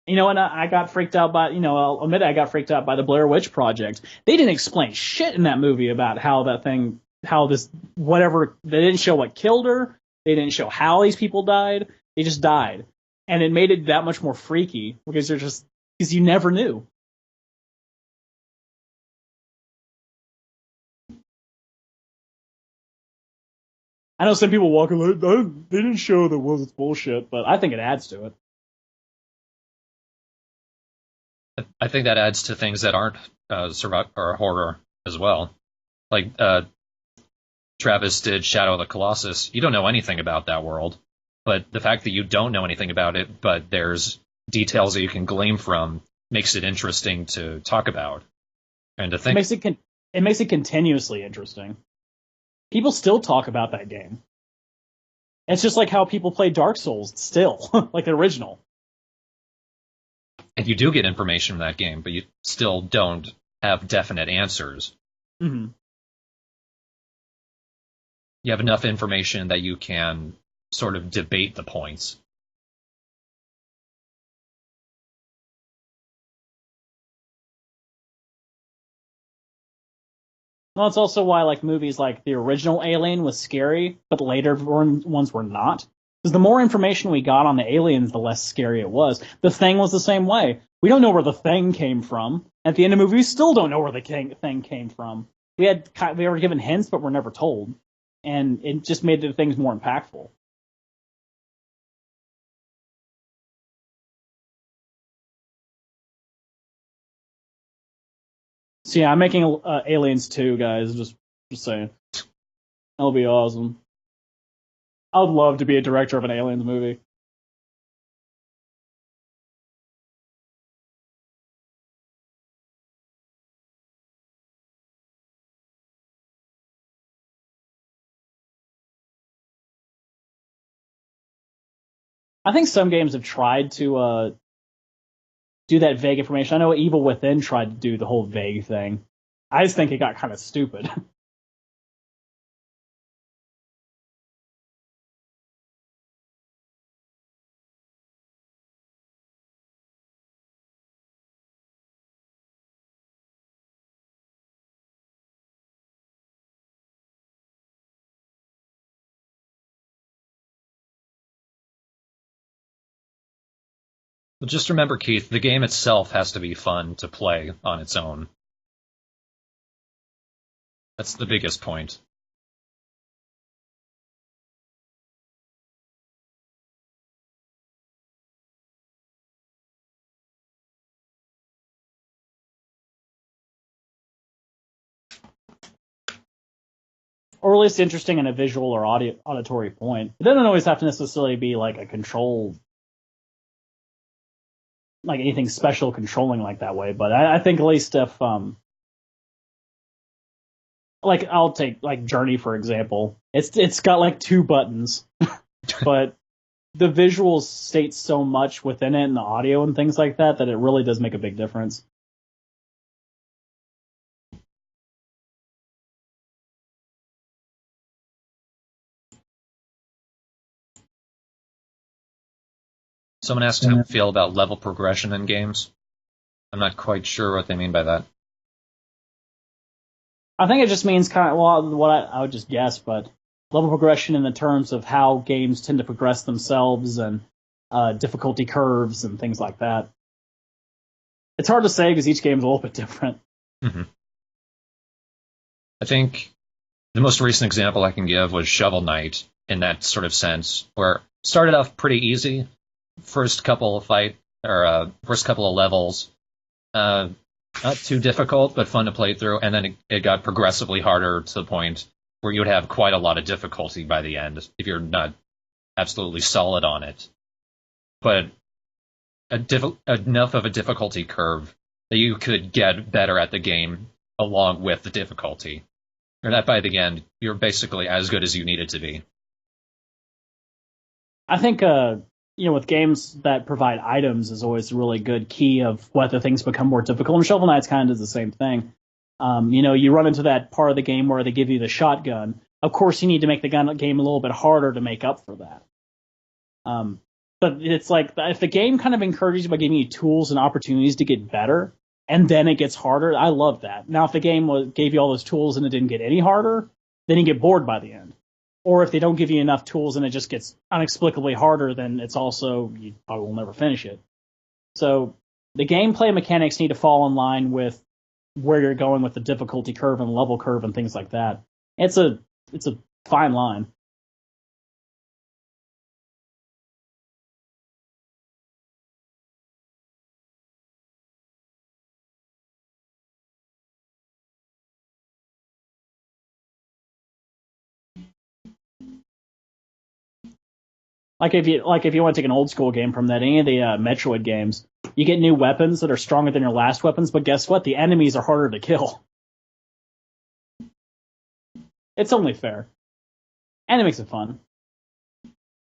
You know, and I got freaked out by, I'll admit I got freaked out by the Blair Witch Project. They didn't explain shit in that movie about they didn't show what killed her. They didn't show how these people died. They just died. And it made it that much more freaky because you never knew. I know some people walk like, they didn't show that was bullshit, but I think it adds to it. I think that adds to things that aren't or horror as well. Like Travis did Shadow of the Colossus. You don't know anything about that world, but the fact that you don't know anything about it, but there's details that you can glean from, makes it interesting to talk about and to think. It makes it continuously interesting. People still talk about that game. It's just like how people play Dark Souls still, like the original. And you do get information from that game, but you still don't have definite answers. Mm-hmm. You have enough information that you can sort of debate the points. Well, it's also why movies like the original Alien was scary, but later ones were not. Because the more information we got on the aliens, the less scary it was. The Thing was the same way. We don't know where the Thing came from. At the end of the movie, we still don't know where the Thing came from. We were given hints, but we're never told. And it just made the things more impactful. So yeah, I'm making Aliens 2, guys. Just saying. That'll be awesome. I would love to be a director of an Aliens movie. I think some games have tried to do that vague information. I know Evil Within tried to do the whole vague thing. I just think it got kind of stupid. But just remember, Keith, the game itself has to be fun to play on its own. That's the biggest point. Or at least interesting in a visual or auditory point. It doesn't always have to necessarily be like a control, like anything special controlling like that way. But I think at least if, like I'll take like Journey for example. It's got like 2 buttons, but the visuals state so much within it and the audio and things like that it really does make a big difference. Someone asked how I feel about level progression in games. I'm not quite sure what they mean by that. I think it just means kind of, well, what I would just guess, but level progression in the terms of how games tend to progress themselves and difficulty curves and things like that. It's hard to say because each game is a little bit different. Mm-hmm. I think the most recent example I can give was Shovel Knight in that sort of sense, where it started off pretty easy. First couple of levels, not too difficult, but fun to play through, and then it got progressively harder to the point where you would have quite a lot of difficulty by the end if you're not absolutely solid on it. But enough of a difficulty curve that you could get better at the game along with the difficulty. Or that by the end, you're basically as good as you needed to be. I think with games that provide items is always a really good key of whether things become more difficult. And Shovel Knight's kind of does the same thing. You run into that part of the game where they give you the shotgun. Of course, you need to make the game a little bit harder to make up for that. But it's like, if the game kind of encourages you by giving you tools and opportunities to get better, and then it gets harder, I love that. Now, if the game gave you all those tools and it didn't get any harder, then you get bored by the end. Or if they don't give you enough tools and it just gets inexplicably harder, then it's also, you probably will never finish it. So the gameplay mechanics need to fall in line with where you're going with the difficulty curve and level curve and things like that. It's a fine line. Like if you want to take an old school game from that, any of the Metroid games, you get new weapons that are stronger than your last weapons, but guess what? The enemies are harder to kill. It's only fair. And it makes it fun.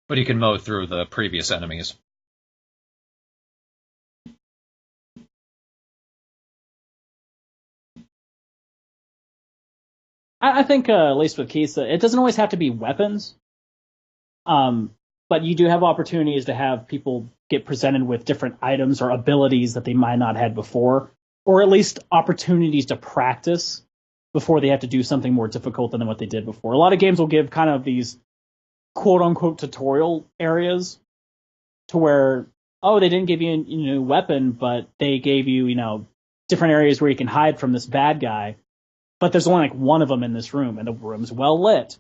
But you can mow through the previous enemies. I think, at least with Kisa, it doesn't always have to be weapons. But you do have opportunities to have people get presented with different items or abilities that they might not have had before, or at least opportunities to practice before they have to do something more difficult than what they did before. A lot of games will give kind of these quote-unquote tutorial areas to where, they didn't give you a new weapon, but they gave you, different areas where you can hide from this bad guy, but there's only like one of them in this room, and the room's well lit.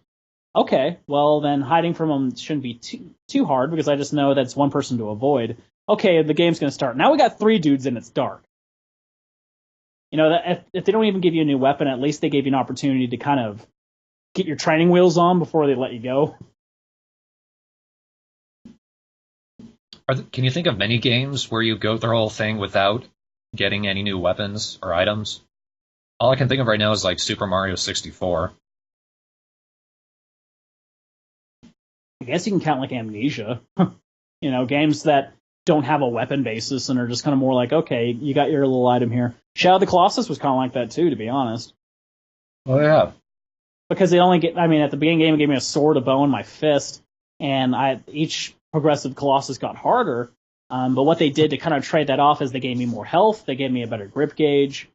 Okay, well then hiding from them shouldn't be too hard because I just know that's one person to avoid. Okay, the game's going to start. Now we got 3 dudes and it's dark. That if they don't even give you a new weapon, at least they gave you an opportunity to kind of get your training wheels on before they let you go. Can you think of many games where you go through the whole thing without getting any new weapons or items? All I can think of right now is like Super Mario 64. I guess you can count like Amnesia. Games that don't have a weapon basis and are just kind of more like, okay, you got your little item here. Shadow of the Colossus was kind of like that too, to be honest. Oh yeah. Because they only at the beginning of the game, it gave me a sword, a bow, and my fist, and each progressive Colossus got harder. But what they did to kind of trade that off is they gave me more health, they gave me a better grip gauge.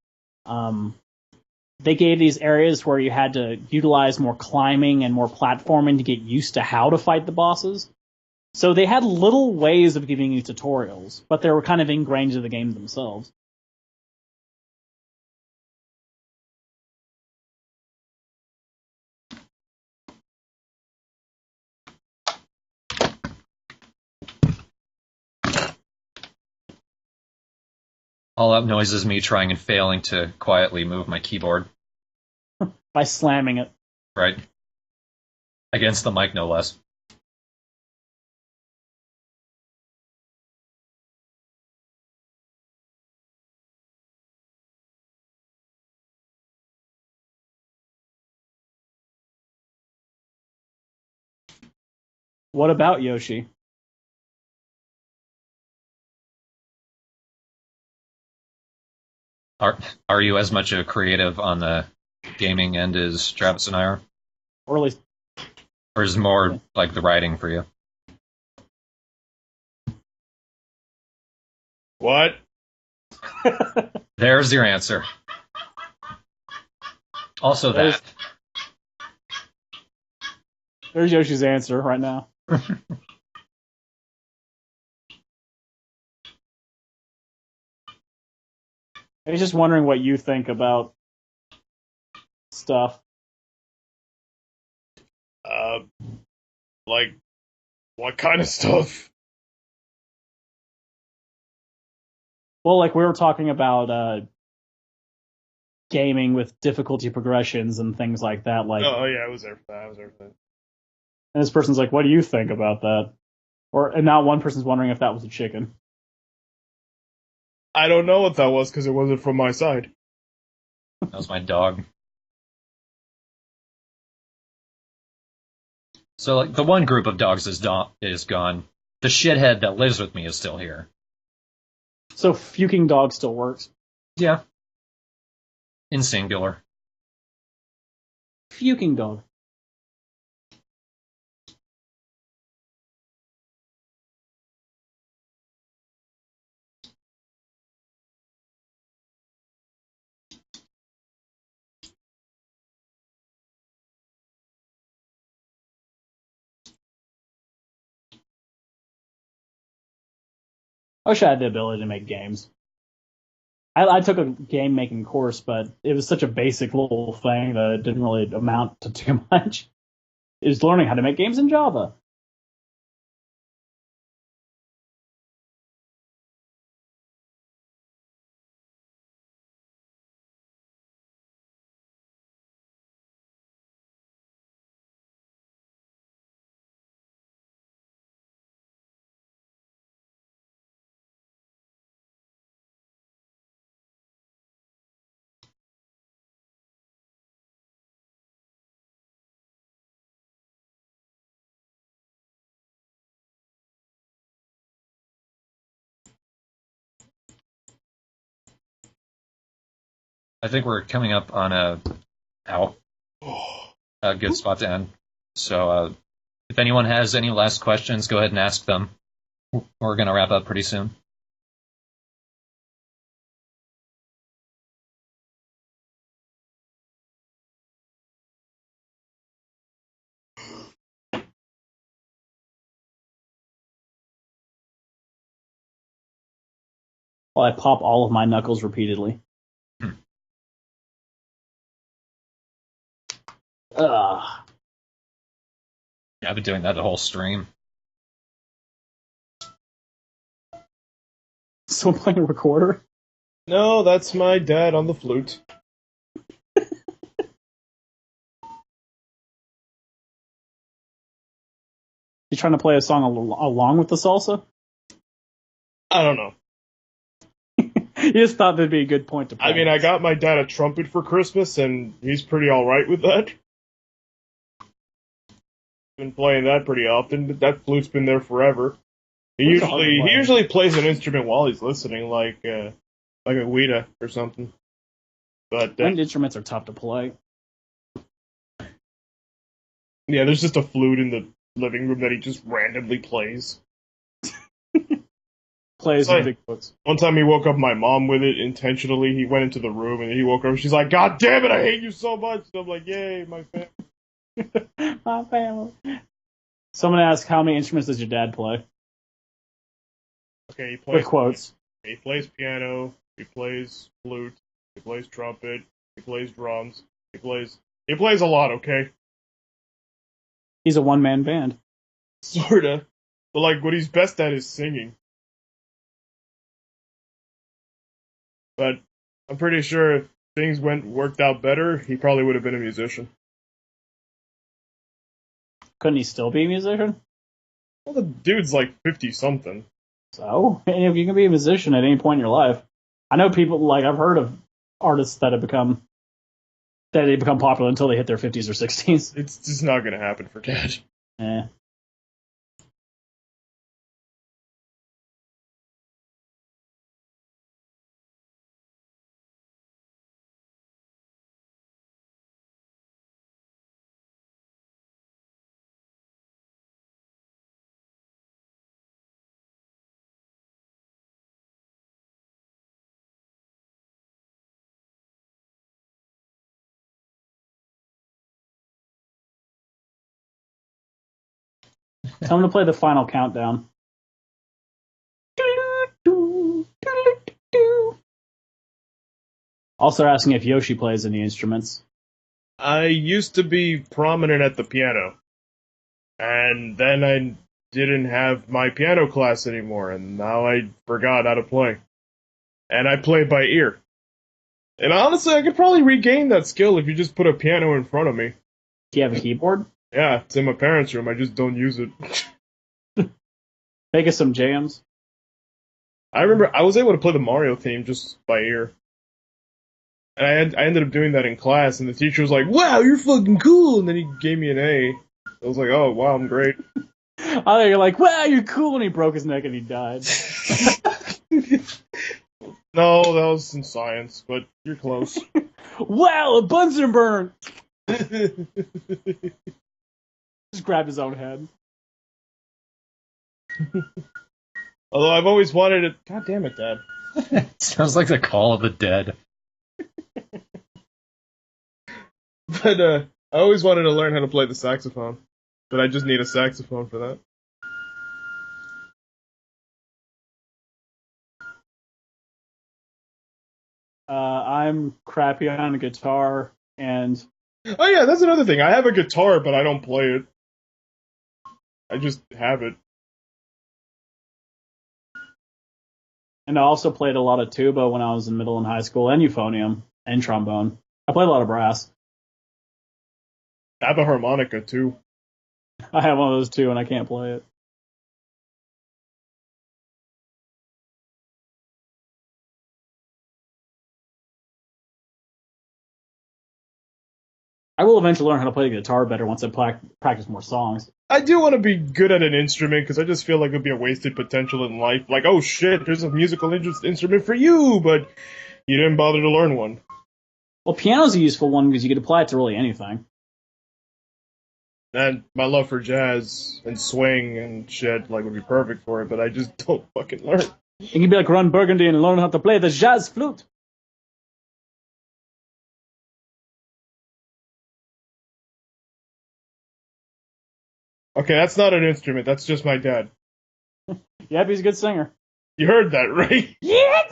They gave these areas where you had to utilize more climbing and more platforming to get used to how to fight the bosses. So they had little ways of giving you tutorials, but they were kind of ingrained into the games themselves. All that noise is me trying and failing to quietly move my keyboard. By slamming it. Right. Against the mic, no less. What about Yoshi? Are you as much a creative on the gaming end as Travis and I are? Or at least... Or is it more like the writing for you? What? There's your answer. Also that. There's Yoshi's answer right now. I was just wondering what you think about stuff. Like, what kind of stuff? Well, like we were talking about gaming with difficulty progressions and things like that. Like, Oh yeah, I was there for that. and this person's like, "What do you think about that?" And now one person's wondering if that was a chicken. I don't know what that was because it wasn't from my side. That was my dog. So, like, the one group of dogs is gone. The shithead that lives with me is still here. So fuking dog still works. Yeah. In singular. Fuking dog. I wish I had the ability to make games. I took a game making course, but it was such a basic little thing that it didn't really amount to too much. It was learning how to make games in Java. I think we're coming up on a good spot to end. So, if anyone has any last questions, go ahead and ask them. We're going to wrap up pretty soon. While I pop all of my knuckles repeatedly. Ugh. Yeah, I've been doing that the whole stream. So I'm playing a recorder? No, that's my dad on the flute. You trying to play a song along with the salsa? I don't know. You just thought that'd be a good point to play. I mean, I got my dad a trumpet for Christmas, and he's pretty alright with that. Been playing that pretty often, but that flute's been there forever. He usually plays an instrument while he's listening, like a guida or something. But wind instruments are tough to play. Yeah, there's just a flute in the living room that he just randomly plays. Plays like, big books. One time he woke up my mom with it intentionally. He went into the room and he woke up. She's like, "God damn it, I hate you so much." And I'm like, "Yay, my family." My family. Someone asked, how many instruments does your dad play? Okay, he plays. With quotes. He plays piano. He plays flute. He plays trumpet. He plays drums. He plays a lot. Okay. He's a one-man band. Sorta. But like, what he's best at is singing. But I'm pretty sure if things worked out better, he probably would have been a musician. Couldn't he still be a musician? Well, the dude's like 50-something. So, if you can be a musician at any point in your life. I know people, like, I've heard of artists that become popular until they hit their 50s or 60s. It's just not gonna happen for Cat. Eh. Tell him to play the final countdown. Also asking if Yoshi plays any instruments. I used to be prominent at the piano. And then I didn't have my piano class anymore, and now I forgot how to play. And I play by ear. And honestly, I could probably regain that skill if you just put a piano in front of me. Do you have a keyboard? Yeah, it's in my parents' room, I just don't use it. Make us some jams. I remember I was able to play the Mario theme just by ear. And I ended up doing that in class, and the teacher was like, "Wow, you're fucking cool!" And then he gave me an A. I was like, "Oh, wow, I'm great." I thought you're like, "Wow, you're cool," and he broke his neck and he died. No, that was in science, but you're close. Wow, a Bunsen burn! Just grabbed his own head. Although I've always wanted it. God damn it, Dad. Sounds like the Call of the Dead. But I always wanted to learn how to play the saxophone. But I just need a saxophone for that. I'm crappy on a guitar, and Oh yeah, that's another thing. I have a guitar, but I don't play it. I just have it. I also played a lot of tuba when I was in middle and high school, and euphonium, and trombone. I played a lot of brass. I have a harmonica too. I have one of those too, and I can't play it. I will eventually learn how to play the guitar better once I practice more songs. I do want to be good at an instrument because I just feel like it'd be a wasted potential in life. Like, oh shit, there's a musical instrument for you, but you didn't bother to learn one. Well, piano's a useful one because you could apply it to really anything. And my love for jazz and swing and shit like would be perfect for it, but I just don't fucking learn. You can be like Ron Burgundy and learn how to play the jazz flute. Okay, that's not an instrument. That's just my dad. Yep, he's a good singer. You heard that, right? Yeah.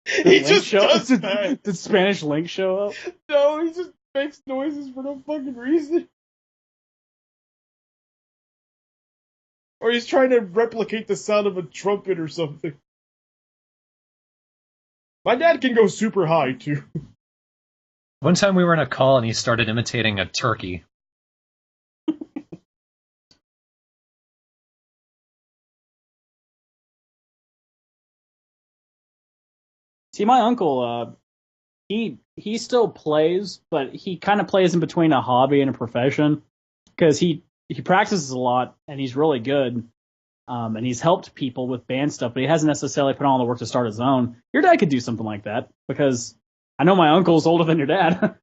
He just does that. Did Spanish Link show up? No, he just makes noises for no fucking reason. Or he's trying to replicate the sound of a trumpet or something. My dad can go super high, too. One time we were in a call and he started imitating a turkey. See, my uncle, he still plays, but he kind of plays in between a hobby and a profession because he practices a lot and he's really good. And he's helped people with band stuff, but he hasn't necessarily put on the work to start his own. Your dad could do something like that because I know my uncle's older than your dad.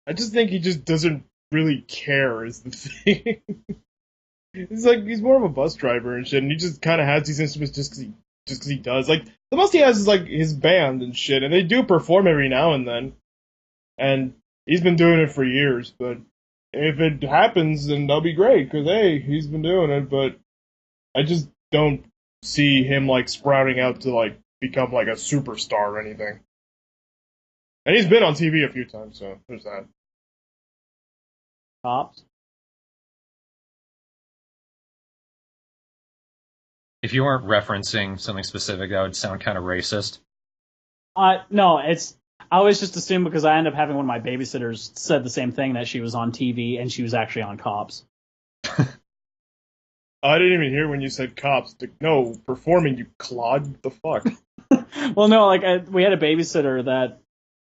I just think he just doesn't really care is the thing. He's more of a bus driver and shit, and he just kind of has these instruments just because he does. Like the most he has is like his band and shit, and they do perform every now and then. And He's been doing it for years, but if it happens, then that'll be great, because, hey, he's been doing it, but I just don't see him, like, sprouting out to, like, become, like, a superstar or anything. And he's been on TV a few times, so there's that. Cops. If you weren't referencing something specific, that would sound kind of racist. No, it's. I always just assume because I end up having one of my babysitters said the same thing, that she was on TV and she was actually on Cops. I didn't even hear when you said Cops. No, performing, you clod. The fuck? Well, no, like we had a babysitter that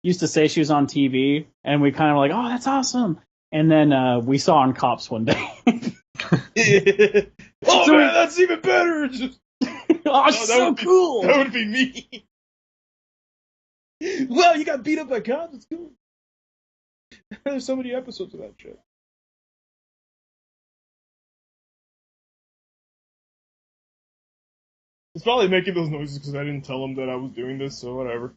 used to say she was on TV, and we kind of like, oh, that's awesome. And then we saw on Cops one day. Oh, man, that's even better! Oh, so cool! That would be me. Wow, you got beat up by cops? That's cool. There's so many episodes of that shit. He's probably making those noises because I didn't tell him that I was doing this, so whatever.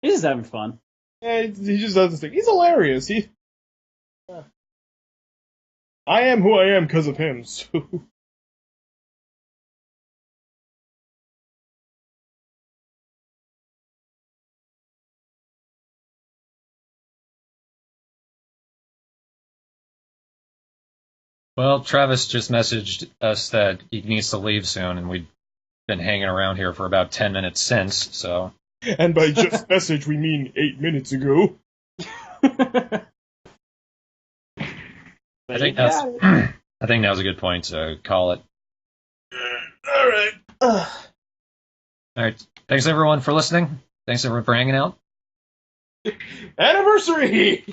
He's just having fun. Yeah, he just does this thing. He's hilarious. I am who I am because of him, so... Well, Travis just messaged us that he needs to leave soon, and we've been hanging around here for about 10 minutes since, so... And by just message, we mean 8 minutes ago. I think now's a good point to call it. Alright. Alright, thanks everyone for listening. Thanks everyone for hanging out. Anniversary!